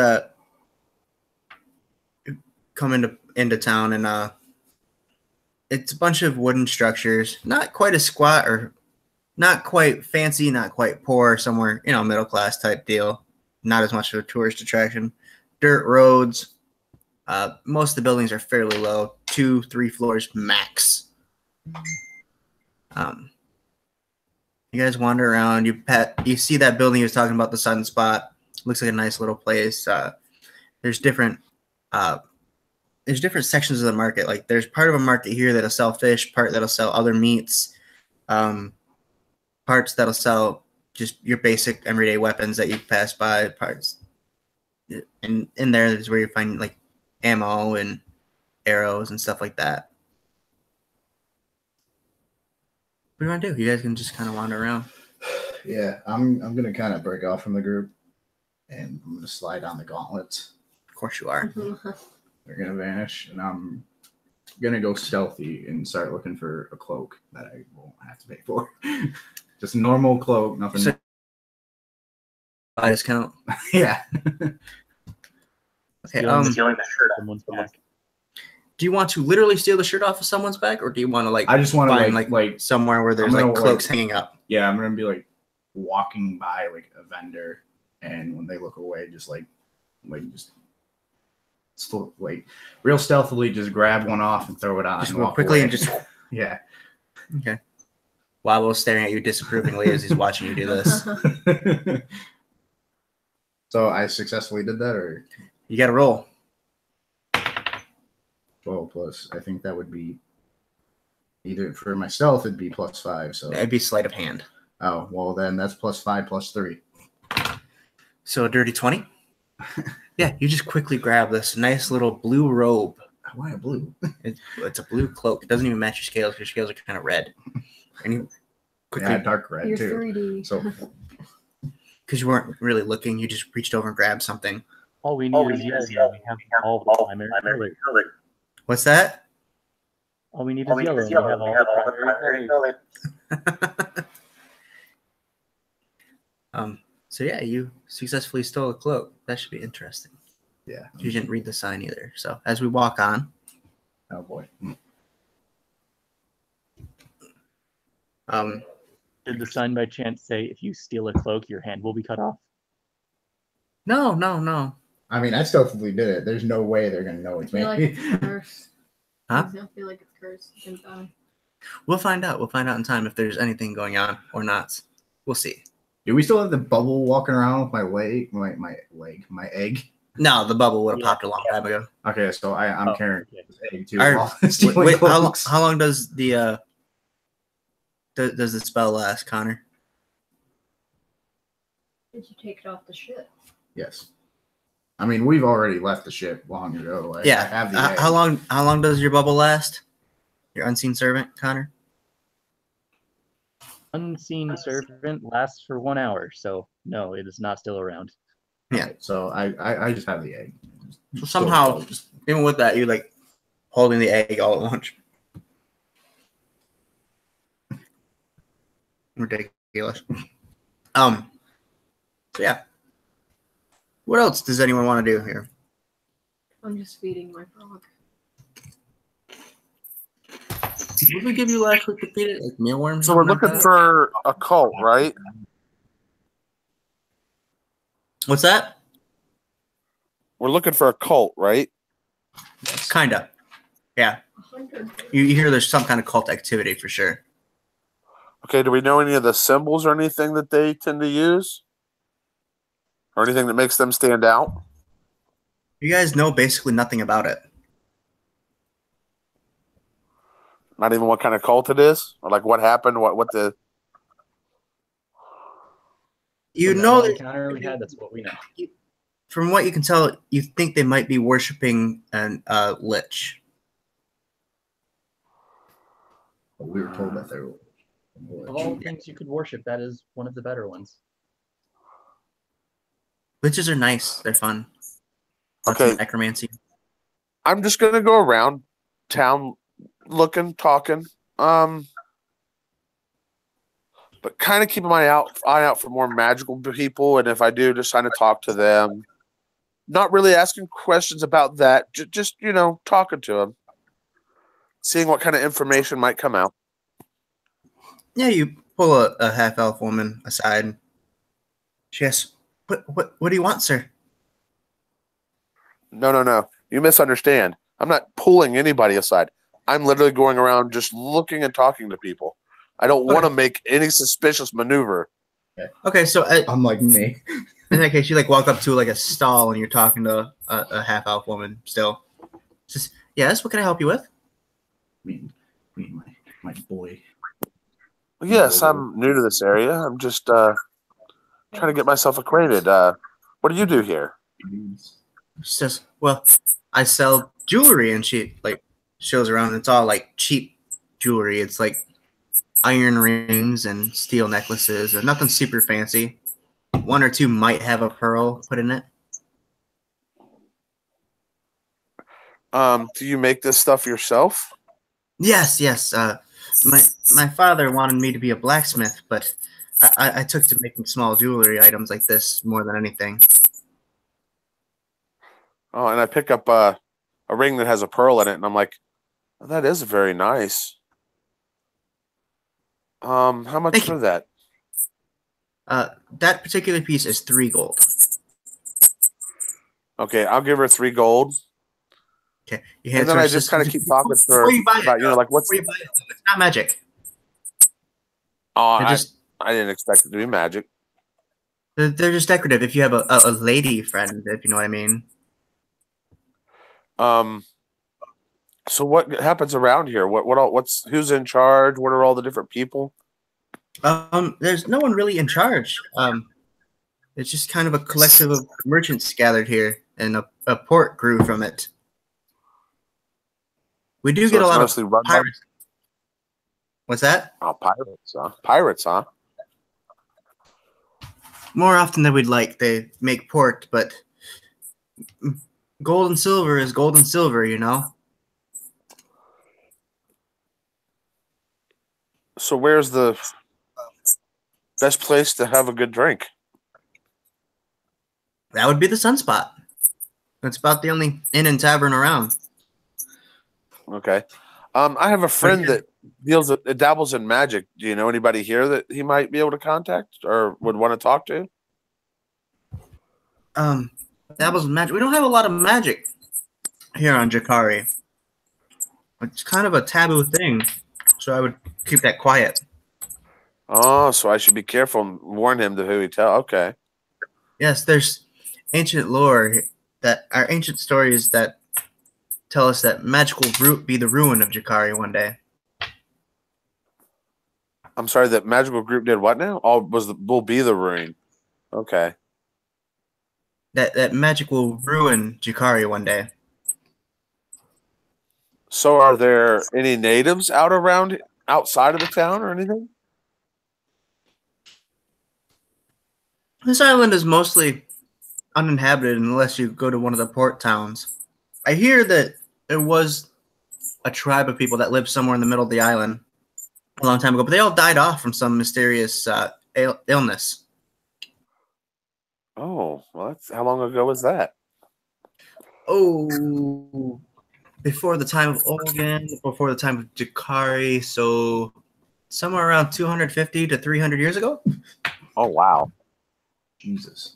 come into town, and it's a bunch of wooden structures, not quite a squat or not quite fancy, not quite poor, somewhere, middle class type deal. Not as much of a tourist attraction. Dirt roads. Most of the buildings are fairly low, 2-3 floors max. You guys wander around. You see that building he was talking about, the Sunspot. Looks like a nice little place. There's different sections of the market. Like there's part of a market here that'll sell fish, part that'll sell other meats, parts that'll sell just your basic everyday weapons that you pass by, parts. And in there is where you find like ammo and arrows and stuff like that. What do you want to do? You guys can just kind of wander around. Yeah, I'm gonna kind of break off from the group, and I'm gonna slide down the gauntlets. Of course you are. They're gonna vanish, and I'm gonna go stealthy and start looking for a cloak that I won't have to pay for. Just a normal cloak, nothing. So- Buy discount. Yeah. Okay. Stealing the shirt off someone's back. Do you want to literally steal the shirt off of someone's back, or do you want to I just want to find like somewhere where there's I'm gonna, like cloaks hanging up? yeah, I'm gonna be like walking by like a vendor, and when they look away, just like real stealthily, just grab one off and throw it on. Just and real walk quickly away. and just yeah. okay. Wabo's staring at you disapprovingly as he's watching you do this. So I successfully did that, or You got to roll. 12 plus. I think that would be either for my stealth, it'd be +5. So It'd be sleight of hand. oh well, then that's +5 +3. So a dirty 20. Yeah, you just quickly grab this nice little blue robe. Why a blue? It's a blue cloak. It doesn't even match your scales because your scales are kind of red. And you quickly, Yeah, dark red You're too. 3D. So because you weren't really looking, you just reached over and grabbed something. All we need is yellow. We have all the primary colors. What's that? All we need is yellow. We have all the primary colors. So yeah, you successfully stole a cloak. That should be interesting. yeah. You didn't read the sign either. So as we walk on, Oh boy. Did the sign by chance say, if you steal a cloak, your hand will be cut off? no. I mean, I stealthily did it. There's no way they're gonna know I it's feel me. like it's cursed. Huh? I feel like it's cursed. You can die. We'll find out. We'll find out in time if there's anything going on or not. We'll see. Do we still have the bubble walking around with my egg? No, the bubble would have Yeah. popped a long time ago. Okay, so I'm Oh, carrying okay. this egg too. Are- while stealing Wait, cloaks. how long does the does the spell last, Connor? Did you take it off the ship? Yes. I mean, we've already left the ship long ago. I Yeah. have the egg. How long does your bubble last? Your unseen servant, Connor? Unseen servant lasts for 1 hour, so no, it is not still around. Yeah. Alright, so I just have the egg. So somehow, Still cloaks. even with that, you're like holding the egg all at once. Ridiculous. So yeah. What else does anyone want to do here? I'm just feeding my frog. What did we give you last week to feed it? Like mealworms? So we're looking for a cult, right? What's that? We're looking for a cult, right? Kinda. Yeah. 100. You hear there's some kind of cult activity for sure. Okay, do we know any of the symbols or anything that they tend to use? Or anything that makes them stand out? You guys know basically nothing about it. Not even what kind of cult it is? Or like what happened? What the You From that know one that encounter we had, that's what we know. from what you can tell, you think they might be worshiping an lich. But we were told that they were. Of all things you could worship, that is one of the better ones. Liches are nice. They're fun. Lots Okay. of necromancy. I'm just gonna go around town looking, talking. But kind of keep my eye out for more magical people, and if I do, just trying to talk to them. Not really asking questions about that, just talking to them, seeing what kind of information might come out. Yeah, you pull a half elf woman aside. She asks, What do you want, sir? No, you misunderstand. I'm not pulling anybody aside. I'm literally going around just looking and talking to people. I don't want to make any suspicious maneuver. Okay, so Unlike me. in that case, you like walk up to like a stall and you're talking to a half elf woman still. Just yes, what can I help you with? Me and my boy. Yes, I'm new to this area. I'm just trying to get myself acquainted. What do you do here? She says, "Well, I sell jewelry," and she like shows around. It's all like cheap jewelry. It's like iron rings and steel necklaces, and nothing super fancy. One or two might have a pearl put in it. Do you make this stuff yourself? Yes. My father wanted me to be a blacksmith, but I took to making small jewelry items like this more than anything. Oh, and I pick up a ring that has a pearl in it, and I'm like, oh, that is very nice. How much Thank for you. that? That particular piece is 3 gold. Okay, I'll give her 3 gold, Okay, you hand and it then to her, I she just says, kind of keep talking to her Before you buy it, about, like what's. before you buy it, though, it's not magic. Oh, They're just I didn't expect it to be magic. they're just decorative. If you have a lady friend, if you know what I mean. So what happens around here? What's who's in charge? What are all the different people? There's no one really in charge. It's just kind of a collective of merchants gathered here, and a port grew from it. We do So get a it's lot of mostly run by pirates. What's that? pirates, huh? Pirates, huh? More often than we'd like, they make port, but gold and silver is gold and silver, you know? So where's the best place to have a good drink? That would be the Sunspot. That's about the only inn and tavern around. Okay. I have a friend that dabbles in magic. Do you know anybody here that he might be able to contact or would want to talk to? Dabbles in magic. We don't have a lot of magic here on Jakari. It's kind of a taboo thing. So I would keep that quiet. Oh, so I should be careful and warn him to who he tell. Okay. Yes, there's ancient lore that are ancient stories that tell us that magic will be the ruin of Jakari one day. I'm sorry, that magical group did what now? Oh, will be the ruin. Okay. That magic will ruin Jakari one day. So are there any natives outside of the town or anything? This island is mostly uninhabited unless you go to one of the port towns. I hear that there was a tribe of people that lived somewhere in the middle of the island a long time ago, but they all died off from some mysterious illness. Oh, well, how long ago was that? Oh, before the time of Olgan, before the time of Jakari, so somewhere around 250 to 300 years ago. Oh, wow. Jesus.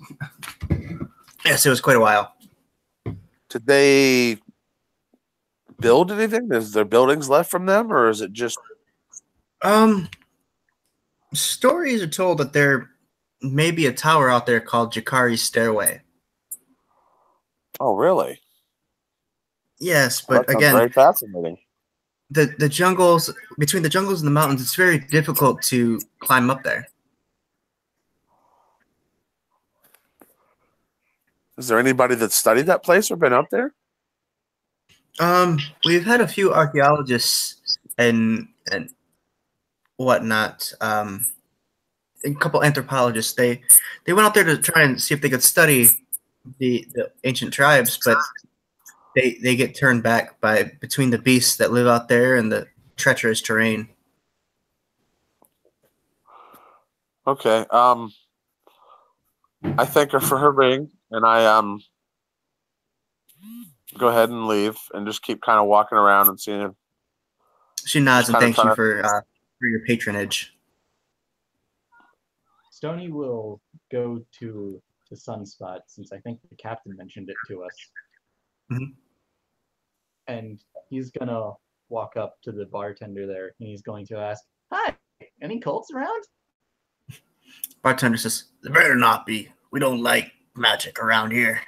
Yes, it was quite a while. Did they build anything? Is there buildings left from them, or is it just... Stories are told that there may be a tower out there called Jakari's Stairway. Oh, really? Yes, Well, but that sounds again, very fascinating. the jungles, between the jungles and the mountains, it's very difficult to climb up there. Is there anybody that studied that place or been up there? We've had a few archaeologists and whatnot. A couple anthropologists. They went out there to try and see if they could study the ancient tribes, but they get turned back by between the beasts that live out there and the treacherous terrain. Okay. I thank her for her ring, and I go ahead and leave and just keep kind of walking around and seeing him. She nods and kinda thanks you trying for your patronage. Stony will go to the Sunspot, since I think the captain mentioned it to us. Mhm. And he's gonna walk up to the bartender there, and he's going to ask, "Hi, any cults around?" Bartender says, "There better not be. We don't like magic around here.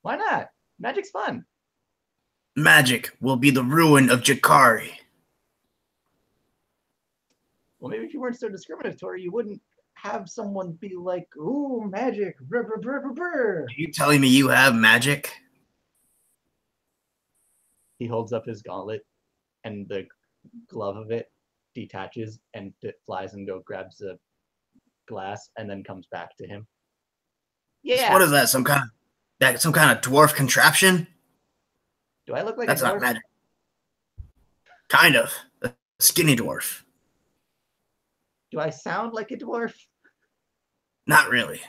Why not? Magic's fun. Magic will be the ruin of Jakari." Well, maybe if you weren't so discriminatory, you wouldn't have someone be like, "Ooh, magic, brr, brr, brr, brr, brr." Are you telling me you have magic? He holds up his gauntlet, and the glove of it detaches and it flies and grabs a glass and then comes back to him. Yeah. What is that? Some kind of dwarf contraption? Do I look like That's a not dwarf? magic. Kind of. A skinny dwarf. Do I sound like a dwarf? Not really.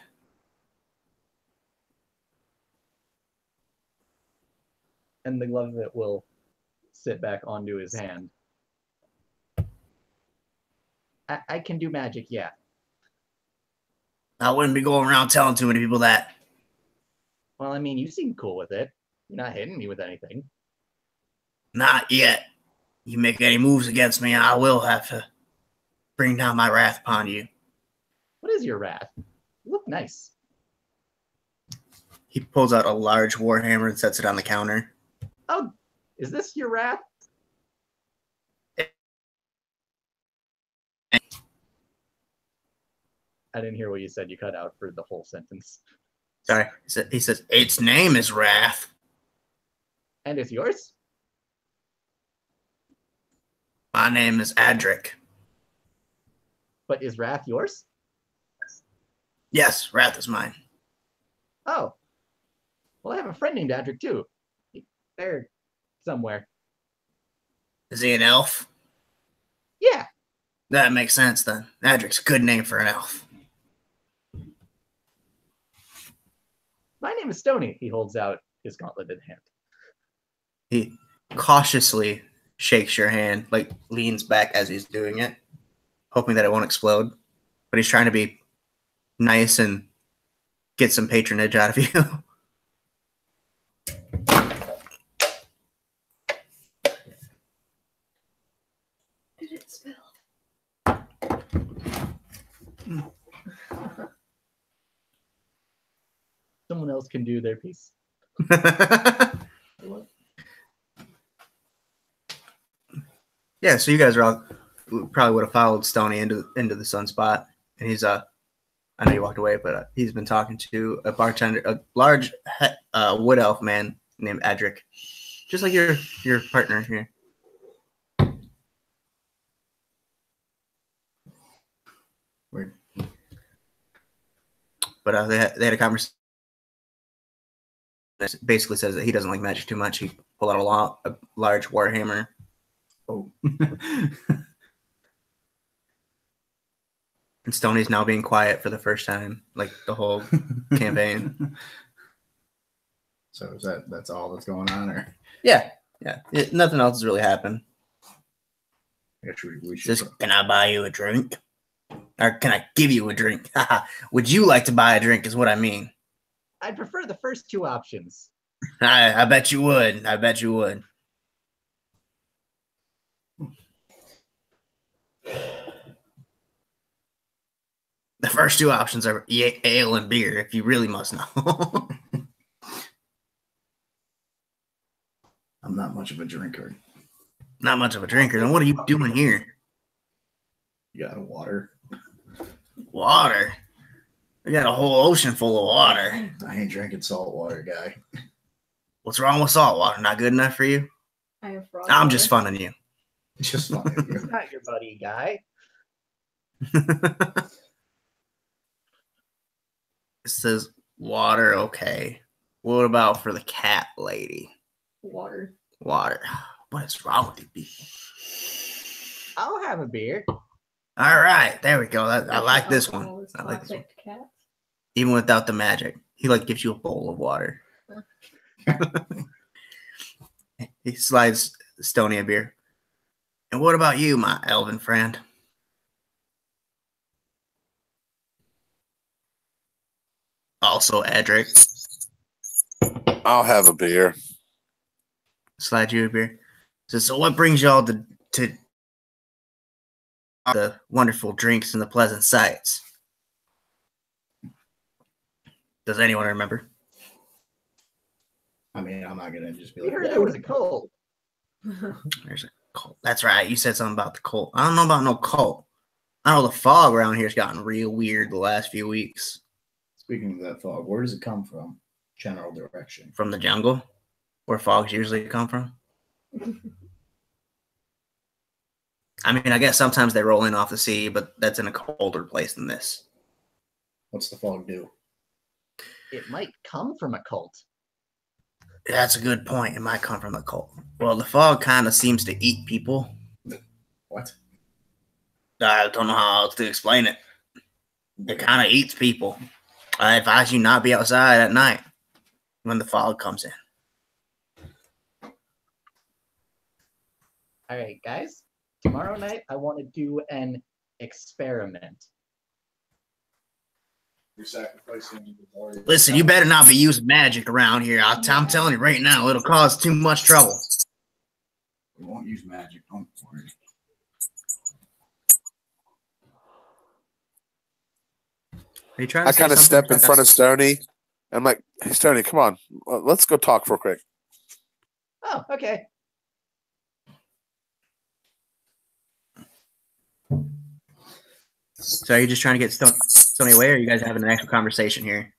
And the glove of it will sit back onto his hand. I can do magic, yeah. I wouldn't be going around telling too many people that. Well, I mean, you seem cool with it. You're not hitting me with anything. Not yet. You make any moves against me, and I will have to bring down my wrath upon you. What is your wrath? You look nice. He pulls out a large warhammer and sets it on the counter. Oh, is this your wrath? I didn't hear what you said. You cut out for the whole sentence. Sorry. He says, its name is Wrath. And it's yours? My name is Adric. But is wrath yours? Yes, Wrath is mine. Oh. Well, I have a friend named Adric, too. There, somewhere. Is he an elf? Yeah. That makes sense, then. Adric's a good name for an elf. My name is Stony. He holds out his gauntleted hand. He cautiously shakes your hand, like leans back as he's doing it, hoping that it won't explode. But he's trying to be nice and get some patronage out of you. did it spill? Someone else can do their piece. Yeah, so you guys are all probably would have followed Stoney into the sunspot, and he's I know you walked away, but he's been talking to a bartender, a large wood elf man named Adric, just like your partner here. Weird. But they had a conversation. That basically says that he doesn't like magic too much. He pulled out a large warhammer. Oh. And Stoney's now being quiet for the first time, like the whole campaign. So is that's all that's going on, or Yeah. Nothing else has really happened. I guess we should. Just, can I buy you a drink? Or can I give you a drink? Would you like to buy a drink is what I mean. I'd prefer the first two options. I bet you would. I bet you would. The first two options are ale and beer, if you really must know. I'm not much of a drinker. Not much of a drinker. Then what are you doing here? You got water? Water? We got a whole ocean full of water. I ain't drinking salt water, guy. What's wrong with salt water? Not good enough for you? I have frog I'm water. just funning you. It's just funny. It's not your buddy, guy. It says water, okay. What about for the cat lady? Water. Water. What is wrong with you people? I'll have a beer. All right, there we go. I like this one. Alcohol is I like this one. toxic to cats. Even without the magic, he gives you a bowl of water. He slides Stoney a beer. And what about you, my elven friend? Also, Edric. I'll have a beer. Slide you a beer. So what brings y'all to the wonderful drinks and the pleasant sights? Does anyone remember? I mean, I'm not gonna just be We like, heard there was a cult. There's a cult. That's right. You said something about the cult. I don't know about no cult. I know the fog around here's gotten real weird the last few weeks. Speaking of that fog, where does it come from? General direction. From the jungle, where fogs usually come from. I mean, I guess sometimes they roll in off the sea, but that's in a colder place than this. What's the fog do? It might come from a cult. That's a good point. It might come from a cult. Well, the fog kind of seems to eat people. What? I don't know how else to explain it. It kind of eats people. I advise you not be outside at night when the fog comes in. All right, guys. Tomorrow night, I want to do an experiment. You're sacrificing the glory. Listen, you better not be using magic around here. I'm telling you right now, it'll cause too much trouble. We won't use magic. Don't worry. Are you trying to I say kind of something? step in front of Stoney. I'm like, hey, Stoney, come on. Let's go talk real quick. Oh, okay. So are you just trying to get Stoney away, or are you guys having an actual conversation here?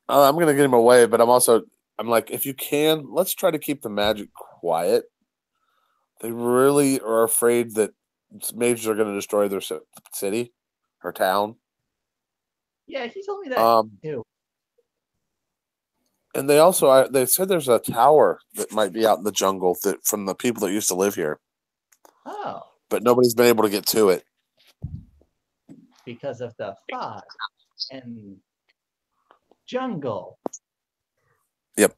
I'm going to get him away, but I'm like, if you can, let's try to keep the magic quiet. They really are afraid that mages are going to destroy their city or town. Yeah, he told me that too. And they said there's a tower that might be out in the jungle that from the people that used to live here, Oh, but nobody's been able to get to it. because of the fog and jungle. Yep.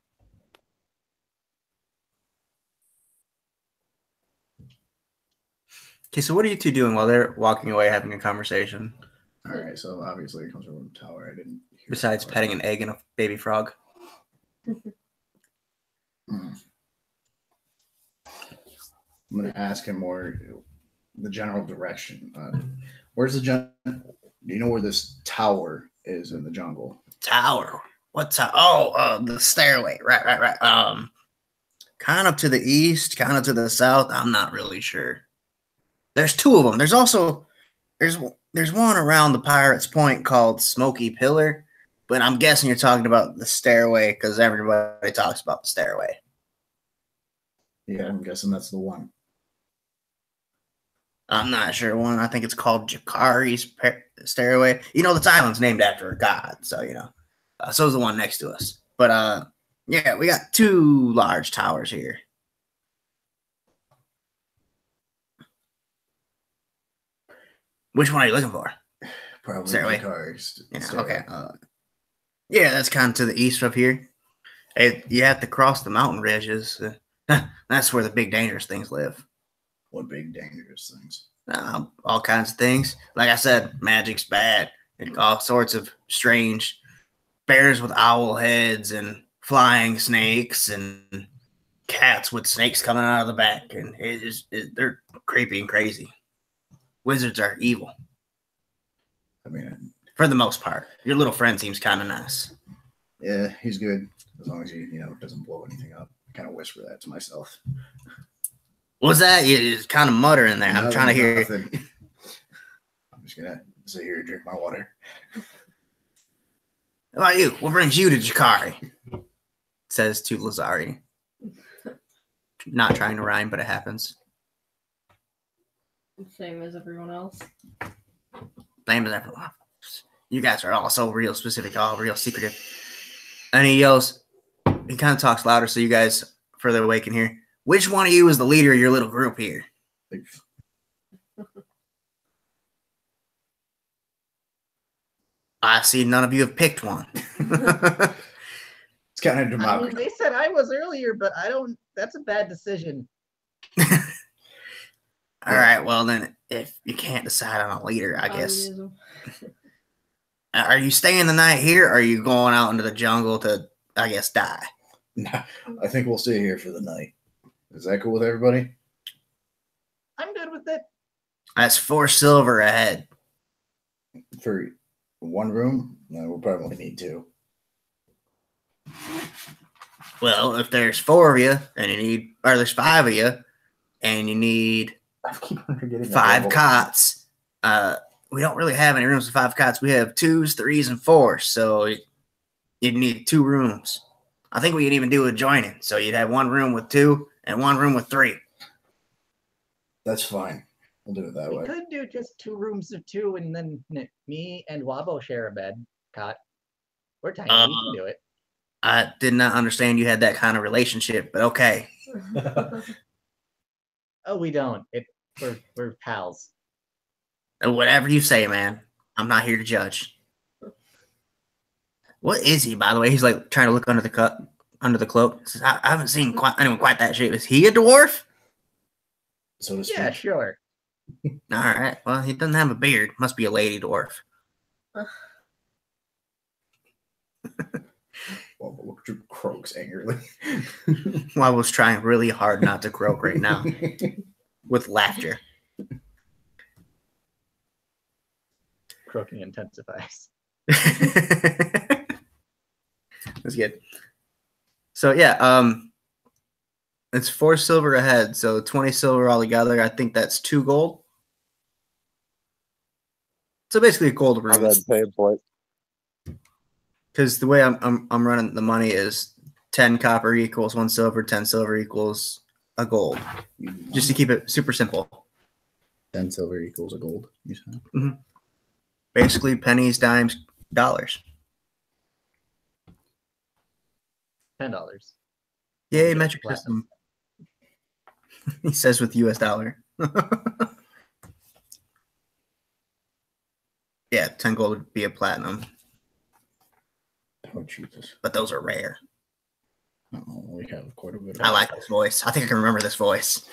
Okay, so what are you two doing while they're walking away having a conversation? All right, so obviously it comes from a tower. I didn't. Besides petting an egg and a baby frog. I'm gonna ask him more. the general direction. Where's the do you know where this tower is in the jungle? Tower. What tower? Oh, the stairway. Right. Kind of to the east, kind of to the south. I'm not really sure. There's two of them. There's one around the Pirates Point called Smoky Pillar, but I'm guessing you're talking about the stairway because everybody talks about the stairway. Yeah, I'm guessing that's the one. I'm not sure one. I think it's called Jakari's stairway. You know, this island's named after a god, so you know. So is the one next to us. But yeah, we got two large towers here. Which one are you looking for? Probably Stairway. Jakari's. Yeah, stairway. okay. Yeah, that's kind of to the east of here. You have to cross the mountain ridges. That's where the big dangerous things live. What big dangerous things? All kinds of things. Like I said, magic's bad. And all sorts of strange bears with owl heads and flying snakes and cats with snakes coming out of the back. And they're creepy and crazy. Wizards are evil. I mean, for the most part. Your little friend seems kind of nice. Yeah, he's good as long as he, doesn't blow anything up. I kind of whisper that to myself. What's that? You're kind of muttering there. I'm trying to hear. Nothing. I'm just gonna sit here and drink my water. How about you? What brings you to Jakari? Says to Lazari. Not trying to rhyme, but it happens. Same as everyone else. Same as everyone else. You guys are all so real specific, all real secretive. And he yells, he kind of talks louder so you guys further away can hear. Which one of you is the leader of your little group here? I see none of you have picked one. It's kind of democracy. They said I was earlier, but I don't. That's a bad decision. All right, well then, if you can't decide on a leader, I guess. Are you staying the night here, or are you going out into the jungle to, I guess, die? No, I think we'll stay here for the night. Is that cool with everybody? I'm good with it. That's 4 silver a head. For one room? No, we'll probably need 2. Well, if there's 4 of you, and you need, or there's 5 of you, and you need 5 cots, we don't really have any rooms with 5 cots. We have 2s, 3s, and 4s, so you'd need 2 rooms. I think we could even do a joining, so you'd have 1 room with 2 and 1 room with 3. That's fine. We'll do it that way. We could do just 2 rooms of 2, and then me and Wabo share a bed cot. We're tiny. We can do it. I did not understand you had that kind of relationship, but okay. Oh, we don't. We're pals. Whatever you say, man. I'm not here to judge. What is he, by the way? He's like trying to look under the cloak. Says, I haven't seen anyone quite that shape. Is he a dwarf? So to speak. Yeah, sure. All right. Well, he doesn't have a beard. Must be a lady dwarf. Well, look at your croaks angrily. Well, I was trying really hard not to croak right now with laughter. Croaking intensifies. That's good. So yeah, it's 4 silver a head, so 20 silver altogether. I think that's 2 gold. So basically a gold room. I'm not paying for it. Because the way I'm running the money is 10 copper equals 1 silver, 10 silver equals a gold. Just to keep it super simple. 10 silver equals a gold. You said? Mm-hmm. Basically pennies, dimes, dollars. $10. Yay, metric system. He says with US dollar. Yeah, 10 gold would be a platinum. Oh, Jesus. But those are rare. Oh, we have quite a bit of I like this voice. I think I can remember this voice.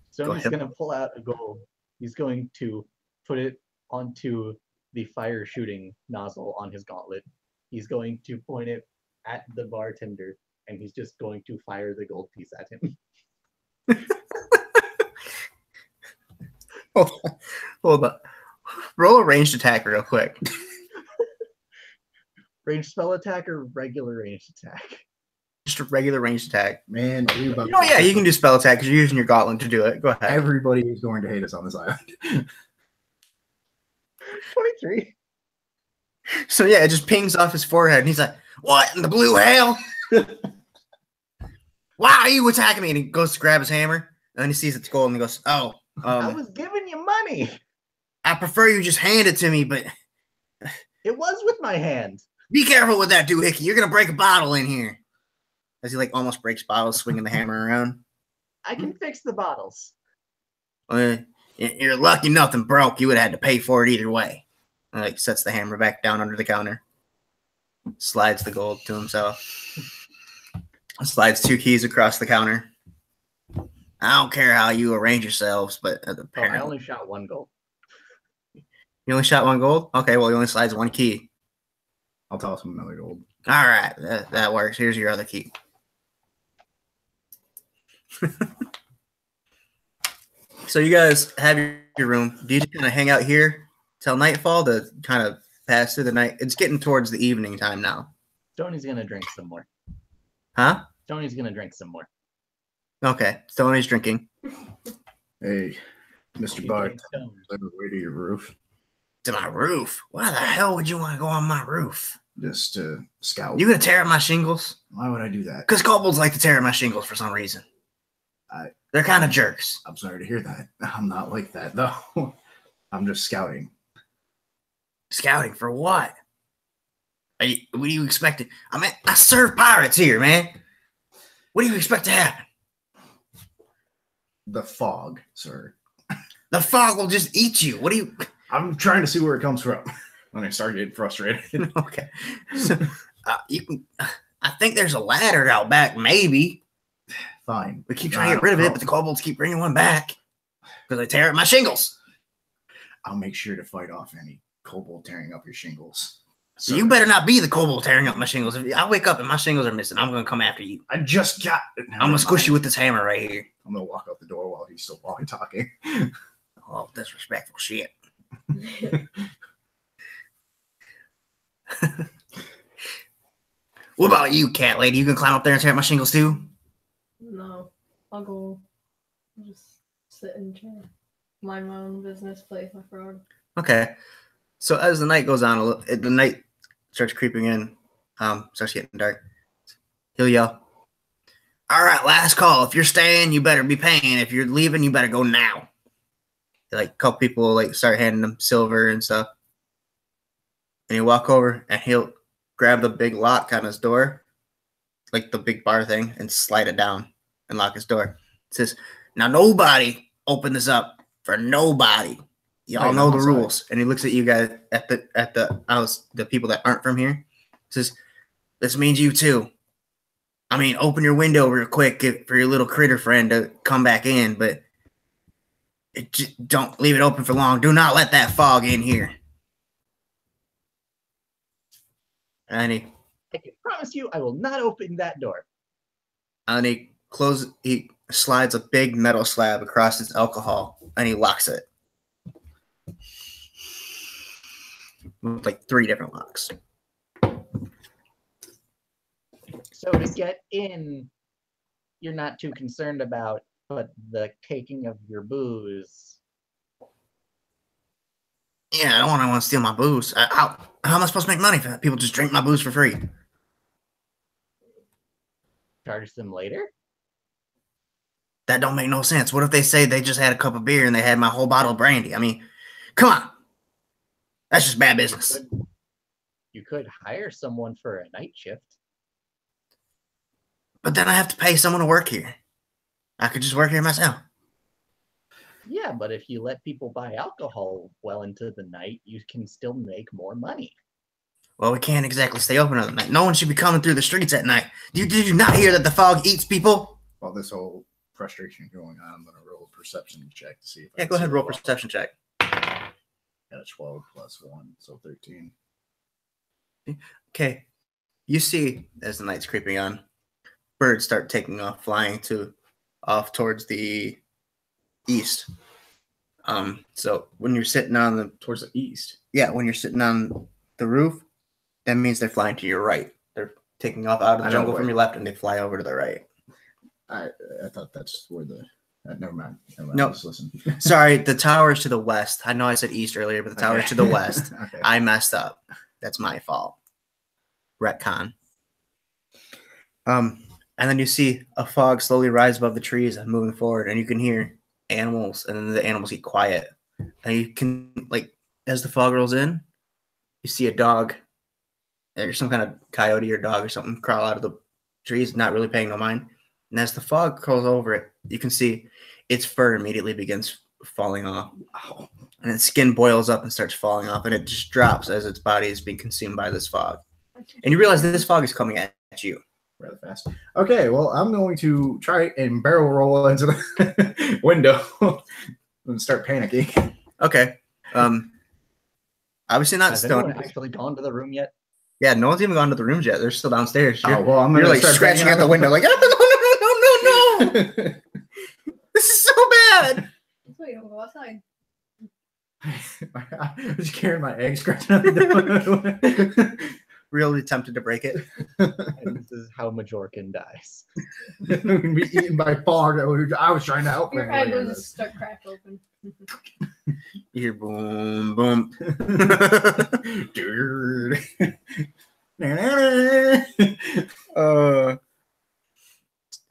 So he's going to pull out a gold. He's going to put it onto the fire shooting nozzle on his gauntlet. He's going to point it at the bartender, and he's just going to fire the gold piece at him. Hold on. Roll a ranged attack real quick. Ranged spell attack or regular ranged attack? Just a regular ranged attack. Man, are you about Oh yeah, you can do spell attack because you're using your gauntlet to do it. Go ahead. Everybody is going to hate us on this island. 23. So yeah, it just pings off his forehead, and he's like, "What in the blue hell? Why are you attacking me?" And he goes to grab his hammer, and then he sees it's gold, and he goes, "Oh, I was giving you money. I prefer you just hand it to me, but It was with my hand. be careful with that doohickey. You're gonna break a bottle in here." As he like almost breaks bottles, swinging the hammer around. I can fix the bottles. You're lucky nothing broke. You would have had to pay for it either way. And like sets the hammer back down under the counter. Slides the gold to himself. Slides 2 keys across the counter. I don't care how you arrange yourselves, but I apparently only shot 1 gold. you only shot 1 gold. Okay, well he only slides 1 key. I'll toss him another gold. All right, that works. Here's your other key. So you guys have your room. Do you just kind of hang out here till nightfall to kind of pass through the night? It's getting towards the evening time now. Tony's gonna drink some more. Huh? Tony's gonna drink some more. Okay. Stoney's drinking. Hey, Mr. He's Bart, getting stoned. let me way to your roof To my roof. Why the hell would you want to go on my roof? just to scout. You gonna tear up my shingles? Why would I do that? Because kobolds like to tear up my shingles for some reason. They're kind of jerks. I'm sorry to hear that. I'm not like that, though. I'm just scouting. Scouting for what? What do you expect? I mean, I serve pirates here, man. What do you expect to happen? The fog, sir. The fog will just eat you. What do you? I'm trying to see where it comes from. When I start getting frustrated. Okay. So, you can. I think there's a ladder out back, maybe. Fine. We keep trying to get rid of it, but the kobolds keep bringing one back because they tear up my shingles. I'll make sure to fight off any kobold tearing up your shingles. So you better not be the kobold tearing up my shingles. If I wake up and my shingles are missing, I'm going to come after you. I just got it. I'm going to squish you with this hammer right here. I'm going to walk out the door while he's still walking talking. Oh, disrespectful shit. What about you, cat lady? You can climb up there and tear up my shingles too? No, I'll go just sit and chill. Mind my own business, play with my frog. Okay. So as the night goes on, the night starts creeping in, starts getting dark. He'll yell, "All right, last call. If you're staying, you better be paying. If you're leaving, you better go now." Like a couple people like start handing them silver and stuff. And he'll walk over and he'll grab the big lock on his door, like the big bar thing, and slide it down and lock his door. It says, "Now nobody open this up for nobody. Y'all know the rules." And he looks at you guys at the house, the people that aren't from here. Says, "This means you too. I mean, open your window real quick for your little critter friend to come back in, but don't leave it open for long. Do not let that fog in here." And I can promise you I will not open that door. he slides a big metal slab across his alcohol and he locks it. With like 3 different locks. So to get in, you're not too concerned about, but the taking of your booze. Yeah, I don't want to steal my booze. How am I supposed to make money for that? People just drink my booze for free. Charge them later? That don't make no sense. What if they say they just had a cup of beer and they had my whole bottle of brandy? I mean, come on. That's just bad business. You could hire someone for a night shift. But then I have to pay someone to work here. I could just work here myself. Yeah, but if you let people buy alcohol well into the night, you can still make more money. Well, we can't exactly stay open all the night. No one should be coming through the streets at night. Did you not hear that the fog eats people? While this whole frustration going on, I'm going to roll a perception check to see if Yeah, go ahead, roll perception check. Got a 12 plus 1, so 13. Okay. You see, as the night's creeping on, birds start taking off, flying off towards the east. So when you're sitting on the Towards the east. when you're sitting on the roof, that means they're flying to your right. They're taking off out of the I know, jungle from but- your left, and they fly over to the right. I thought that's where the. Never mind. Nope. Just listen. Sorry, the tower's to the west. I know I said east earlier, but the tower's Okay. to the west. Okay. I messed up. That's my fault. Retcon. And then you see a fog slowly rise above the trees and moving forward, and you can hear animals, and then the animals get quiet. And you can, like, as the fog rolls in, you see a dog, or some kind of coyote or dog or something crawl out of the trees, not really paying no mind. And as the fog crawls over it, you can see its fur immediately begins falling off. And its skin boils up and starts falling off, and it just drops as its body is being consumed by this fog. And you realize that this fog is coming at you. Rather fast. Okay, well, I'm going to try and barrel roll into the window and start panicking. Okay. Obviously not Has anyone stone. actually gone to the room yet? Yeah, no one's even gone to the rooms yet. They're still downstairs. Oh, well, I'm You're gonna like start scratching banging at the window, like, oh, no, no, no, no, no, no. This is so bad. That's why you don't go outside. I was carrying my egg, scratching at the door. Really tempted to break it. And this is how Majorcan dies. Be eaten by fog. I was trying to help Your him. head was just stuck crack open. You hear boom, boom. Dude.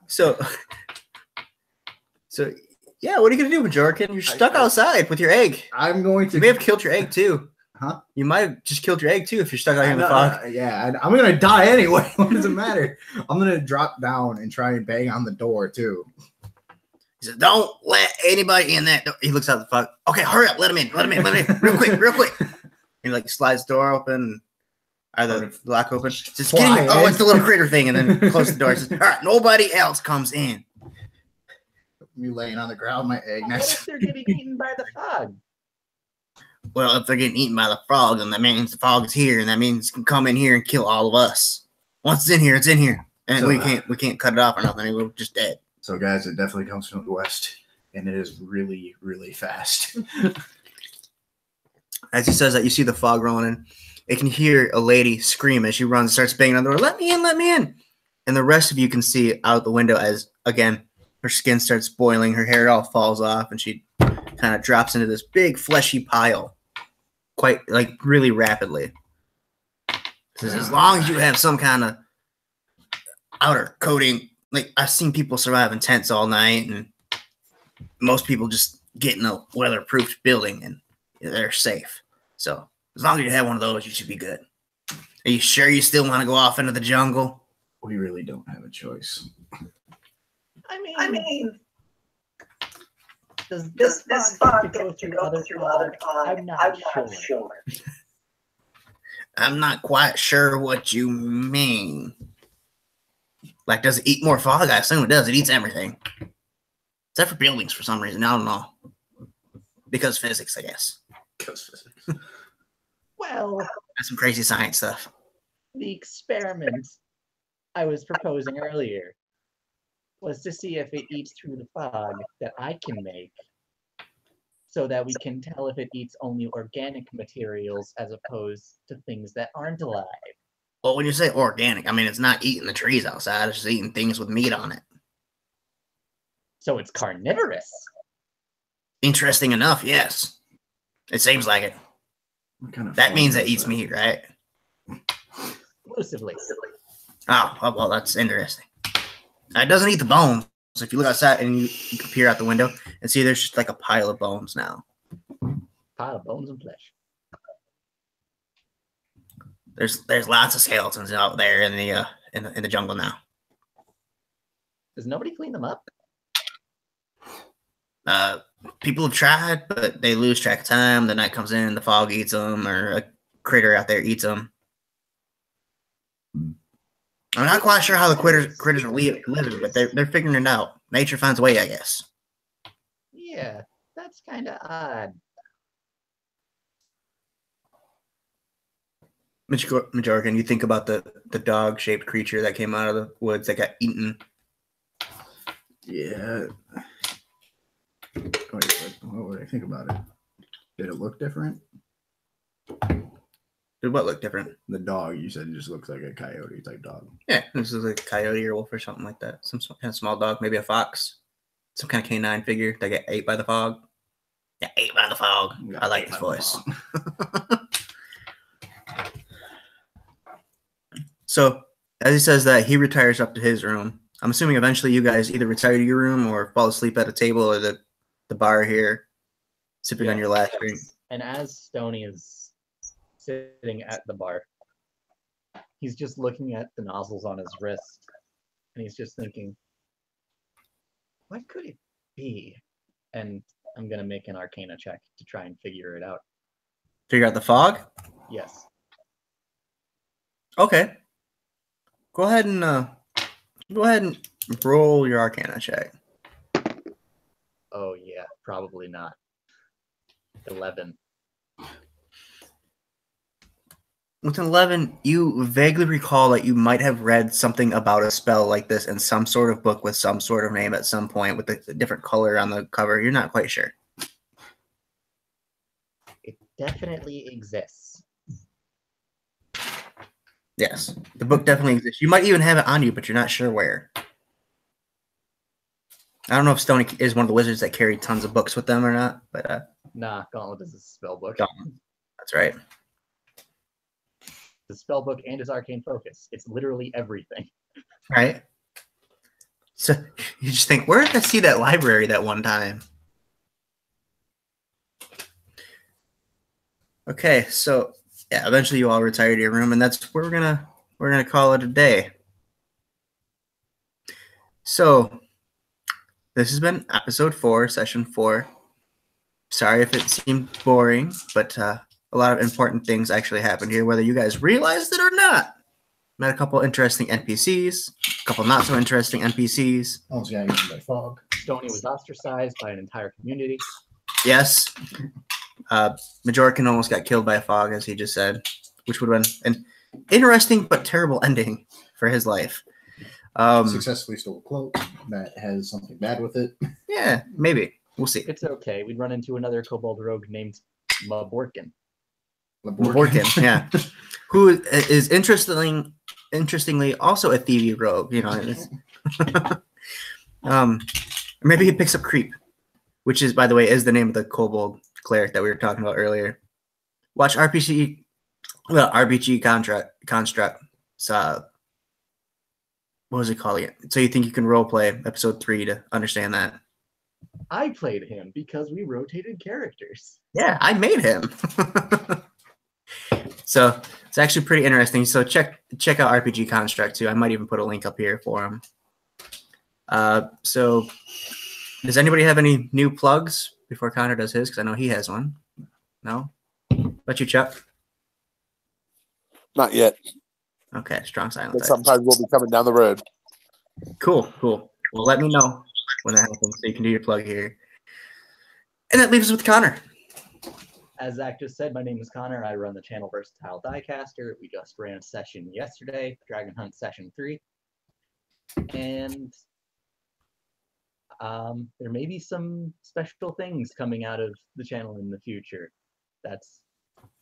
So yeah, what are you gonna do, Majorcan? You're stuck outside with your egg. I'm going to. You may have killed your egg too. Huh? You might have just killed your egg too if you're stuck out here in the I fog. know, yeah, I'm gonna die anyway. What does it matter? I'm gonna drop down and try and bang on the door too. He says, "Don't let anybody in that door." He looks out the fog. Okay, hurry up, let him in, let him in, let him in, real quick, real quick. He like slides the door open, or the lock open. Says, "Get in." Oh, it's the little critter thing, and then close the door. Says, "All right, nobody else comes in." Me laying on the ground, my egg What next. if they're getting eaten by the fog? Well, if they're getting eaten by the frog, then that means the frog is here, and that means it can come in here and kill all of us. Once it's in here, and So, we can't cut it off or nothing. We're just dead. So, guys, it definitely comes from the west, and it is really, really fast. As he says that, you see the fog rolling in. It can hear a lady scream as she runs and starts banging on the door. Let me in, let me in. And the rest of you can see out the window as, again, her skin starts boiling, her hair all falls off, and she kind of drops into this big fleshy pile quite, like, really rapidly. Says, as long as you have some kind of outer coating, like, I've seen people survive in tents all night, and most people just get in a weatherproofed building, and they're safe. So as long as you have one of those, you should be good. Are you sure you still want to go off into the jungle? We really don't have a choice. I mean, does this fog get to go through other fog? I'm not sure. I'm not quite sure what you mean. Like, does it eat more fog? I assume it does. It eats everything. Except for buildings for some reason. I don't know. Because physics, I guess. Well, That's some crazy science stuff. the experiment I was proposing earlier was to see if it eats through the fog that I can make, so that we can tell if it eats only organic materials as opposed to things that aren't alive. Well, when you say organic, I mean, it's not eating the trees outside. It's just eating things with meat on it. So it's carnivorous. Interesting enough, yes. It seems like it. What kind of That fog means is it eats that? meat, right? Exclusively. Oh, well, that's interesting. It doesn't eat the bones. So if you look outside and you can peer out the window and see there's just like a pile of bones now. Pile of bones and flesh. There's lots of skeletons out there in the jungle now. Does nobody clean them up? People have tried, but they lose track of time. The night comes in, the fog eats them, or a critter out there eats them. I'm not quite sure how the critters are living, but they're figuring it out. Nature finds a way, I guess. Yeah, that's kind of odd. Majorcan, you think about the dog-shaped creature that came out of the woods that got eaten. Yeah. Wait, What would I think about it? Did it look different? Did what look different? The dog, you said, just looks like a coyote type dog. Yeah, this is like a coyote or wolf or something like that. Some kind of small dog, maybe a fox. Some kind of canine figure that get ate by the fog. Yeah, ate by the fog. I like his voice. So, as he says that, he retires up to his room. I'm assuming eventually you guys either retire to your room or fall asleep at a table or the bar here, sipping on your last drink. And as Stony is sitting at the bar, he's just looking at the nozzles on his wrist, and he's just thinking, what could it be? And I'm going to make an Arcana check to try and figure it out. Figure out the fog? Yes. Okay. Go ahead and roll your Arcana check. Oh, yeah, probably not. 11. With an 11, you vaguely recall that you might have read something about a spell like this in some sort of book with some sort of name at some point with a different color on the cover. You're not quite sure. It definitely exists. Yes, the book definitely exists. You might even have it on you, but you're not sure where. I don't know if Stony is one of the wizards that carry tons of books with them or not, but Nah, Gauntlet is a spell book. That's right. The spell book and his arcane focus. It's literally everything. Right. So you just think, where did I see that library that one time? Okay, so yeah, eventually you all retire to your room, and that's where we're gonna call it a day. So this has been episode 4, session 4. Sorry if it seemed boring, but a lot of important things actually happened here, whether you guys realized it or not. Met a couple interesting NPCs, a couple not so interesting NPCs. Almost got eaten by fog. Stony was ostracized by an entire community. Yes. Majorcan almost got killed by a fog, as he just said, which would have been an interesting but terrible ending for his life. Successfully stole a cloak that has something bad with it. Yeah, maybe. We'll see. It's okay. We'd run into another kobold rogue named Maborkin. Majorcan, yeah. Who is interestingly also a thievy rogue, you know. Maybe he picks up creep, which is, by the way, is the name of the kobold cleric that we were talking about earlier. Watch RPG construct. What was it called? So you think you can roleplay episode 3 to understand that? I played him because we rotated characters. Yeah, I made him. So it's actually pretty interesting. So check out RPG Construct too. I might even put a link up here for him. So does anybody have any new plugs before Connor does his? Because I know he has one. No? But you, Chuck? Not yet. Okay, strong But silence. sometimes we'll be coming down the road. Cool. Well, let me know when that happens so you can do your plug here. And that leaves us with Connor. As Zach just said, my name is Connor. I run the channel Versatile Diecaster. We just ran a session yesterday, Dragon Hunt Session 3. And there may be some special things coming out of the channel in the future. That's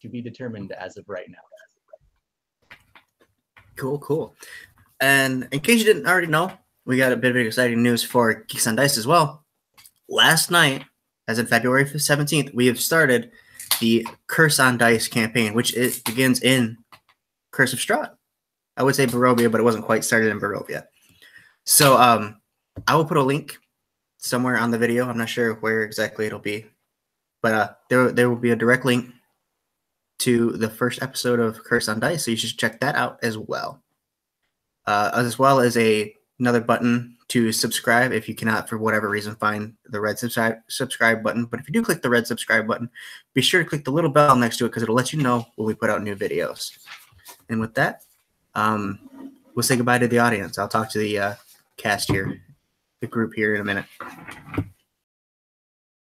to be determined as of right now. Cool. And in case you didn't already know, we got a bit of exciting news for Geeks on Dice as well. Last night, as in February 17th, we have started the Curse on Dice campaign, which it begins in Curse of Strahd. I would say Barovia, but it wasn't quite started in Barovia. So I will put a link somewhere on the video. I'm not sure where exactly it'll be, but there will be a direct link to the first episode of Curse on Dice, so you should check that out as well. As well as another button to subscribe if you cannot, for whatever reason, find the red subscribe button. But if you do click the red subscribe button, be sure to click the little bell next to it because it'll let you know when we put out new videos. And with that, we'll say goodbye to the audience. I'll talk to the cast here, the group here in a minute.